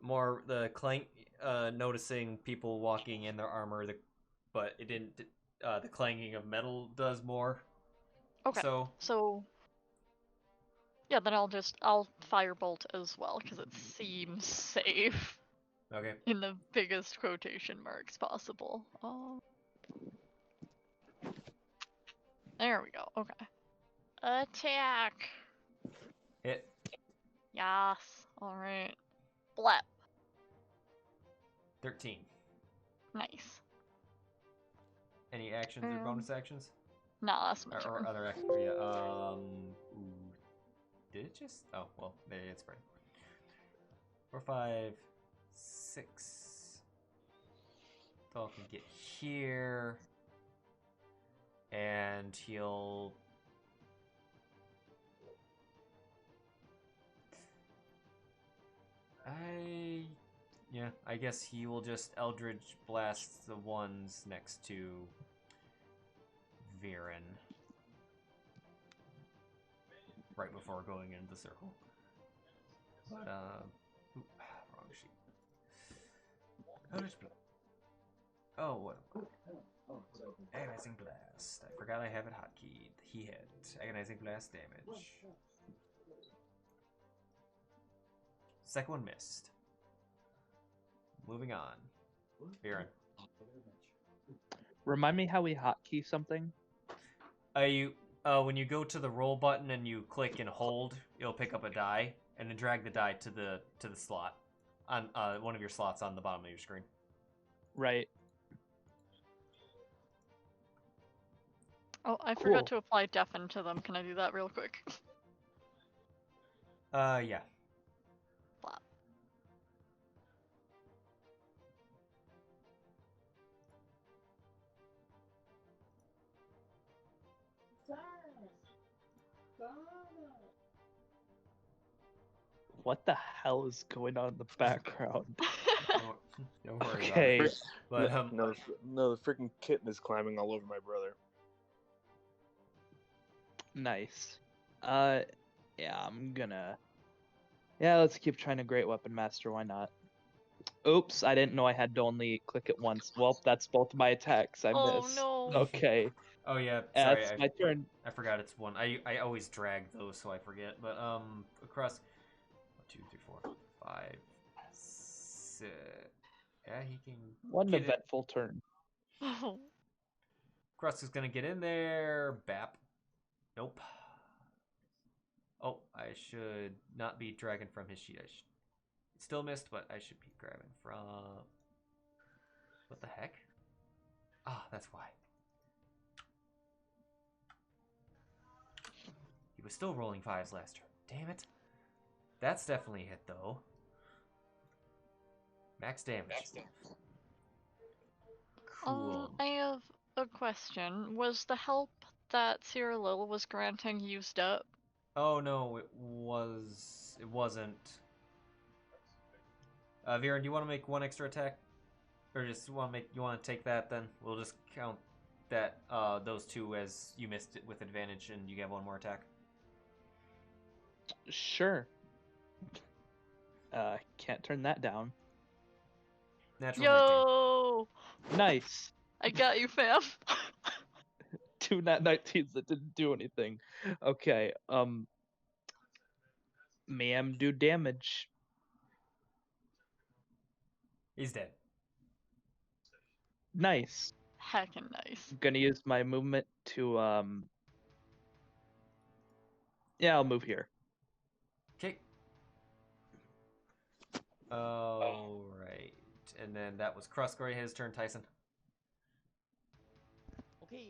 More the clank, noticing people walking in their armor, but it didn't. The clanging of metal does more. Okay. So yeah, then I'll firebolt as well because it seems safe Okay. in the biggest quotation marks possible. There we go. Okay. Attack. Hit. Yes. All right. Blep. 13. Nice. Any actions or bonus actions? No, that's my turn. Or other actions? Yeah. Ooh. Did it just? Oh well, maybe it's spread. 4, 5, 6. Thal can get here, and he'll. I guess he will just Eldritch Blast the ones next to Viran. Right before going into the circle. But, wrong sheet. Eldritch Blast. Oh, what? Agonizing Blast. I forgot I have it hotkeyed. He hit. Agonizing Blast damage. Second one missed. Moving on. Viran. Remind me how we hotkey something. When you go to the roll button and you click and hold, you'll pick up a die, and then drag the die to the slot on one of your slots on the bottom of your screen. Right. Oh, I forgot to apply deafen to them. Can I do that real quick? Yeah. Flop. What the hell is going on in the background? Don't worry Okay. about it. But No, the freaking kitten is climbing all over my brother. Nice. Yeah, I'm gonna. Yeah, let's keep trying to Great Weapon Master. Why not? Oops, I didn't know I had to only click it once. Well, that's both my attacks. I missed. No. Okay. oh yeah, sorry. It's my turn. I forgot it's one. I always drag those so I forget. But across 1, 2, 3, 4, 5, 6. Yeah, he can. What an get eventful turn. Oh. Cross is gonna get in there. Bap. Nope. Oh, I should not be dragging from his sheet. Still missed, but I should be grabbing from. What the heck? Ah, that's why. He was still rolling 5s last turn. Damn it. That's definitely a hit, though. Max damage. Cool. I have a question. Was the help that Sierra Lil was granting used up? Oh no, it wasn't. Viran, do you want to make one extra attack? Or just you want to take that then? We'll just count that those two as you missed it with advantage and you get one more attack. Sure. Can't turn that down. Natural Yo! 19. Nice. I got you, fam. 2 nat 19s that didn't do anything. Okay. Ma'am, do damage. He's dead. Nice. Heckin' nice. I'm gonna use my movement to Yeah, I'll move here. Okay. Alright. And then that was Crossgory, his turn, Tycen. Okay.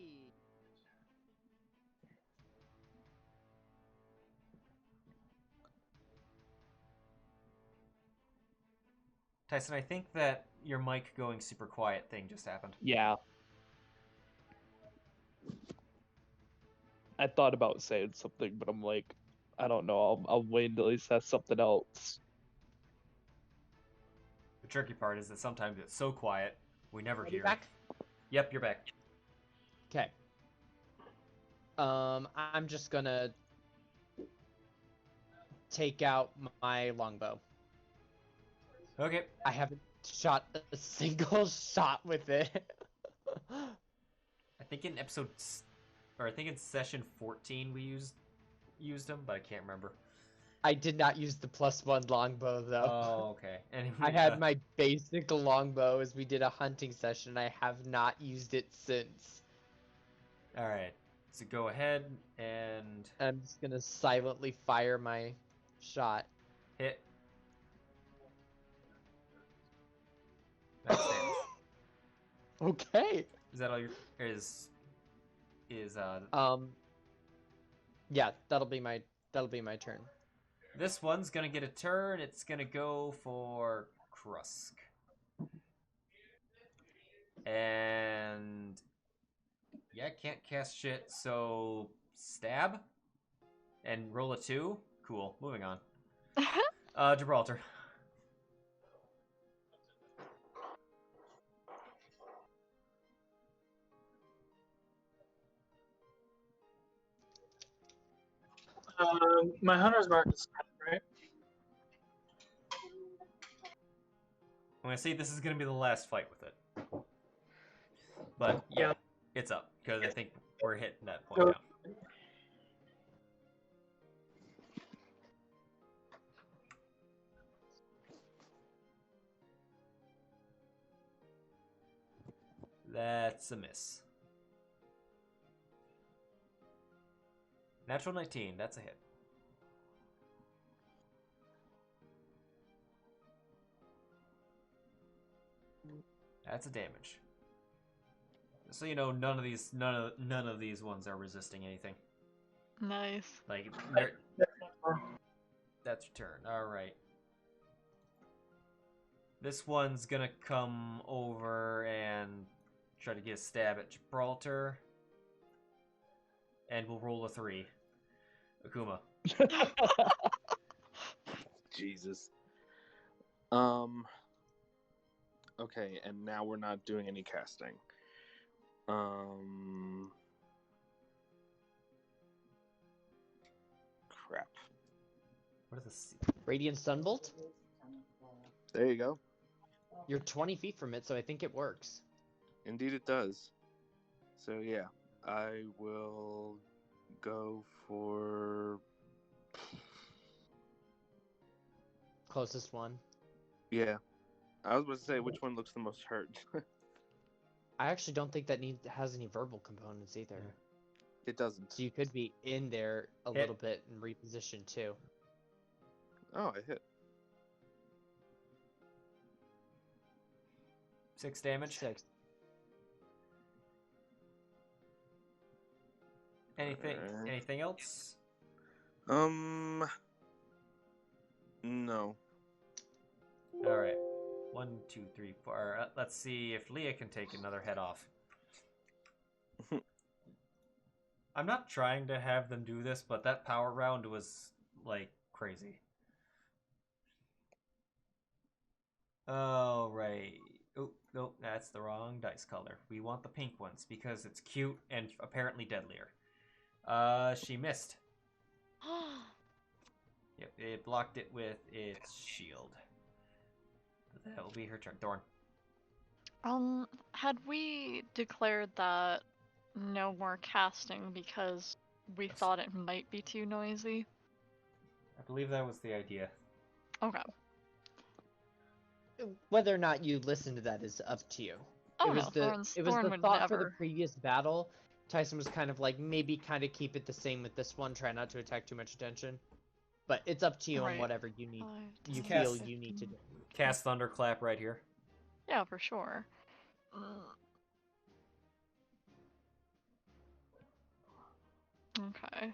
Tycen, I think that your mic going super quiet thing just happened. Yeah. I thought about saying something, but I'm like, I don't know. I'll wait until he says something else. The tricky part is that sometimes it's so quiet, we never Are you hear back? it. Yep, you're back. Okay. I'm just gonna take out my longbow. Okay. I haven't shot a single shot with it. I think in I think in session 14 we used them, but I can't remember. I did not use the +1 longbow though. Oh, okay. Anyway, I had my basic longbow as we did a hunting session. I have not used it since. All right. So go ahead and I'm just gonna silently fire my shot. hit. That's damage. Okay. Is that all your Yeah, that'll be my turn. This one's gonna get a turn. It's gonna go for Krusk. And yeah, can't cast shit, so stab and roll a 2. Cool. Moving on. Gibraltar. My hunter's mark is set, right? I'm gonna say this is gonna be the last fight with it. But yeah, it's up because I think we're hitting that point now. That's a miss. Natural 19, that's a hit. That's a damage. So you know, none of these ones are resisting anything. Nice. Like, that's your turn. All right. This one's gonna come over and try to get a stab at Gibraltar, and we'll roll a 3. Akuma. Jesus. Okay, and now we're not doing any casting. Crap. What are the... Radiant Sunbolt? There you go. You're 20 feet from it, so I think it works. Indeed it does. So yeah, I will go for... Closest one. Yeah. I was about to say, which one looks the most hurt? I actually don't think that has any verbal components either. It doesn't. So you could be in there a little bit and reposition too. Oh, I hit. 6 damage. 6. Anything else? No. All right. 1, 2, 3, 4. Let's see if Lia can take another head off. I'm not trying to have them do this, but that power round was, like, crazy. All right. Oh, no, that's the wrong dice color. We want the pink ones because it's cute and apparently deadlier. She missed. Yep, it blocked it with its shield. That will be her turn. Thorn. Had we declared that no more casting because we thought it might be too noisy? I believe that was the idea. Okay. Whether or not you listen to that is up to you. Oh, it was the thought for the previous battle. Tycen was kind of like, maybe kind of keep it the same with this one, try not to attack too much attention. But it's up to you on whatever you need. You feel you need to do. Cast Thunderclap right here. Yeah, for sure. Okay.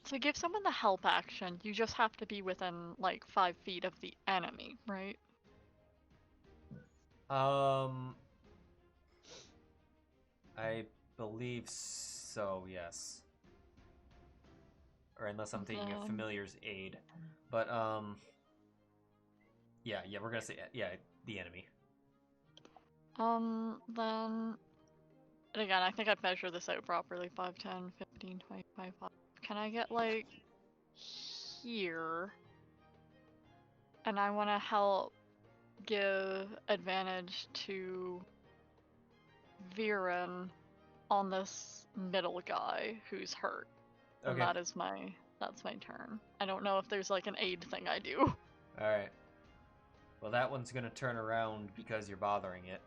To give someone the help action, you just have to be within, like, 5 feet of the enemy, right? I believe so, yes. Or unless I'm taking a familiar's aid. But, yeah, we're gonna say, yeah, the enemy. Then... And again, I think I'd measure this out properly. 5, 10, 15, 25, 5. Can I get, like, here? And I want to help give advantage to Viran on this middle guy who's hurt. And Okay. that's my turn. I don't know if there's, like, an aid thing I do. Alright. Well, that one's gonna turn around because you're bothering it.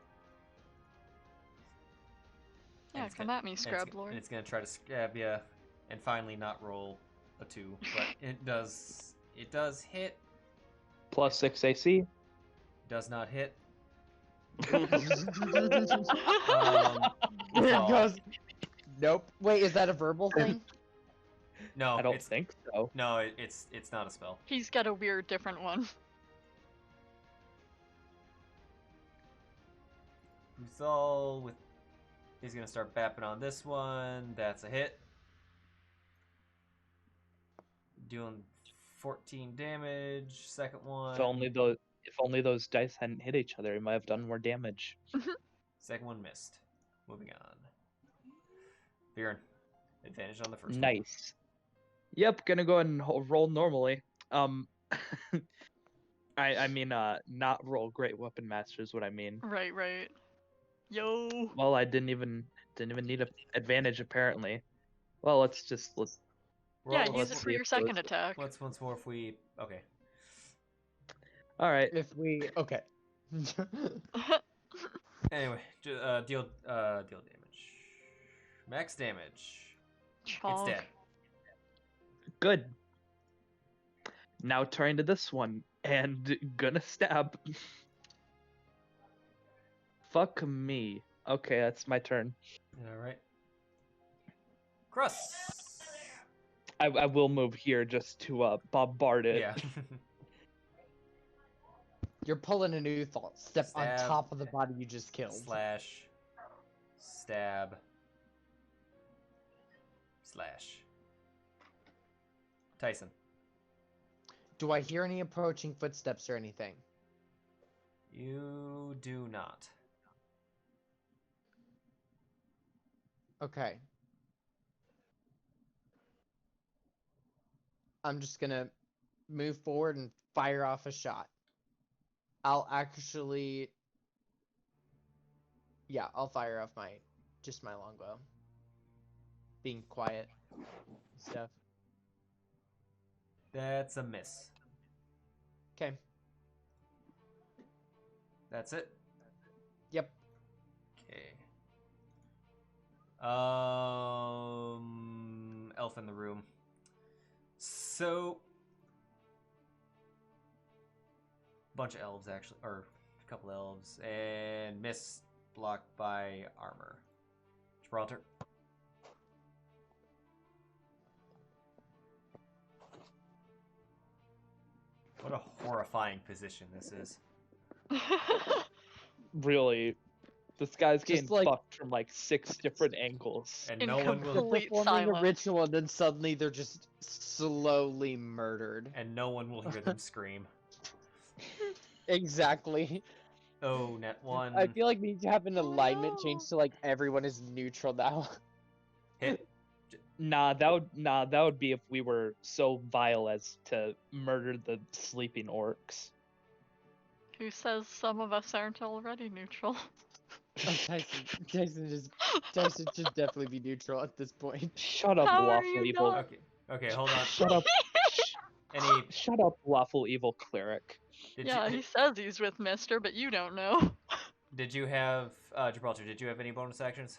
Yeah, come at me, Scrub Lord. And it's gonna try to scab you and finally not roll a 2. But it does hit. Plus 6 AC. Does not hit. There it Uthal. goes. Nope. Wait, is that a verbal thing? No, I don't think so. No, it's not a spell. He's got a weird different one. Uthal he's gonna start bapping on this one. That's a hit. Doing 14 damage. Second one. If only those dice hadn't hit each other, he might have done more damage. Second one missed. Moving on. Viran, advantage on the first one. Nice. Yep, gonna go ahead and roll normally. I mean, not roll great weapon master is what I mean. Right. Yo. Well, I didn't even need an advantage apparently. Well, let's Yeah, Roll- use it for your second attack. Let's once more if we. Okay. All right. Okay. Anyway, deal damage. Max damage. It's Chonk. dead. Good. Now turning to this one and gonna stab. Fuck me. Okay, that's my turn. All right. Crust. I will move here just to bombard it. Yeah. You're pulling a new thought. Step on Stab. top of the body you just killed. Slash. Stab. Slash. Tycen. Do I hear any approaching footsteps or anything? You do not. Okay. I'm just gonna move forward and fire off a shot. I'll actually... Yeah, I'll fire off my longbow. Being quiet and stuff. That's a miss. Okay. That's it? Yep. Okay. Elf in the room. So, bunch of elves actually, or a couple elves, and miss blocked by armor. Gibraltar. What a horrifying position this is. Really, this guy's Just getting like- fucked from like 6 different angles. And In no one will complete Performing a silence. ritual and then suddenly they're just slowly murdered. hear them scream. Exactly. Oh, net one. I feel like we need to have an alignment change so like everyone is neutral now. Hit. Nah, that would be if we were so vile as to murder the sleeping orcs. Who says some of us aren't already neutral? Tycen should definitely be neutral at this point. Shut up, How are lawful you evil. not? Okay, hold on. Shut up. Any? Shut up, lawful evil cleric. Did Yeah, you, he says he's with Mister, but you don't know. did you have Gibraltar? Did you have any bonus actions?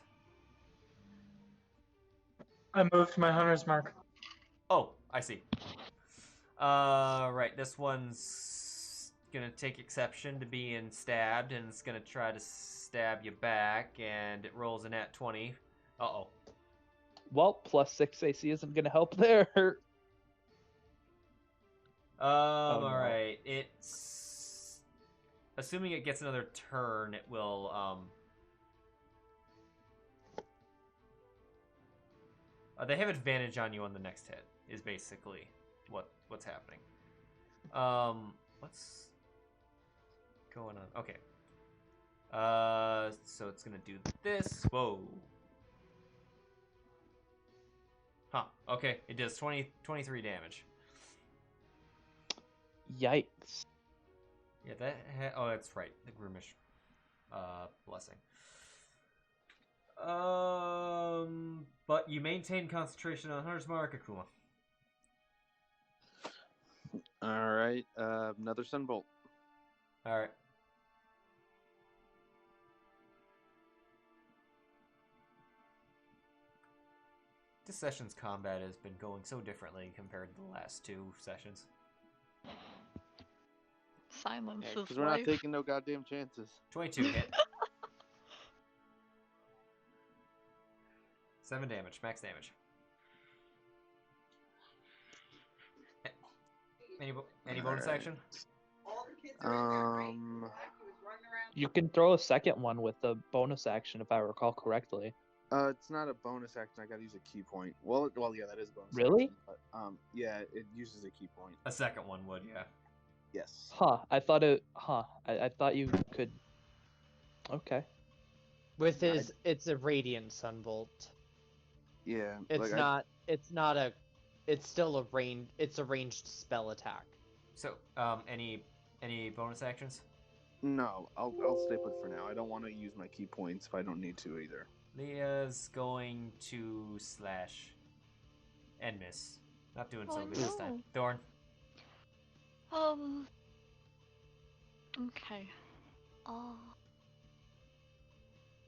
I moved my hunter's mark. Oh, I see. Right. This one's gonna take exception to being stabbed, and it's gonna try to stab you back, and it rolls a nat 20. Uh-oh. Well, plus 6 AC isn't gonna help there. no. Alright. It's... Assuming it gets another turn, it will, they have advantage on you on the next hit, is basically what's happening. What's going on? Okay. So it's gonna do this. Whoa. Huh. Okay, it does 23 damage. Yikes. Yeah, oh, that's right. The Groomish blessing. But you maintain concentration on Hunter's Mark, Akuma. All right, another Sunbolt. All right. This session's combat has been going so differently compared to the last 2 sessions. Silence is Because we're not life. taking no goddamn chances. 22 hit. 7 damage, max damage. Any bonus action? You can throw a second one with a bonus action, if I recall correctly. It's not a bonus action. I gotta use a key point. Well, yeah, that is a bonus. Really? Action, but, yeah, it uses a key point. A second one would, yeah. Yes. Huh? I thought it. Huh? I thought you could. Okay. With his, it's a radiant sunbolt. Yeah. It's like, not. It's not a. It's still a range. It's a ranged spell attack. So, any bonus actions? No, I'll stay put for now. I don't want to use my key points if I don't need to either. Lia's going to slash and miss. Not doing so Oh, good this time. no. Thorn. Okay.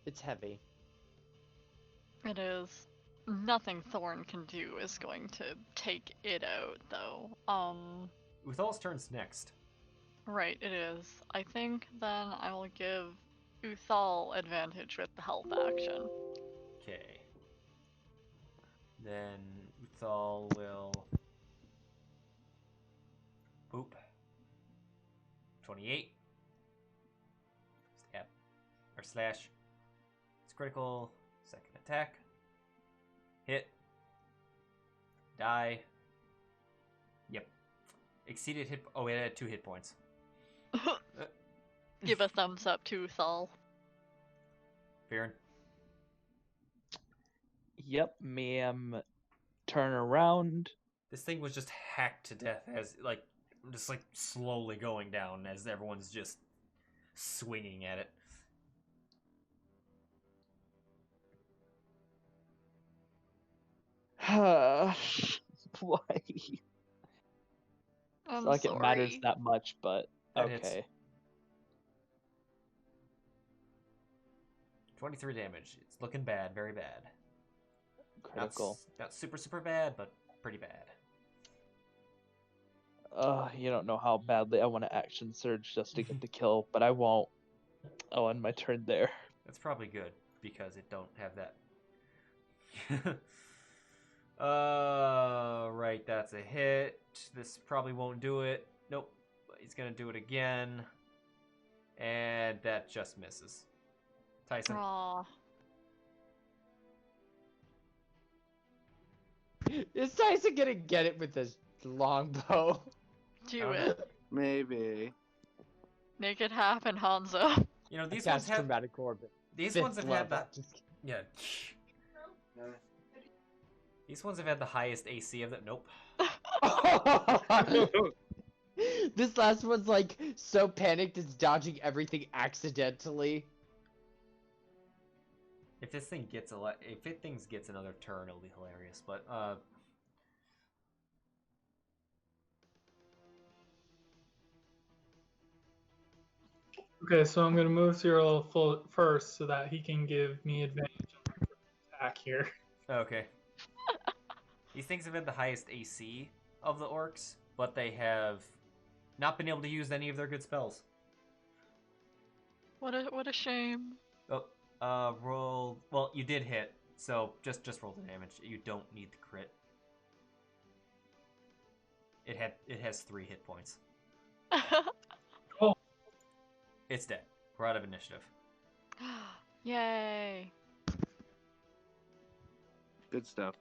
It's heavy. It is. Nothing Thorn can do is going to take it out, though. Uthal's turn's next. Right, it is. I think then I will give Uthal advantage with the health action. Okay. Then Uthal will... Boop. 28. Stab. Or slash. It's critical. Second attack. Hit. Die. Yep. Exceeded hit... Oh, it had 2 hit points. Give a thumbs up to Uthal. Viran. Yep, ma'am. Turn around. This thing was just hacked to death as, like, just, like, slowly going down as everyone's just swinging at it. Why? I'm It's not like sorry. it matters that much, but That hits. okay. 23 damage. It's looking bad, very bad. Critical. Not super, super bad, but pretty bad. You don't know how badly I want to action surge just to get the kill, but I won't. I'll end my turn there. That's probably good, because it don't have that. Right, that's a hit. This probably won't do it. Nope. He's gonna do it again. And that just misses. Tycen. Aw. Is Tyson gonna get it with his longbow? Do it. Maybe. Make it happen, Hanzo. You know, these Cast ones have... chromatic orbit. These Fifth ones have had the... level. Just Yeah. These ones have had the highest AC of them. Nope. This last one's like so panicked it's dodging everything accidentally. If this thing gets gets another turn, it'll be hilarious. But Okay, so I'm gonna move Cyril first so that he can give me advantage on my first attack here. okay. These things have had the highest AC of the orcs, but they have not been able to use any of their good spells. What a shame. Oh, roll. Well, you did hit, so just roll the damage. You don't need the crit. It has 3 hit points. Oh, It's dead. We're out of initiative. Yay. Good stuff.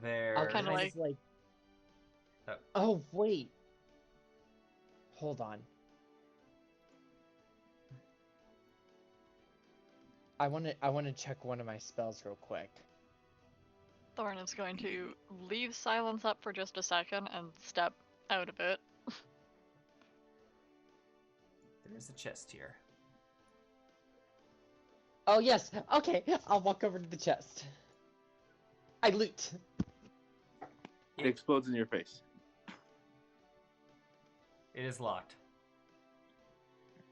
There. I'll Kinda kind of like. Oh. Oh wait. Hold on. I want to check one of my spells real quick. Thorn is going to leave silence up for just a second and step out of it. There's a chest here. Oh yes. Okay, I'll walk over to the chest. I loot. It explodes in your face. It is locked.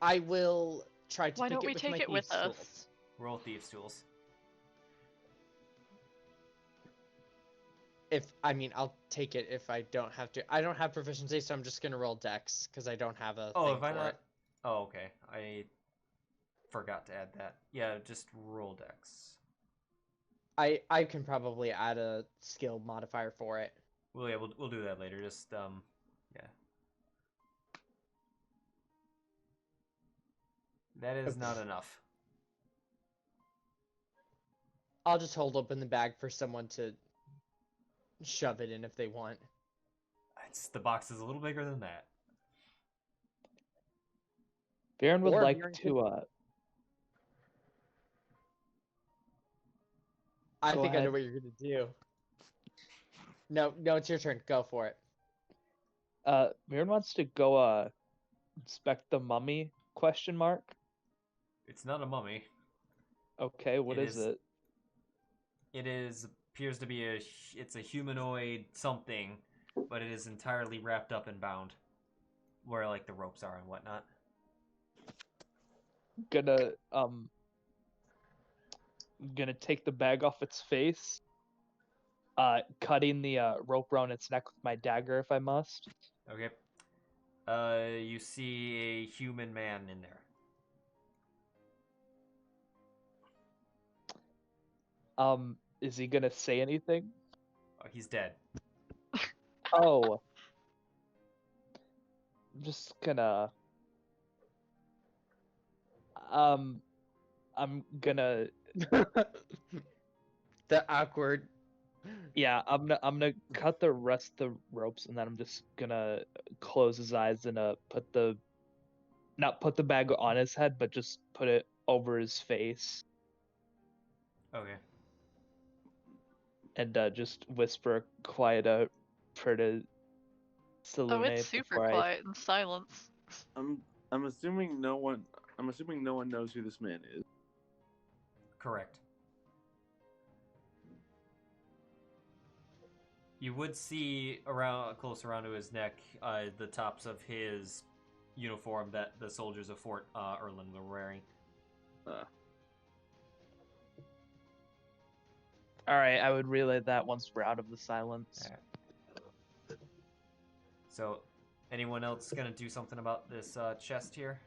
I will try to Why pick don't we with take my it with thieves' us? tools. Roll thieves' tools. I'll take it if I don't have to. I don't have proficiency, so I'm just gonna roll dex because I don't have a Oh, thing have I for not? it. Oh, okay. I forgot to add that. Yeah, just roll dex. I can probably add a skill modifier for it. Well, yeah, we'll do that later. Just yeah. That is not enough. I'll just hold open the bag for someone to shove it in if they want. The box is a little bigger than that. Viran would Or like Viran to. I Go think I know ahead. what you're gonna do. No, it's your turn. Go for it. Viran wants to go inspect the mummy? Question mark. It's not a mummy. Okay, what It is is- it? It appears to be it's a humanoid something, but it is entirely wrapped up and bound, where like the ropes are and whatnot. Gonna take the bag off its face, cutting the rope around its neck with my dagger if I must. Okay. You see a human man in there. Is he gonna say anything? Oh, he's dead. Oh. I'm just gonna I'm gonna The awkward. yeah, I'm gonna cut the rest of the ropes and then I'm just gonna close his eyes and not put the bag on his head, but just put it over his face Okay. and just whisper a quiet prayer to Oh, Salune it's super before quiet and silence. I'm assuming no one knows who this man is. Correct. You would see close around to his neck, the tops of his uniform that the soldiers of Fort Erland were wearing. Alright, I would relay that once we're out of the silence. Alright. So, anyone else gonna do something about this chest here?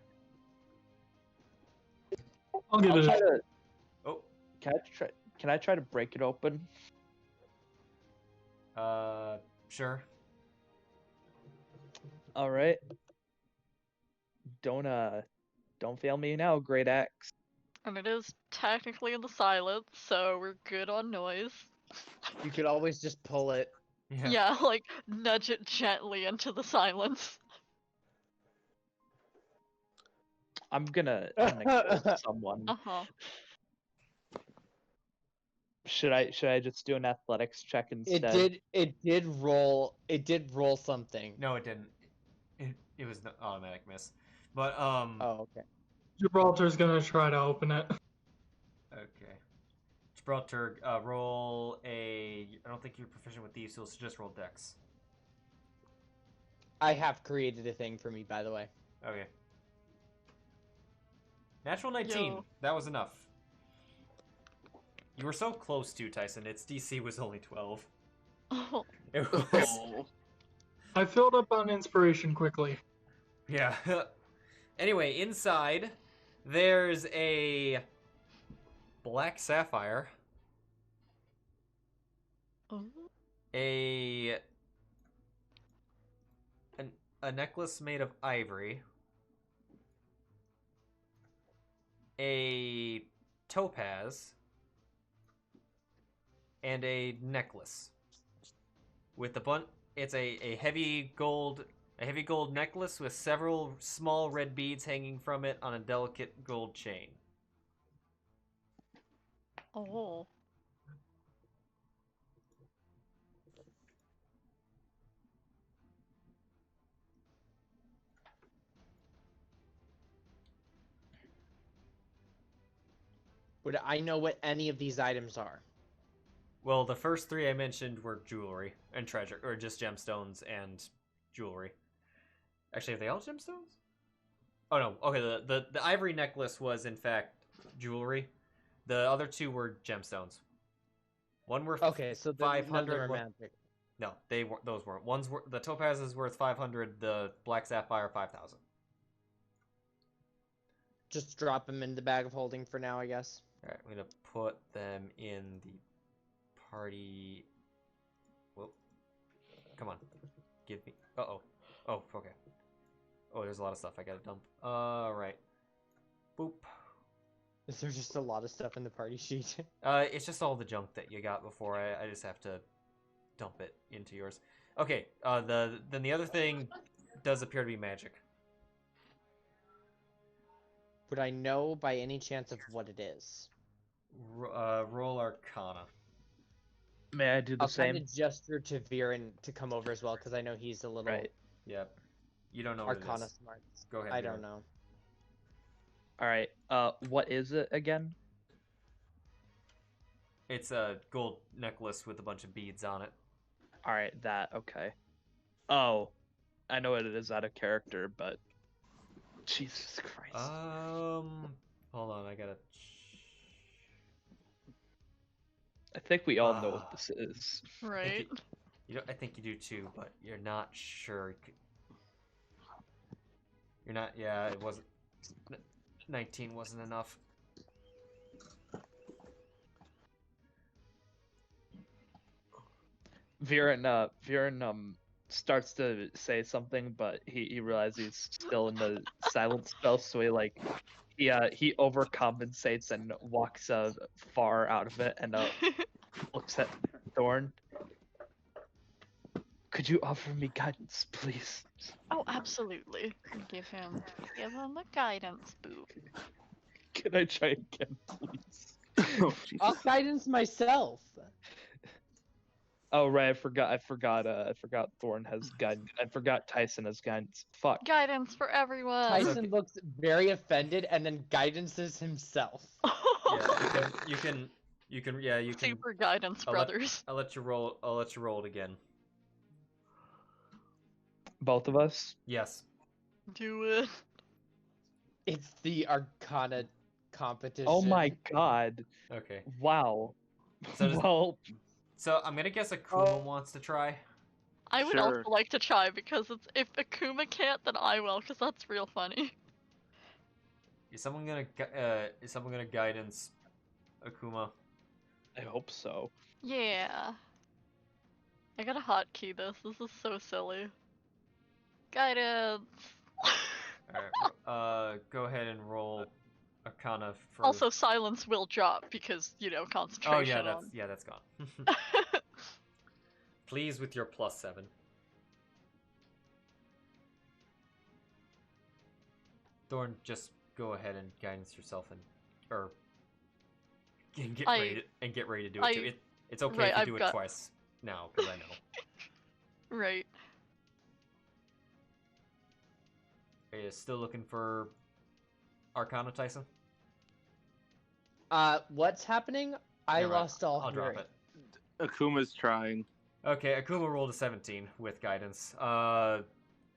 I'll give I'll it try a to, Oh, can I try to break it open? sure. Alright. Don't fail me now, Great Axe. And it is technically in the silence, so we're good on noise. You could always just pull it. Yeah, like nudge it gently into the silence. I'm gonna kill someone. Uh-huh. Should I just do an athletics check instead? It did roll something. No, it didn't. It was an automatic miss. But Oh, okay. Gibraltar's gonna try to open it. Okay. Gibraltar, roll a. I don't think you're proficient with these, so just roll dex. I have created a thing for me, by the way. Okay. Natural 19. Yo. That was enough. You were so close to Tycen. Its DC was only 12. Oh, It was, I filled up on inspiration quickly. yeah. Anyway, inside, there's a black sapphire, oh. a necklace made of ivory, a topaz, and a necklace with it's a heavy gold necklace with several small red beads hanging from it on a delicate gold chain. Oh. Would I know what any of these items are? Well, the first three I mentioned were jewelry and treasure, or just gemstones and jewelry. Actually, are they all gemstones? Oh no. Okay, the ivory necklace was in fact jewelry. The other two were gemstones. One were Okay, so 500. are magic. No, those weren't. The topaz is worth 500. The black sapphire 5,000. Just drop them in the bag of holding for now, I guess. All right, I'm gonna put them in the party. Whoop! Come on, give me. Oh, okay. Oh, there's a lot of stuff I gotta dump. All right. Boop. Is there just a lot of stuff in the party sheet? It's just all the junk that you got before. I just have to dump it into yours. Okay. Then the other thing does appear to be magic. Would I know by any chance of what it is? Roll Arcana. May I do the I'll same? kind of gesture to Viran to come over as well, because I know he's a little Right. Yep. You don't know what it Arcana is. smart. Go ahead. I Viran. don't know. All right. What is it again? It's a gold necklace with a bunch of beads on it. All right, that okay. Oh, I know what it is out of character, but Jesus Christ. Hold on, I gotta. I think we all know what this is. Right. I think you do too, but you're not sure. You're not. Yeah, it wasn't. 19 wasn't enough. Viran starts to say something, but he realizes he's still in the silent spell, so he overcompensates and walks far out of it and looks at Thorn. Could you offer me guidance, please? Oh, absolutely. Give him the guidance, boo. Can I try again, please? Oh, I'll guidance myself. Oh right, I forgot Thorn has guidance. I forgot Tycen has guidance. Fuck. Guidance for everyone. Tycen looks very offended and then guidances himself. Yeah, you can. Yeah, you can. Super guidance, brothers. I'll let you roll. I'll let you roll it again. Both of us? Yes. Do it. It's the Arcana competition. Oh my god. Okay. Wow. So So I'm gonna guess Akuma wants to try. I would Sure. also like to try because if Akuma can't, then I will, because that's real funny. Is someone gonna guidance Akuma? I hope so. Yeah. I gotta hotkey this. This is so silly. Guidance. Alright, go ahead and roll Arcana for. Also, silence will drop because, concentration. Oh yeah, that's gone. Please with your +7. Thorn, just go ahead and guidance yourself and get ready to do it too. It's okay if you do it twice now, because I know. Right. Are you still looking for Arcana, Tycen? What's happening? I Never mind. lost all I'll drop hearing. it. Akuma's trying. Okay, Akuma rolled a 17 with guidance. Go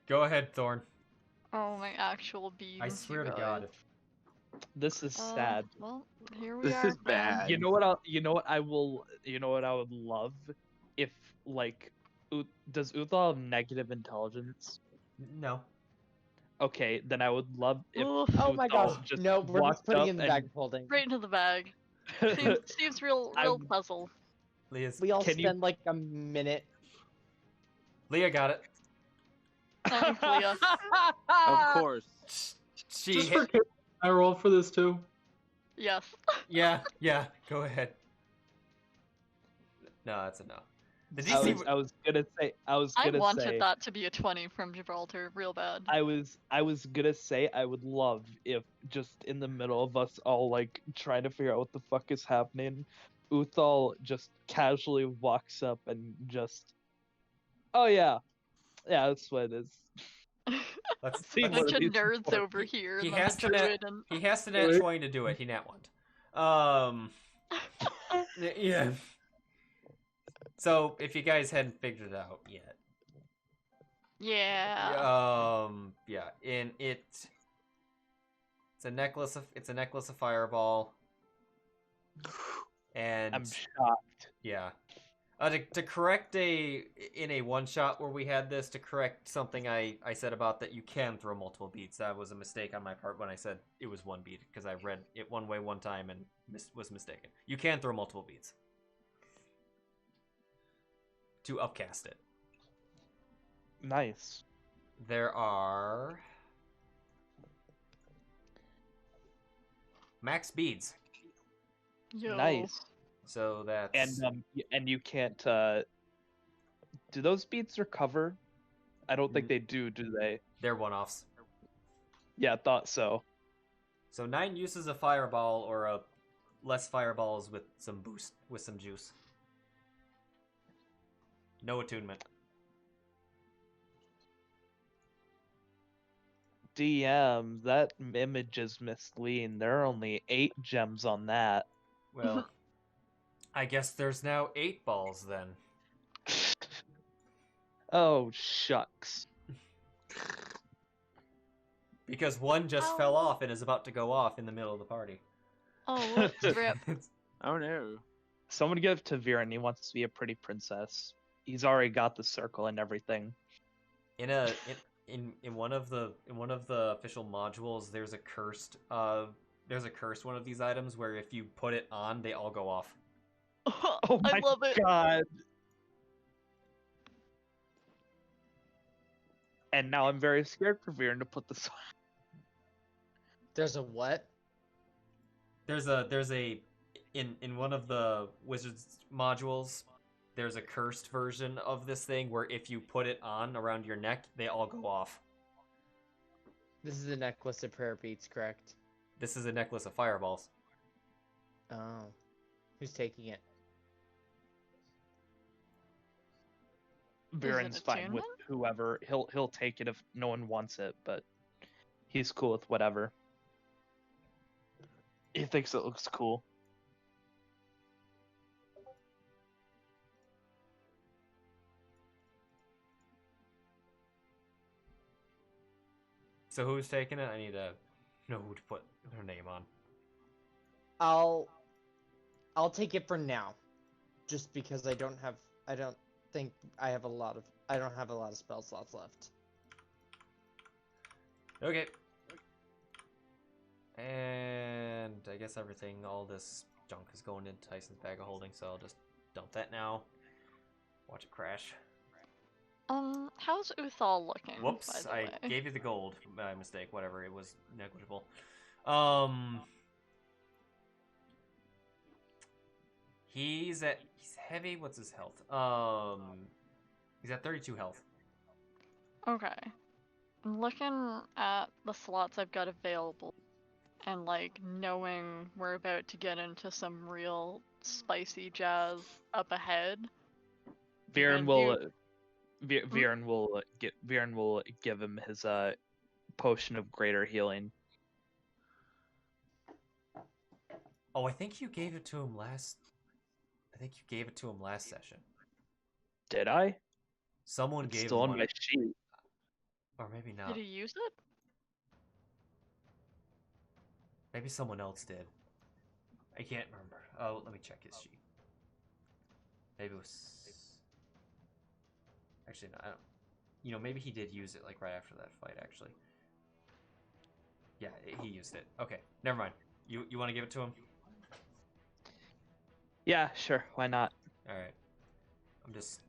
ahead, Thorn. Oh, my actual beams. I swear you to God. guys. This is sad. Well, here we This are. is bad. You know what I would love if does Uthal have negative intelligence? No. Okay, then I would love if Oof. Oh my Uthal gosh. just No, we're just walked putting up it in the and- bag of holding. Right into the bag. Seems real puzzle. We all Can you- spend like a minute. Leah got it. Thanks, Leah. Of course. She Just hit. for kids, I rolled for this too. Yes. Yeah, go ahead. No, that's a no. The DC. I was gonna say I wanted that to be a 20 from Gibraltar, real bad. I was gonna say I would love if just in the middle of us all trying to figure out what the fuck is happening, Uthal just casually walks up and just, oh yeah, that's what it is. Let's See A what bunch it of is nerds for. over here. He and then has the to druid and... He has to nat 20 to do it. He nat 1. Yeah. So, if you guys hadn't figured it out yet, Yeah. yeah, it's a necklace of fireball, and I'm shocked. yeah, to correct in a one shot where we had this, to correct something I said about that you can throw multiple beads. That was a mistake on my part when I said it was one bead, because I read it one way one time and was mistaken. You can throw multiple beads to upcast it. Nice. There are max beads, Yo. Nice. so that's And you can't. Do those beads recover? I don't think they do they? they're one-offs. Yeah, I thought so. So 9 uses of fireball, or less fireballs with some boost, with some juice. No attunement. DM, that image is misleading. There are only 8 gems on that. Well, I guess there's now 8 balls then. Oh, shucks. Because one just fell off and is about to go off in the middle of the party. Oh, whoops, rip. Oh no. Someone give it to Viran. He wants to be a pretty princess. He's already got the circle and everything. In one of the official modules, there's a cursed one of these items where if you put it on, they all go off. Oh my I love it. god. And now I'm very scared for Viran to put this on. There's a what? There's a in one of the wizards modules, there's a cursed version of this thing where if you put it on around your neck, they all go off. This is a necklace of prayer beads, correct? This is a necklace of fireballs. Oh. Who's taking it? Viran's fine with whoever. He'll take it if no one wants it, but he's cool with whatever. He thinks it looks cool. So who's taking it? I need to know who to put her name on. I'll take it for now. Just because I don't think I have a lot of spell slots left. Okay. And I guess all this junk is going into Tycen's bag of holding, so I'll just dump that now. Watch it crash. How's Uthal looking? Whoops, by the I way? gave you the gold by mistake. Whatever, it was negligible. He's heavy. What's his health? He's at 32 health. Okay. I'm looking at the slots I've got available, and like knowing we're about to get into some real spicy jazz up ahead. Viran And will Viran will give him his potion of greater healing. Oh, I think you gave it to him last session. Did I? Someone It's gave still him on one. my sheet. Or maybe not. Did he use it? Maybe someone else did. I can't remember. Oh, let me check his sheet. Maybe it was... Actually, no, I don't... maybe he did use it, like, right after that fight, actually. Yeah, he used it. Okay, never mind. You want to give it to him? Yeah, sure. Why not? Alright. I'm just...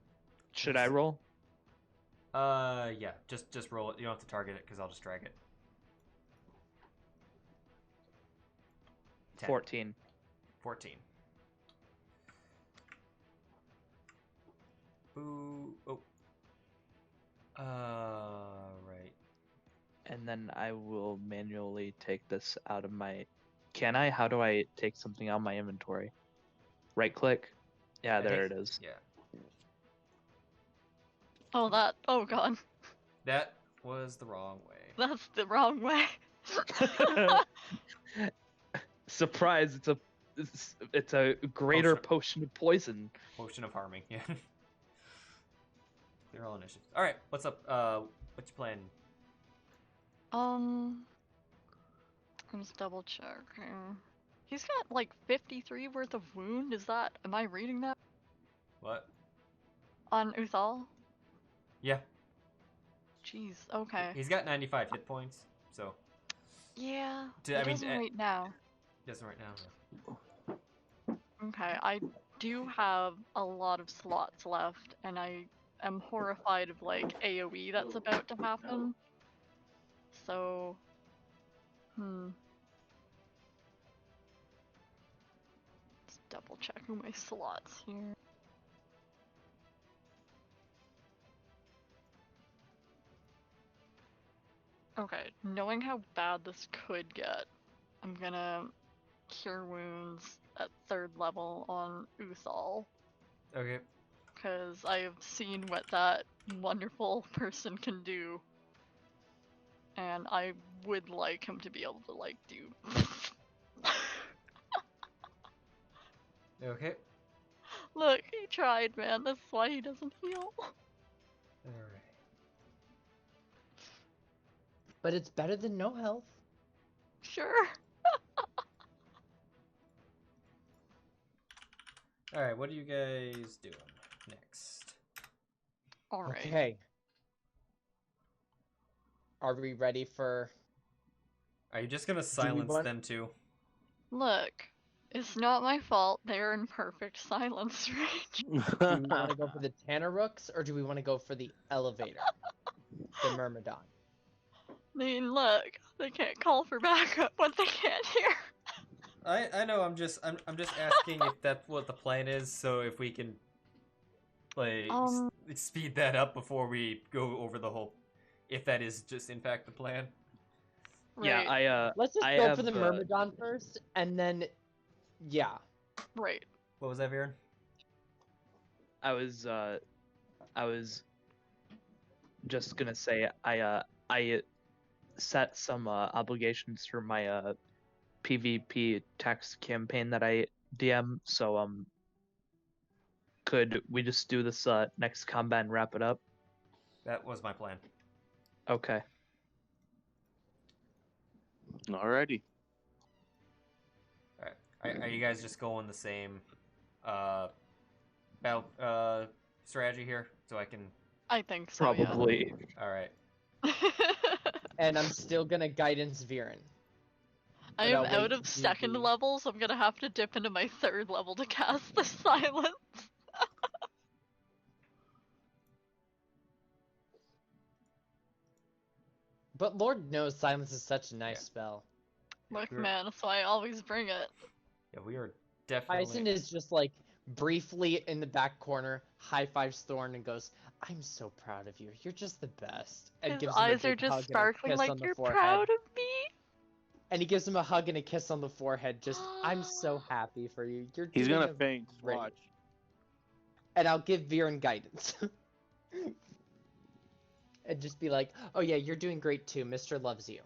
Should I roll? Yeah. Just roll it. You don't have to target it, because I'll just drag it. 10. 14. 14. Boo. Oh. Right. And then I will manually take this out of my... Can I? How do I take something out of my inventory? Right click? Yeah, there it is. Yeah. Oh, god. That was the wrong way. That's the wrong way. Surprise, it's a it's a greater Potion. potion of poison. Potion of harming. Yeah. They're all initiatives. All right. What's up? What's your plan? I'm just double checking. He's got like 53 worth of wound. Is that? Am I reading that What? on Uthal? Yeah. Jeez. Okay. He's got 95 hit points. So. Yeah. I He mean, doesn't right now. Doesn't right now. Okay. I do have a lot of slots left, and I am horrified of like AOE that's about to happen. So. Let's double checking my slots here. Okay, knowing how bad this could get, I'm gonna cure wounds at 3rd level on Uthal. Okay. Because I've seen what that wonderful person can do. And I would like him to be able to, like, do. Okay. Look, he tried, man. That's why he doesn't heal. Alright. But it's better than no health. Sure. Alright, what are you guys doing next? Alright. Okay. Are we ready for... Are you just gonna silence want- them too? Look, it's not my fault. They're in perfect silence range. Do we want to go for the Tanarooks, or do we want to go for the elevator? The Myrmidon. I mean, look, they can't call for backup when they can't hear. I know. I'm just asking if that's what the plan is. So if we can, like, speed that up before we go over the whole. If that is just in fact the plan. Right. Yeah, Let's just go for the Myrmidon first, and then, yeah. Right. What was that, Viran? I was just gonna say I set some obligations for my PvP text campaign that I DM. So could we just do this next combat and wrap it up? That was my plan. Okay. Alrighty. Alright. Are you guys just going the same battle strategy here? So I can. I think so. Probably. Yeah. Alright. And I'm still gonna guidance Viran. I am out of 2nd level, so I'm gonna have to dip into my 3rd level to cast the silence. But Lord knows silence is such a nice spell. Look, man, that's why I always bring it. Yeah, we are definitely. Tycen is just like briefly in the back corner, high fives Thorn, and goes, "I'm so proud of you. You're just the best." And His gives him a eyes are big hug just and a sparkling kiss like on the you're forehead. proud of me. And he gives him a hug and a kiss on the forehead. Just, I'm so happy for you. You're. He's doing gonna a faint. great- Watch. And I'll give Viran guidance. And just be like, "Oh yeah, you're doing great too. Mister loves you."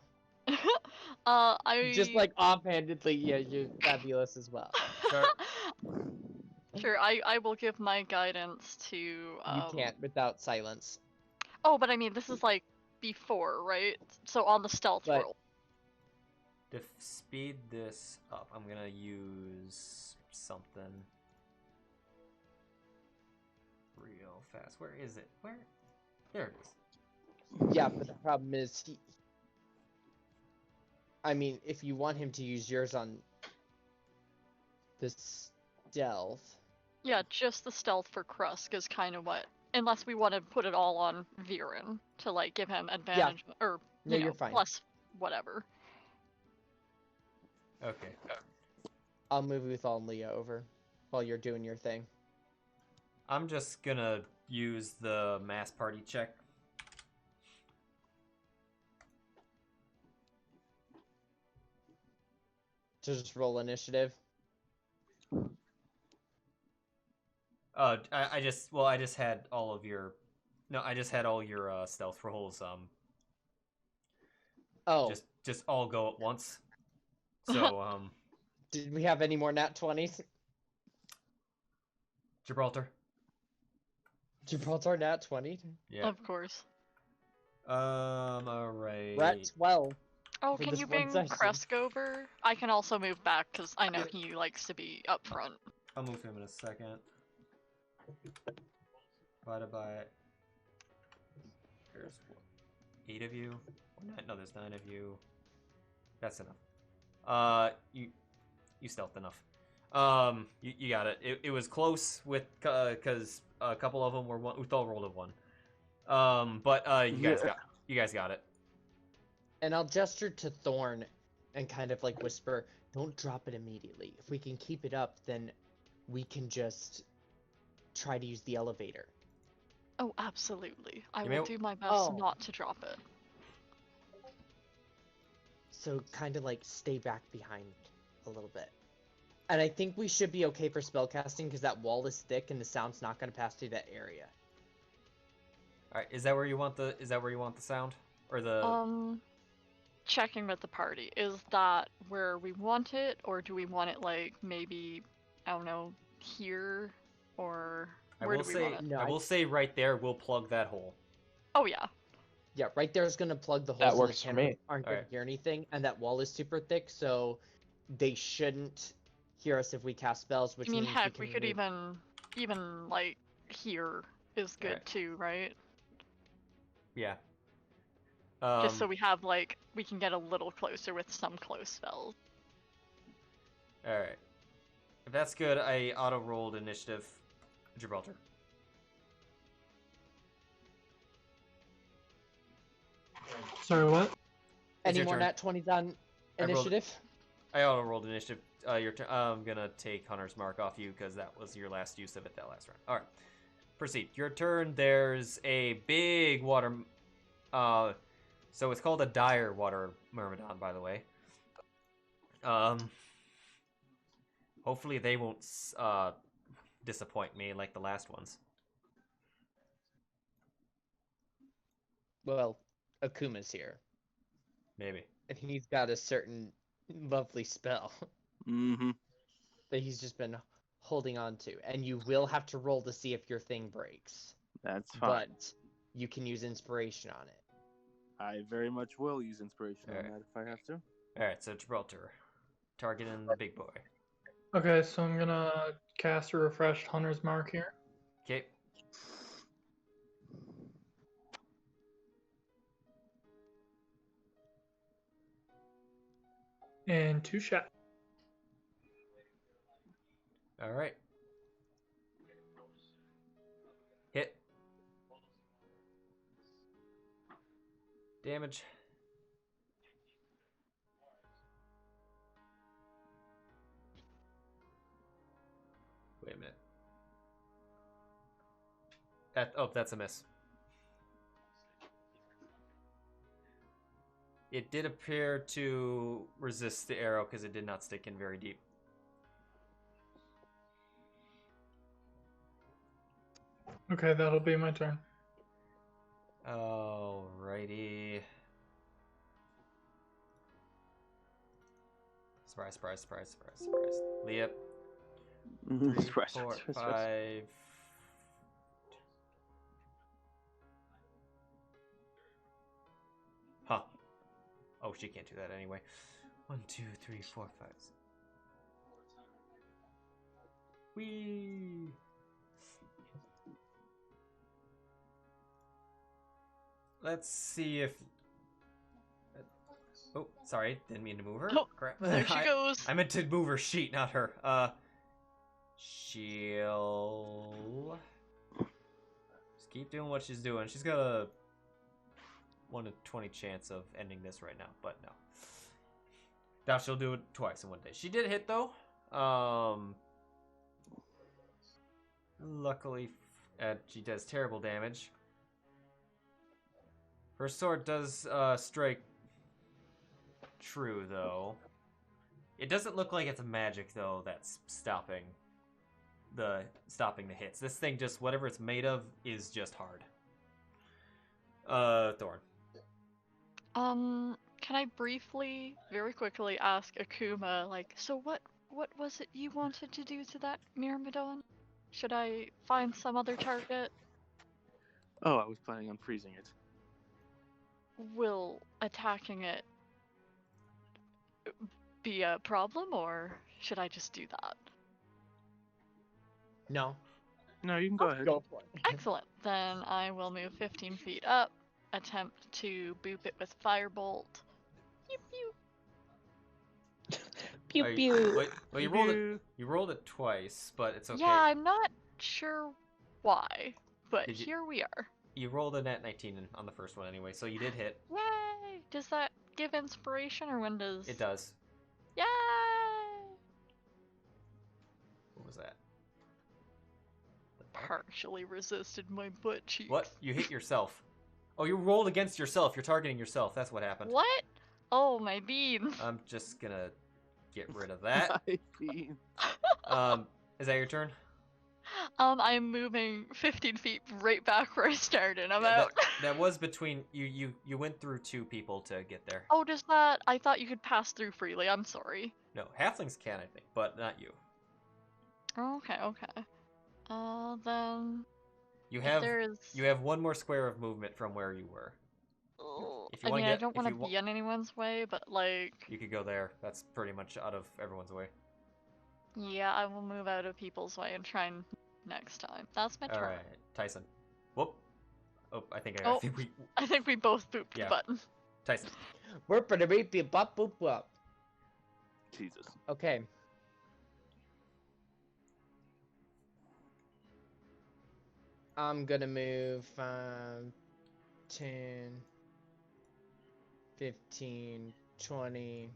I Just like offhandedly, yeah, you're fabulous as well. Sure. Sure, I will give my guidance to. You can't without silence. Oh, but I mean, this is like before, right? So on the stealth But- roll. To speed this up, I'm gonna use something real fast. Where is it? Where? There it is. Yeah, but the problem is, I mean, if you want him to use yours on the stealth. Yeah, just the stealth for Krusk is kind of what. Unless we want to put it all on Viran to like give him advantage, or No, you know, you're fine. plus whatever. Okay. I'll move Uthal and Lia over while you're doing your thing. I'm just gonna use the mass party check. To just roll initiative. I just had all of your. No, I just had all your stealth rolls. Oh, Just all go at once. So Did we have any more nat 20s? Gibraltar. Gibraltar nat 20? Yeah. Of course. Alright. We're at 12. Oh, For can this you one bring session. Kresk over? I can also move back because I know he likes to be up front. I'll move him in a second. Divided by... There's what, 8 of you? No, there's 9 of you. That's enough. You stealthed enough. You got it. It was close with, because a couple of them were one. Uthal rolled a 1. But you guys got it. And I'll gesture to Thorn and kind of like whisper, don't drop it immediately. If we can keep it up, then we can just try to use the elevator. Oh, absolutely. I You will may- do my best Oh. not to drop it. So kind of like stay back behind a little bit. And I think we should be okay for spellcasting because that wall is thick and the sound's not going to pass through that area. Alright, is that where you want the sound? Or the Checking with the party. Is that where we want it, or do we want it like maybe, I don't know, here, or where do we want it? No, I will say right there, we'll plug that hole. Oh yeah. Yeah, right there is going to plug the holes That so works the for cameras me. aren't going Alright. to hear anything, and that wall is super thick, so they shouldn't hear us if we cast spells, which I mean, means heck, we we can could move. even like here is good Alright. too, right? Yeah. Just so we have like we can get a little closer with some close spells. Alright. If that's good, I auto-rolled initiative. Gibraltar. Sorry, what? Any your more turn. nat 20s on I rolled- initiative? I auto-rolled initiative. Your turn. I'm gonna take Hunter's Mark off you because that was your last use of it that last round. Alright. Proceed. Your turn. There's a big water... So it's called a dire water myrmidon, by the way. Hopefully they won't disappoint me like the last ones. Well, Akuma's here, Maybe. and he's got a certain lovely spell Mm-hmm. that he's just been holding on to, and you will have to roll to see if your thing breaks, That's fine. but you can use inspiration on it. I very much will use inspiration on Alright. that if I have to. Alright, so Gibraltar. Targeting the big boy. Okay, so I'm gonna cast a refreshed Hunter's Mark here. Okay. And 2 shots. Alright. Hit. Damage. Wait a minute. That's a miss. It did appear to resist the arrow because it did not stick in very deep. Okay, that'll be my turn. Alrighty. Surprise, surprise, surprise, surprise, surprise. Lia. 3, Surprise, 4, surprise, surprise. 5. Huh. Oh, she can't do that anyway. 1, 2, 3, 4, 5. Whee! Let's see if... Oh, sorry. Didn't mean to move her. Oh, Crap. there she goes. I meant to move her sheet, not her. She'll... Just keep doing what she's doing. She's got a 1 in 20 chance of ending this right now, but no. Doubt she'll do it twice in one day. She did hit, though. Luckily, she does terrible damage. Her sword does strike true, though. It doesn't look like it's a magic, though, that's stopping the hits. This thing just, whatever it's made of, is just hard. Thorn. Can I briefly, very quickly ask Akuma, like, so what What was it you wanted to do to that Myrmidon? Should I find some other target? Oh, I was planning on freezing it. Will attacking it be a problem, or should I just do that? No. No, you can go ahead. Go for it. Excellent. Then I will move 15 feet up, attempt to boop it with Firebolt. Pew pew. Pew Are you- pew. Wait, well, you rolled it twice, but it's okay. Yeah, I'm not sure why, but Did you- here we are. You rolled a nat 19 on the first one anyway, so you did hit. Yay! Does that give inspiration, or when does... It does. Yay! What was that? Partially resisted my butt cheeks. What? You hit yourself. Oh, you rolled against yourself. You're targeting yourself. That's what happened. What? Oh, my beans. I'm just gonna get rid of that. I mean, Is that your turn? I'm moving 15 feet right back where I started. I'm Yeah, out. that was between you went through two people to get there. Oh, does that... I thought you could pass through freely. I'm sorry. No, halflings can, I think, but not you. Okay, okay. Then... You if have there is... you have one more square of movement from where you were. If you I wanna mean, I get- don't if want you to wa- be in anyone's way, but like... You could go there. That's pretty much out of everyone's way. Yeah, I will move out of people's way and try and next time. That's my turn. All right, Tycen. Whoop. Oh, I think Oh. think we I think we both booped Yeah. the button. Tycen. We're pretty beep beep bop boop bop. Jesus. Okay. I'm gonna move 10, 15, 20,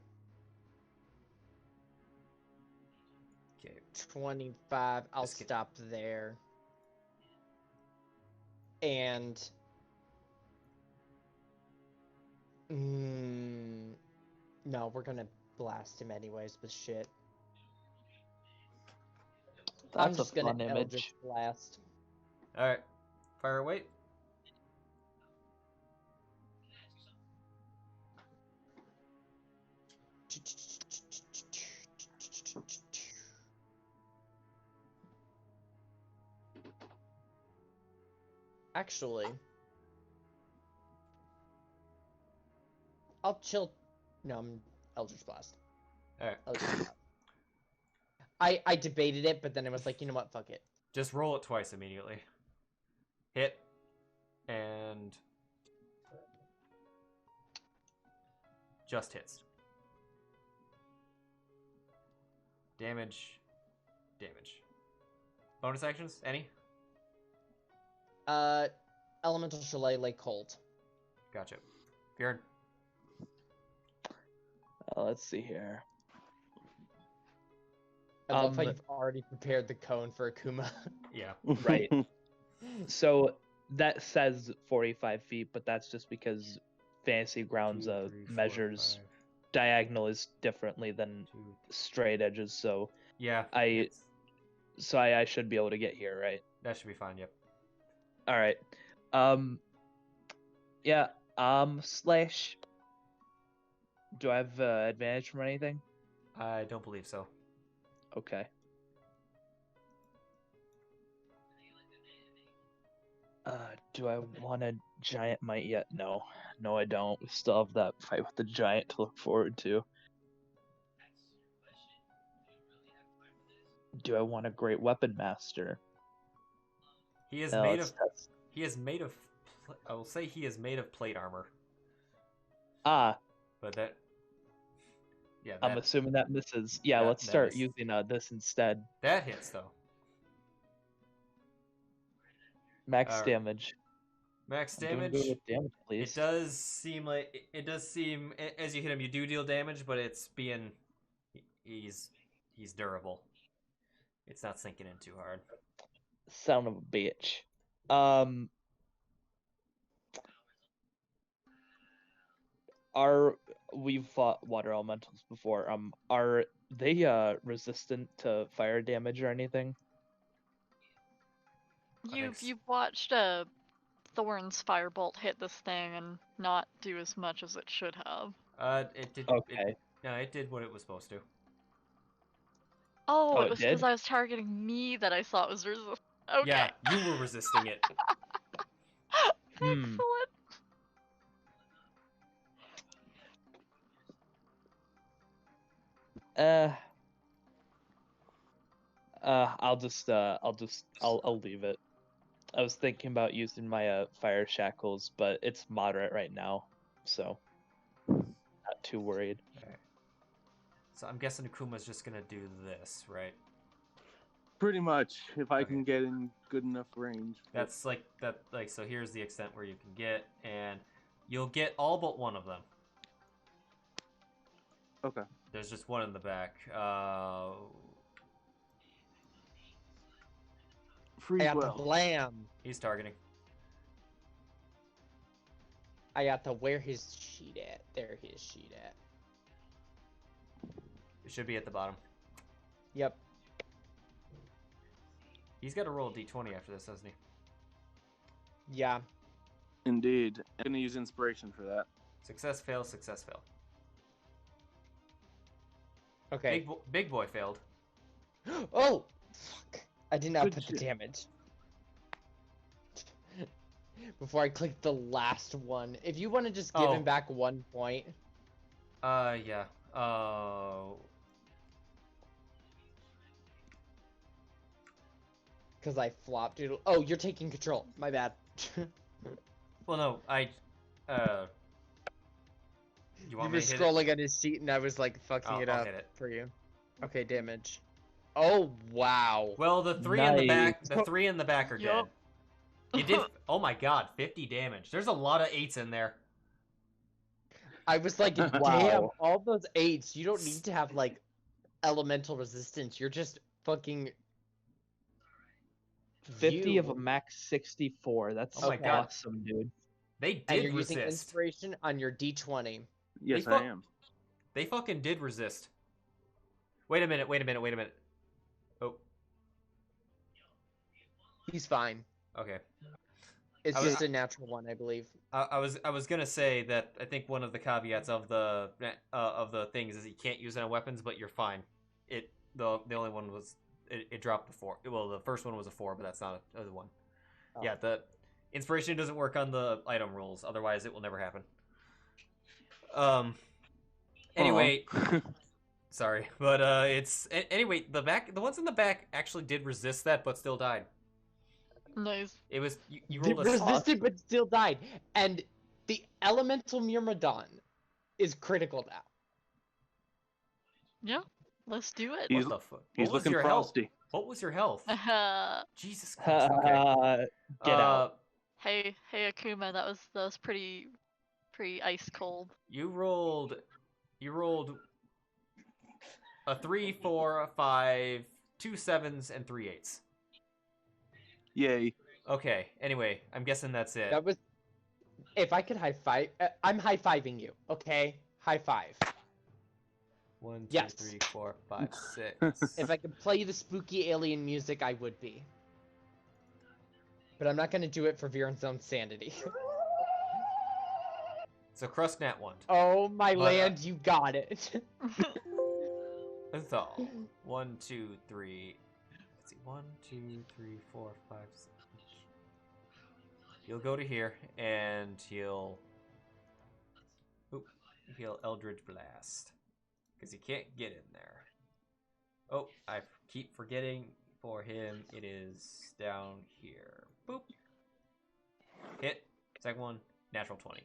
Okay. 25. I'll Let's get- stop there. And no, we're gonna blast him anyways with shit. I'm That's just a fun gonna image. Eldritch Blast. All right. Fire away. Actually, I'll chill. No, I'm Eldritch Blast. All right. Eldritch Blast. I debated it, but then I was like, you know what? Fuck it. Just roll it twice immediately. Hit. And just hits. Damage. Damage. Bonus actions? Any? Elemental Shillelagh Cold. Gotcha. Viran. Let's see here. I love how Um, you've already prepared the cone for Akuma. Yeah. Right. So that says 45 feet, but that's just because Fantasy Grounds 2, 3, 4, measures 5, diagonals differently than 2. straight edges. So Yeah. I should be able to get here, right? That should be fine. Yep. All right. Yeah. Slash. Do I have advantage from anything? I don't believe so. Okay. Do I want a giant might yet? No. No, I don't. We still have that fight with the giant to look forward to. Do I want a great weapon master? He is No, made it's- of. He is made of. I will say he is made of plate armor, Ah, but that. Yeah. I'm That, assuming that misses. Yeah, that- let's that start is- using this instead. that hits though. Max Alright. damage. Max I'm doing good damage. with damage, please. It does seem like it does seem as you hit him, you do deal damage, but it's being he's durable. It's not sinking in too hard. Son of a bitch. We've fought water elementals before. Are they resistant to fire damage or anything? think You've watched Thorn's firebolt hit this thing and not do as much as it should have. It did. Okay. No, it did what it was supposed to. Oh, Oh, it it was because did? I was targeting me that I saw it was resist. Okay. Yeah, you were resisting it. Excellent. Uh, I'll leave it. I was thinking about using my fire shackles, but it's moderate right now, so not too worried. Alright. So I'm guessing Akuma's just gonna do this, right? Pretty much, if I Okay. can get in good enough range. That's like that. Like so, here's the extent where you can get, and you'll get all but one of them. Okay. There's just one in the back. Free I got the will. blam. He's targeting. I got the where his sheet at. There his sheet at. It should be at the bottom. Yep. He's got to roll a d20 after this, hasn't he? Yeah. Indeed. I'm gonna use inspiration for that. Success, fail, success, fail. Okay. Big boy failed. Oh! Fuck. I did not Good put the shit. damage. Before I clicked the last one. If you want to just give Oh. him back 1 point. Yeah. Because I flopped it. Oh, you're taking control. My bad. Well, no, you You want were me to hit it? scrolling on his sheet and I was like fucking I'll it up hit it. for you. Okay, damage. Oh, wow. Well, the three in the back, Nice. the three in the back are dead. Yup. You did. Oh my god, 50 damage. There's a lot of 8s in there. I was like, damn, Wow. all those 8s, you don't need to have, like, elemental resistance. You're just fucking... 50 of you. a max 64. That's Oh my God. awesome, dude. They And did you're using resist. inspiration on your d20. Yes, They I fu- am. They fucking did resist. Wait a minute. Oh, He's fine. okay. It's I was- just a natural one, I believe. I was gonna say that I think one of the caveats of the things is you can't use it on weapons, but you're fine. The only one was it dropped the 4. Well, the first one was a 4, but that's not a one. Oh. Yeah, the inspiration doesn't work on the item rules. Otherwise, it will never happen. Anyway, sorry, but anyway, the ones in the back actually did resist that, but still died. Nice. It was you They rolled a resisted but still died. And the elemental Myrmidon is critical now. Yeah. Let's do it. He's- What the fuck? He's What was looking your health? frosty. What was your health? hey, Jesus Christ. Okay. Get out. hey, Akuma, that was pretty ice cold. You rolled a 3, 4, a 5, 2 7s, and 3 8s. Yay. Okay. Anyway, I'm guessing that's it. That was... If I could high five... I'm high-fiving you, okay? High five. 1, 2, Yes. 3, 4, 5, 6. If I could play the spooky alien music, I would be. But I'm not gonna do it for Viran's own sanity. So Crust Nat 1. Oh, my But, land, you got it. Uthal. 1, 2, 3. Let's see. 1, 2, 3, 4, 5, 6. He'll go to here and he'll Eldritch Blast. Because he can't get in there. Oh, I keep forgetting for him. It is down here. Boop. Hit. Second one. Natural 20.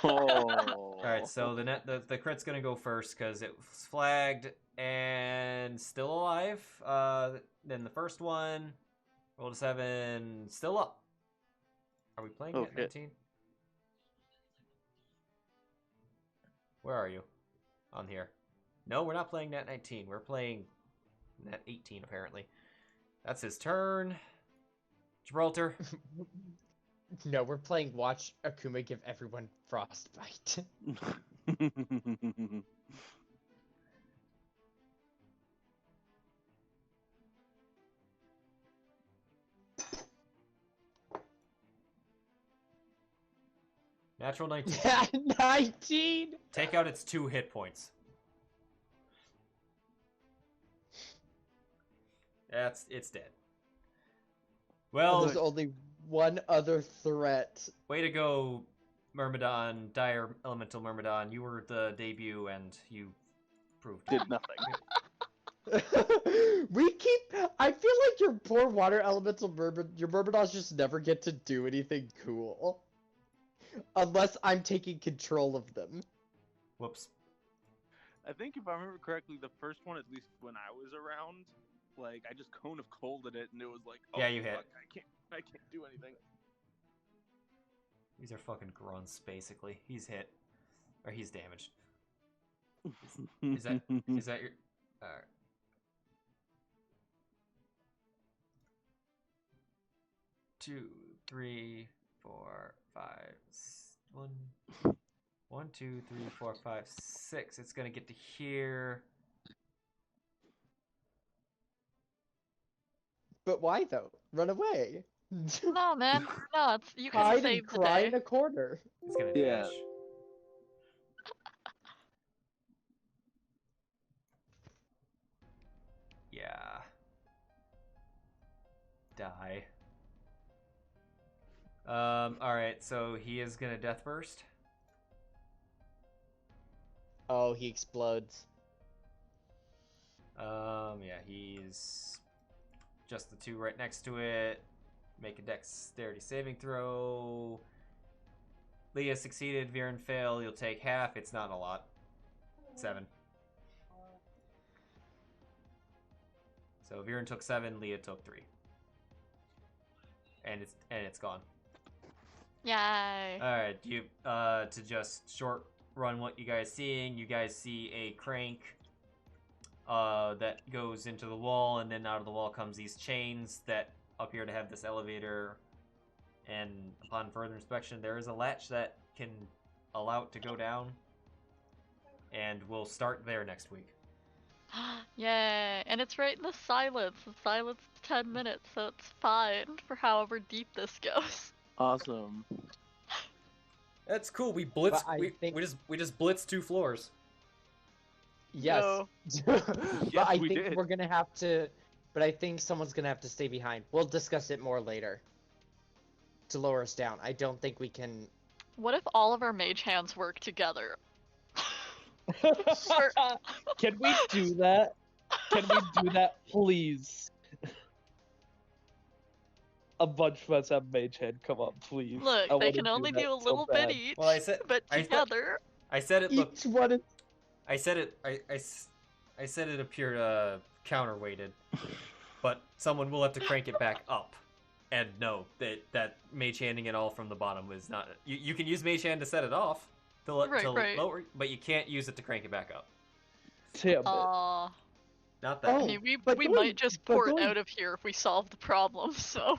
Oh. Alright, so the crit's gonna go first because it was flagged and still alive. Then the first one, rolled a 7, still up. Are we playing Oh, Nat 19? Where are you? On here. No, we're not playing Nat 19. We're playing Nat 18, apparently. That's his turn. Gibraltar. No, we're playing Watch Akuma give everyone frostbite. Natural 19. 19! Take out its 2 hit points. It's dead. And Well, there's only one other threat. way to go, Myrmidon, Dire Elemental Myrmidon. You were the debut, and you proved Did it. nothing. I feel like your poor water elemental your Myrmidons just never get to do anything cool. Unless I'm taking control of them. Whoops. I think if I remember correctly, the first one, at least when I was around, like I just cone of colded it, and it was like, oh, Yeah, you hit. fuck, I can't do anything. These are fucking grunts, basically. He's hit. Or he's damaged. Is that your... Alright. Two, three, four, five, one, two, three, four, five, six. It's gonna get to here. But why though? Run away. No, man. No, it's you can Hide and save the cry day. in a corner. It's gonna Yeah. dash. Yeah. Die. Alright, so he is gonna Death Burst. Oh, he explodes. Yeah, he's just the two right next to it. Make a dexterity saving throw. Lia succeeded, Viran failed. You'll take half. It's not a lot. 7. So Viran took 7, Lia took 3. And it's gone. Yay. Alright, you to just short run what you guys seeing, you guys see a crank that goes into the wall, and then out of the wall comes these chains that appear to have this elevator, and upon further inspection there is a latch that can allow it to go down, and we'll start there next week. Yay. And it's right in the silence. The silence is 10 minutes, so it's fine for however deep this goes. Awesome. That's cool. We blitzed. But We just blitzed 2 floors. Yes. No. But Yes, I we think did. we're gonna have to. But I think someone's gonna have to stay behind. We'll discuss it more later. To lower us down. I don't think we can. What if all of our mage hands work together? Can we do that? Can we do that, please? A bunch of us have mage hand. Come on, please. Look, I they wanna can only that do a so little bad. bit each, Well, I said- but I thought- together. I said it. Look, Each one is. I said it. I said it appeared counterweighted, but someone will have to crank it back up. And no, that mage handing it all from the bottom was not. You can use mage hand to set it off to Right. lower, but you can't use it to crank it back up. Damn it. Not that. I Oh, mean, we but we going- might just but port going- out of here if we solve the problem. So